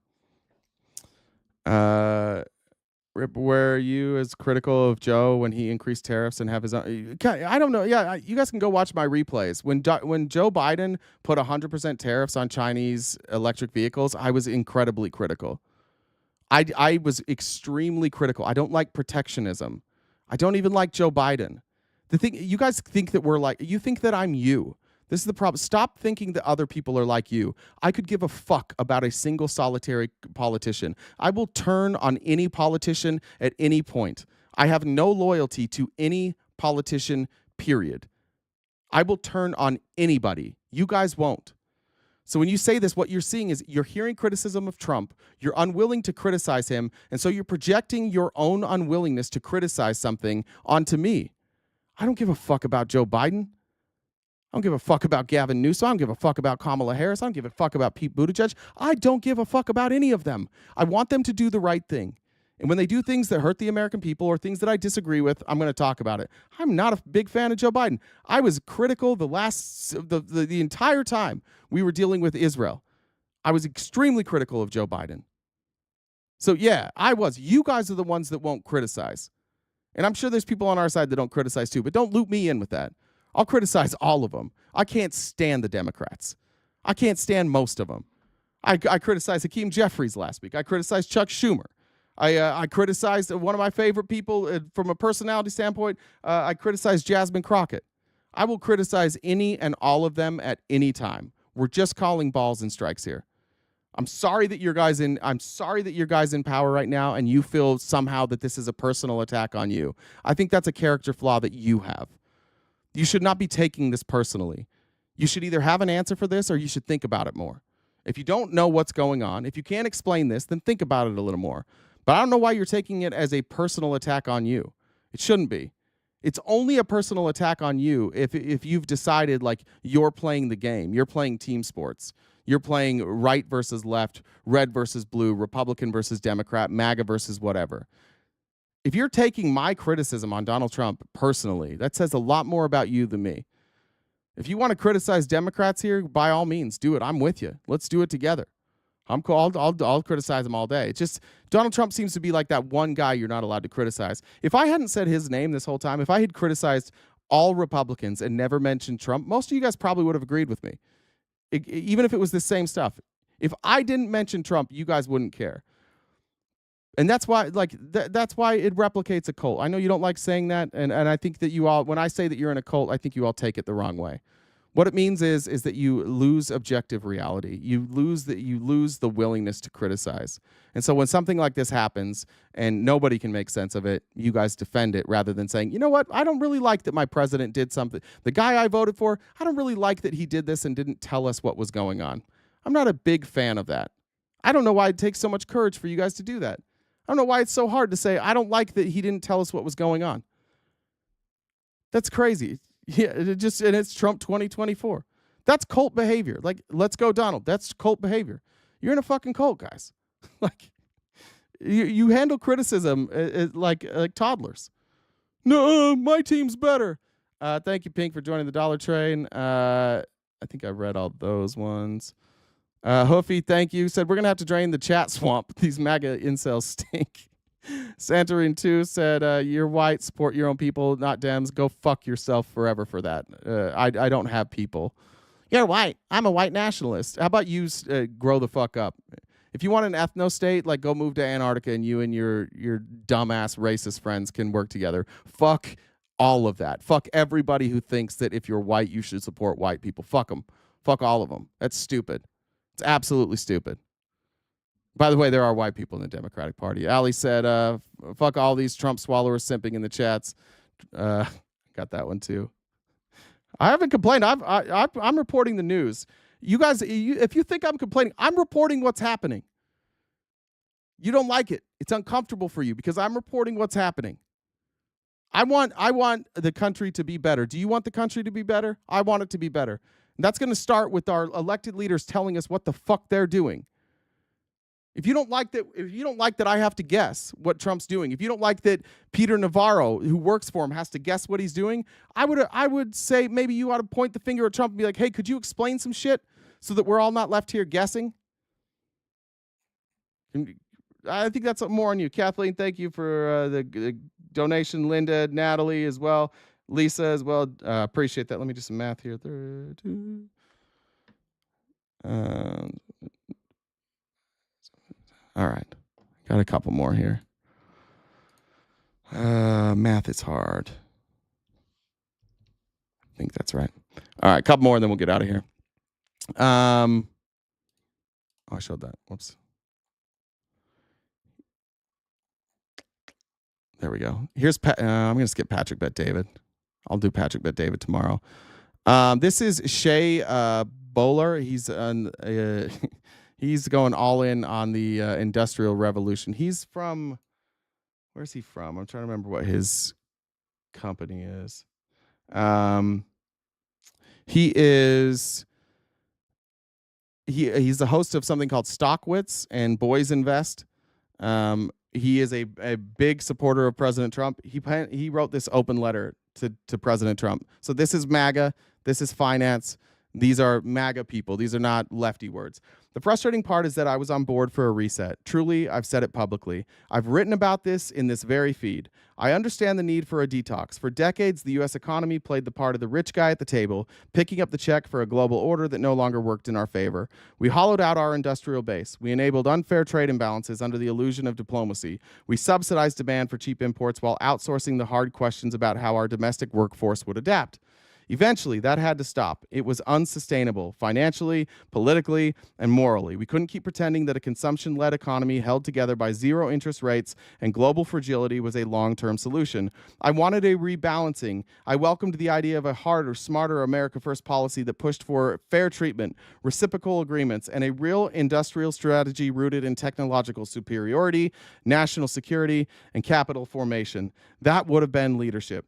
Rip, were you as critical of Joe when he increased tariffs and have his own? I don't know. Yeah, you guys can go watch my replays. When Joe Biden put 100% tariffs on Chinese electric vehicles, I was incredibly critical. I was extremely critical. I don't like protectionism. I don't even like Joe Biden. The thing, you guys think that you think that I'm you. This is the problem. Stop thinking that other people are like you. I could give a fuck about a single solitary politician. I will turn on any politician at any point. I have no loyalty to any politician, period. I will turn on anybody. You guys won't. So when you say this, what you're seeing is you're hearing criticism of Trump. You're unwilling to criticize him. And so you're projecting your own unwillingness to criticize something onto me. I don't give a fuck about Joe Biden. I don't give a fuck about Gavin Newsom. I don't give a fuck about Kamala Harris. I don't give a fuck about Pete Buttigieg. I don't give a fuck about any of them. I want them to do the right thing. And when they do things that hurt the American people or things that I disagree with, I'm going to talk about it. I'm not a big fan of Joe Biden. I was critical the entire time we were dealing with Israel. I was extremely critical of Joe Biden. So yeah, I was. You guys are the ones that won't criticize. And I'm sure there's people on our side that don't criticize too, but don't loop me in with that. I'll criticize all of them. I can't stand the Democrats. I can't stand most of them. I criticized Hakeem Jeffries last week. I criticized Chuck Schumer. I criticized one of my favorite people from a personality standpoint. I criticized Jasmine Crockett. I will criticize any and all of them at any time. We're just calling balls and strikes here. I'm sorry that you're guys in power right now and you feel somehow that this is a personal attack on you. I think that's a character flaw that you have. You should not be taking this personally. You should either have an answer for this or you should think about it more. If you don't know what's going on, if you can't explain this, then think about it a little more. But I don't know why you're taking it as a personal attack on you. It shouldn't be. It's only a personal attack on you if you've decided like you're playing the game. You're playing team sports. You're playing right versus left, red versus blue, Republican versus Democrat, MAGA versus whatever. If you're taking my criticism on Donald Trump personally, that says a lot more about you than me. If you want to criticize Democrats here, by all means, do it. I'm with you. Let's do it together. I'm cool. I'll criticize him all day. It's just Donald Trump seems to be like that one guy you're not allowed to criticize. If I hadn't said his name this whole time, if I had criticized all Republicans and never mentioned Trump, most of you guys probably would have agreed with me. Even if it was the same stuff. If I didn't mention Trump, you guys wouldn't care. And that's why, that's why it replicates a cult. I know you don't like saying that, and I think that you all, when I say that you're in a cult, I think you all take it the wrong way. What it means is that you lose objective reality. You lose the willingness to criticize. And so when something like this happens and nobody can make sense of it, you guys defend it rather than saying, you know what, I don't really like that my president did something. The guy I voted for, I don't really like that he did this and didn't tell us what was going on. I'm not a big fan of that. I don't know why it takes so much courage for you guys to do that. I don't know why it's so hard to say, I don't like that he didn't tell us what was going on. That's crazy. Yeah, and it's Trump 2024. That's cult behavior. Like, let's go, Donald. That's cult behavior. You're in a fucking cult, guys. Like, you handle criticism like toddlers. No, my team's better. Thank you, Pink, for joining the Dollar Train. I think I read all those ones. Hoofy, thank you. Said, we're going to have to drain the chat swamp. These MAGA incels stink. Santorin 2 said, you're white, support your own people, not Dems. Go fuck yourself forever for that. I don't have people. You're white. I'm a white nationalist. How about you grow the fuck up? If you want an ethnostate, like go move to Antarctica and you and your dumbass racist friends can work together. Fuck all of that. Fuck everybody who thinks that if you're white, you should support white people. Fuck them. Fuck all of them. That's stupid. It's absolutely stupid. By the way, there are white people in the Democratic Party. Ali said, fuck all these Trump swallowers simping in the chats. Got that one too. I haven't complained. I'm reporting the news. You guys, if you think I'm complaining, I'm reporting what's happening. You don't like it. It's uncomfortable for you because I'm reporting what's happening. I want the country to be better. Do you want the country to be better? I want it to be better. And that's going to start with our elected leaders telling us what the fuck they're doing. If you don't like that I have to guess what Trump's doing, if you don't like that Peter Navarro, who works for him, has to guess what he's doing, I would say maybe you ought to point the finger at Trump and be like, hey, could you explain some shit so that we're all not left here guessing? I think that's more on you. Kathleen, thank you for the donation. Linda, Natalie as well. Lisa as well. Appreciate that. Let me do some math here. All right. Got a couple more here. Math is hard. I think that's right. All right, a couple more and then we'll get out of here. I showed that. Whoops. There we go. Here's I'm going to skip Patrick Bet David. I'll do Patrick Bet David tomorrow. This is Shea Bowler. He's on he's going all in on the Industrial Revolution. He's from, where's he from? I'm trying to remember what his company is. He's the host of something called Stockwits and Boys Invest. He is a big supporter of President Trump. He wrote this open letter to President Trump. So this is MAGA. This is finance. These are MAGA people. These are not lefty words. The frustrating part is that I was on board for a reset. Truly, I've said it publicly. I've written about this in this very feed. I understand the need for a detox. For decades, the U.S. economy played the part of the rich guy at the table, picking up the check for a global order that no longer worked in our favor. We hollowed out our industrial base. We enabled unfair trade imbalances under the illusion of diplomacy. We subsidized demand for cheap imports while outsourcing the hard questions about how our domestic workforce would adapt. Eventually, that had to stop. It was unsustainable, financially, politically, and morally. We couldn't keep pretending that a consumption-led economy held together by zero interest rates and global fragility was a long-term solution. I wanted a rebalancing. I welcomed the idea of a harder, smarter America First policy that pushed for fair treatment, reciprocal agreements, and a real industrial strategy rooted in technological superiority, national security, and capital formation. That would have been leadership.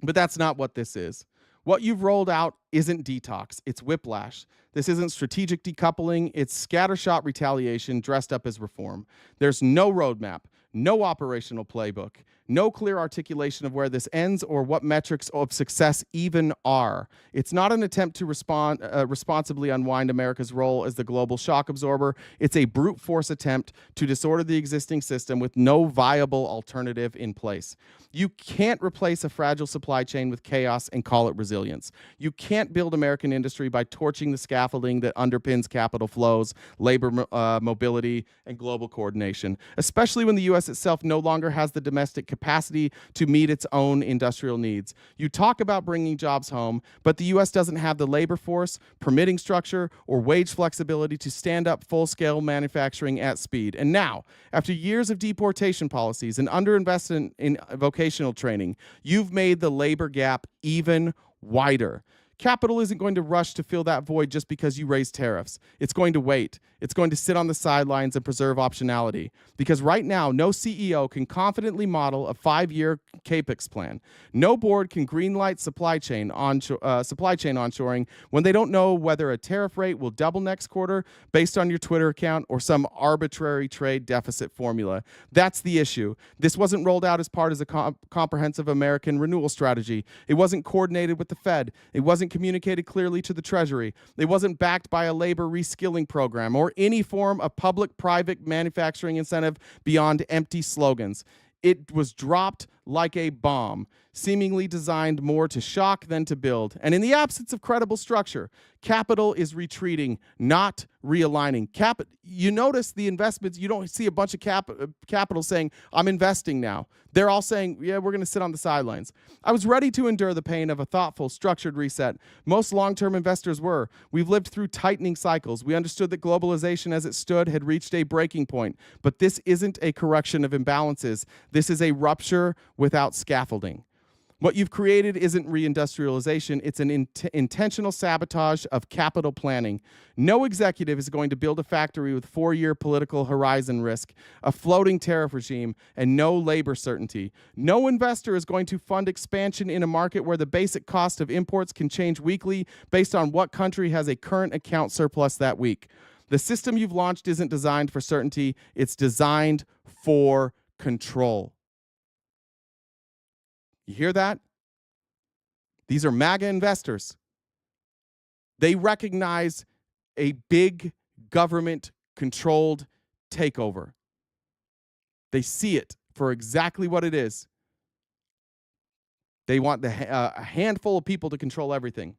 But that's not what this is. What you've rolled out isn't detox, it's whiplash. This isn't strategic decoupling, it's scattershot retaliation dressed up as reform. There's no roadmap, no operational playbook, no clear articulation of where this ends or what metrics of success even are. It's not an attempt to responsibly unwind America's role as the global shock absorber. It's a brute force attempt to disorder the existing system with no viable alternative in place. You can't replace a fragile supply chain with chaos and call it resilience. You can't build American industry by torching the scaffolding that underpins capital flows, labor mobility, and global coordination, especially when the U.S. itself no longer has the domestic capacity to meet its own industrial needs. You talk about bringing jobs home, but the U.S. doesn't have the labor force, permitting structure, or wage flexibility to stand up full-scale manufacturing at speed. And now, after years of deportation policies and underinvestment in vocational training, you've made the labor gap even wider. Capital isn't going to rush to fill that void just because you raise tariffs. It's going to wait. It's going to sit on the sidelines and preserve optionality. Because right now, no CEO can confidently model a 5-year CAPEX plan. No board can greenlight supply chain onshoring when they don't know whether a tariff rate will double next quarter based on your Twitter account or some arbitrary trade deficit formula. That's the issue. This wasn't rolled out as part of a comprehensive American renewal strategy. It wasn't coordinated with the Fed. It wasn't communicated clearly to the Treasury. It wasn't backed by a labor reskilling program or any form of public-private manufacturing incentive beyond empty slogans. It was dropped like a bomb, seemingly designed more to shock than to build. And in the absence of credible structure, capital is retreating, not realigning. You notice the investments, you don't see a bunch of capital saying, I'm investing now. They're all saying, yeah, we're going to sit on the sidelines. I was ready to endure the pain of a thoughtful, structured reset. Most long-term investors were. We've lived through tightening cycles. We understood that globalization as it stood had reached a breaking point. But this isn't a correction of imbalances. This is a rupture without scaffolding. What you've created isn't reindustrialization. It's an intentional sabotage of capital planning. No executive is going to build a factory with 4-year political horizon risk, a floating tariff regime, and no labor certainty. No investor is going to fund expansion in a market where the basic cost of imports can change weekly based on what country has a current account surplus that week. The system you've launched isn't designed for certainty. It's designed for control. You hear that? These are MAGA investors. They recognize a big government-controlled takeover. They see it for exactly what it is. They want a handful of people to control everything.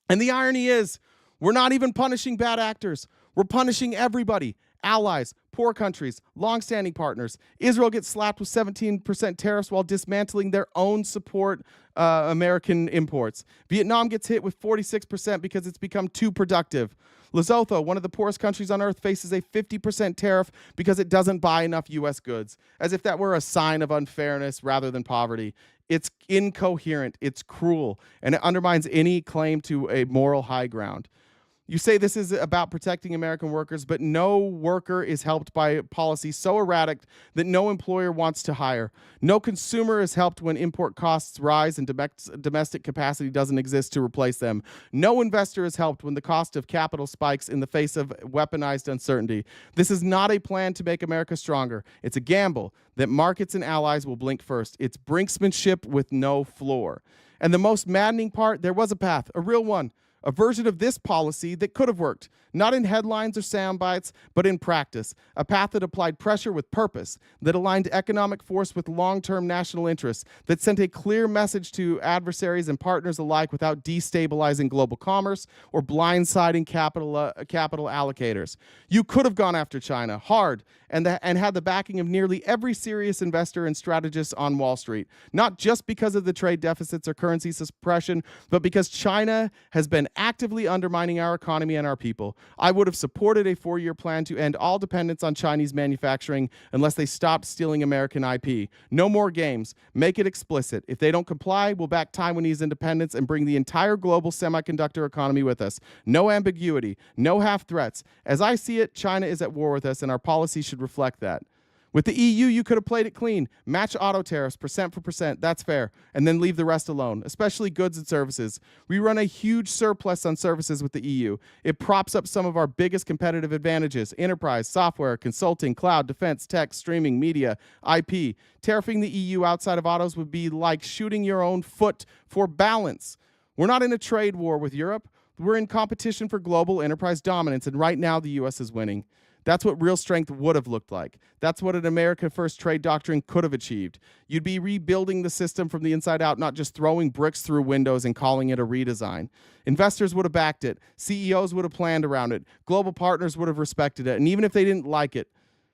And the irony is, we're not even punishing bad actors. We're punishing everybody. Allies, poor countries, long-standing partners. Israel gets slapped with 17% tariffs while dismantling their own support American imports. Vietnam gets hit with 46% because it's become too productive. Lesotho, one of the poorest countries on earth, faces a 50% tariff because it doesn't buy enough U.S. goods, as if that were a sign of unfairness rather than poverty. It's incoherent, it's cruel, and it undermines any claim to a moral high ground. You say this is about protecting American workers, but no worker is helped by policy so erratic that no employer wants to hire. No consumer is helped when import costs rise and domestic capacity doesn't exist to replace them. No investor is helped when the cost of capital spikes in the face of weaponized uncertainty. This is not a plan to make America stronger. It's a gamble that markets and allies will blink first. It's brinksmanship with no floor. And the most maddening part, there was a path, a real one. A version of this policy that could have worked, not in headlines or sound bites, but in practice. A path that applied pressure with purpose, that aligned economic force with long-term national interests, that sent a clear message to adversaries and partners alike without destabilizing global commerce or blindsiding capital allocators. You could have gone after China hard and had the backing of nearly every serious investor and strategist on Wall Street, not just because of the trade deficits or currency suppression, but because China has been actively undermining our economy and our people. I would have supported a 4-year plan to end all dependence on Chinese manufacturing unless they stopped stealing American IP. No more games. Make it explicit. If they don't comply, we'll back Taiwanese independence and bring the entire global semiconductor economy with us. No ambiguity. No half threats. As I see it, China is at war with us, and our policy should reflect that. With the EU, you could have played it clean. Match auto tariffs, percent for percent, that's fair. And then leave the rest alone, especially goods and services. We run a huge surplus on services with the EU. It props up some of our biggest competitive advantages: enterprise, software, consulting, cloud, defense, tech, streaming, media, IP. Tariffing the EU outside of autos would be like shooting your own foot for balance. We're not in a trade war with Europe. We're in competition for global enterprise dominance, and right now the U.S. is winning. That's what real strength would have looked like. That's what an America First trade doctrine could have achieved. You'd be rebuilding the system from the inside out, not just throwing bricks through windows and calling it a redesign. Investors would have backed it. CEOs would have planned around it. Global partners would have respected it. And even if they didn't like it,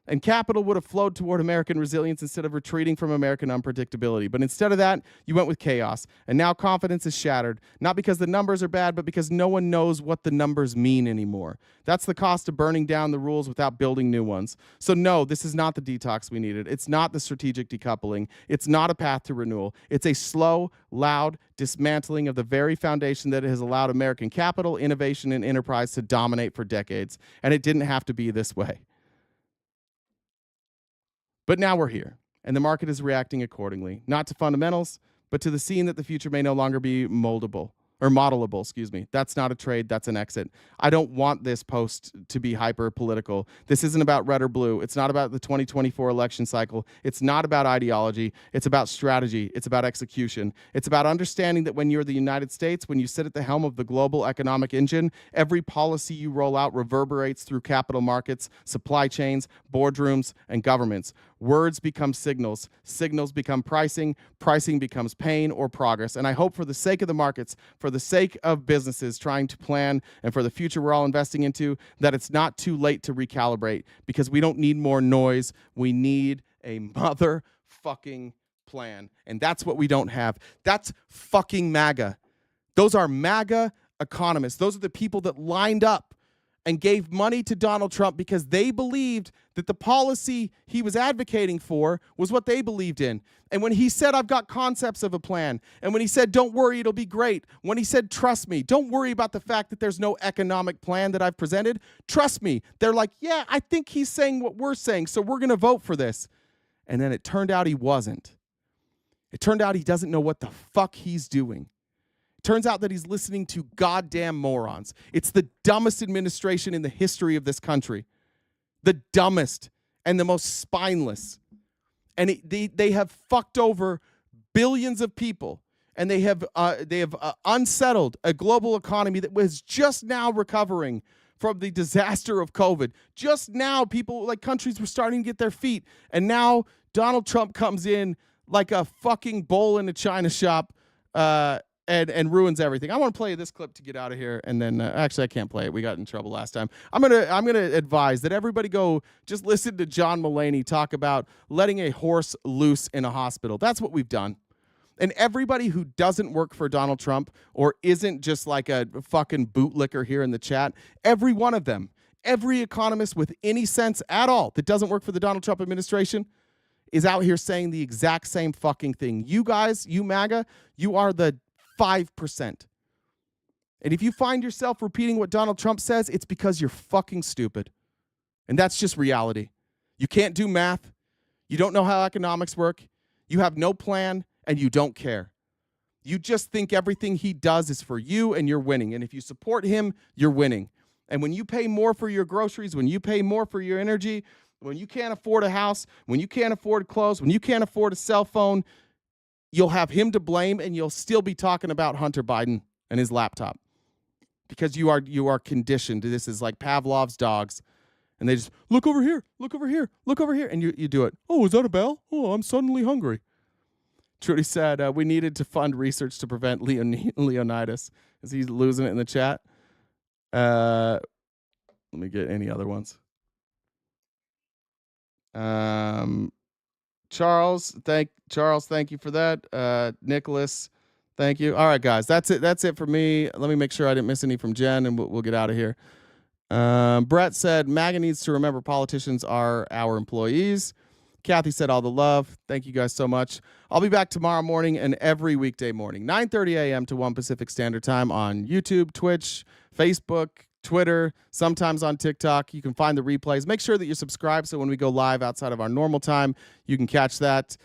and capital would have flowed toward American resilience instead of retreating from American unpredictability. But instead of that, you went with chaos. And now confidence is shattered, not because the numbers are bad, but because no one knows what the numbers mean anymore. That's the cost of burning down the rules without building new ones. So no, this is not the detox we needed. It's not the strategic decoupling. It's not a path to renewal. It's a slow, loud dismantling of the very foundation that has allowed American capital, innovation, and enterprise to dominate for decades. And it didn't have to be this way. But now we're here, and the market is reacting accordingly, not to fundamentals, but to the scene that the future may no longer be moldable. or modelable, excuse me. That's not a trade, that's an exit. I don't want this post to be hyper political. This isn't about red or blue. It's not about the 2024 election cycle. It's not about ideology. It's about strategy. It's about execution. It's about understanding that when you're the United States, when you sit at the helm of the global economic engine, every policy you roll out reverberates through capital markets, supply chains, boardrooms, and governments. Words become signals. Signals become pricing. Pricing becomes pain or progress. And I hope for the sake of the markets, for the sake of businesses trying to plan, and for the future we're all investing into, that it's not too late to recalibrate, because we don't need more noise. We need a motherfucking plan. And that's what we don't have. That's fucking MAGA. Those are MAGA economists. Those are the people that lined up and gave money to Donald Trump because they believed that the policy he was advocating for was what they believed in. And when he said, I've got concepts of a plan, and when he said, don't worry, it'll be great, when he said, trust me, don't worry about the fact that there's no economic plan that I've presented, trust me, they're like, yeah, I think he's saying what we're saying, so we're going to vote for this. And then it turned out he wasn't. It turned out he doesn't know what the fuck he's doing. Turns out that he's listening to goddamn morons. It's the dumbest administration in the history of this country. The dumbest and the most spineless. And they have fucked over billions of people. And they have unsettled a global economy that was just now recovering from the disaster of COVID. Just now, people, like countries, were starting to get their feet. And now Donald Trump comes in like a fucking bull in a china shop, and ruins everything. I want to play this clip to get out of here, and then actually I can't play it. We got in trouble last time. I'm gonna advise that everybody go just listen to John Mulaney talk about letting a horse loose in a hospital. That's what we've done. And everybody who doesn't work for Donald Trump or isn't just like a fucking bootlicker here in the chat, every one of them, every economist with any sense at all that doesn't work for the Donald Trump administration is out here saying the exact same fucking thing. You guys, you MAGA, you are the 5%. And if you find yourself repeating what Donald Trump says, it's because you're fucking stupid. And that's just reality. You can't do math. You don't know how economics work. You have no plan, and you don't care. You just think everything he does is for you, and you're winning. And if you support him, you're winning. And when you pay more for your groceries, when you pay more for your energy, when you can't afford a house, when you can't afford clothes, when you can't afford a cell phone, you'll have him to blame, and you'll still be talking about Hunter Biden and his laptop, because you are conditioned. This is like Pavlov's dogs, and they just look over here, look over here, look over here, and you do it. Oh, is that a bell? Oh, I'm suddenly hungry. Trudy said we needed to fund research to prevent Leonidas. Is he losing it in the chat? Let me get any other ones. Charles, thank you for that. Nicholas, thank you. All right, guys, that's it for me. Let me make sure I didn't miss any from Jen, and we'll get out of here. Brett said MAGA needs to remember politicians are our employees. Kathy said all the love. Thank you guys so much. I'll be back tomorrow morning and every weekday morning, 9:30 a.m. to 1 Pacific Standard Time on YouTube, Twitch, Facebook, Twitter, sometimes on TikTok. You can find the replays. Make sure that you're subscribed so when we go live outside of our normal time, you can catch that.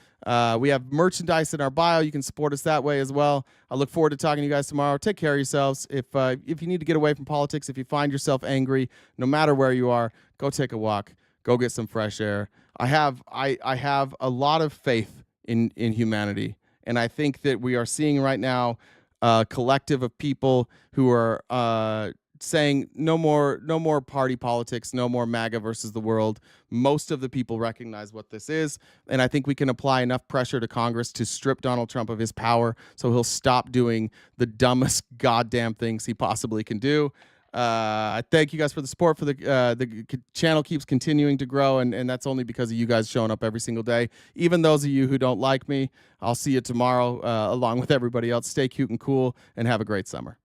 We have merchandise in our bio. You can support us that way as well. I look forward to talking to you guys tomorrow. Take care of yourselves. If you need to get away from politics, if you find yourself angry, no matter where you are, go take a walk. Go get some fresh air. I have a lot of faith in humanity, and I think that we are seeing right now a collective of people who are saying no more party politics, no more MAGA versus the world. Most of the people recognize what this is, and I think we can apply enough pressure to Congress to strip Donald Trump of his power so he'll stop doing the dumbest goddamn things he possibly can do. I thank you guys for the support. For the channel keeps continuing to grow, and that's only because of you guys showing up every single day. Even those of you who don't like me, I'll see you tomorrow along with everybody else. Stay cute and cool, and have a great summer.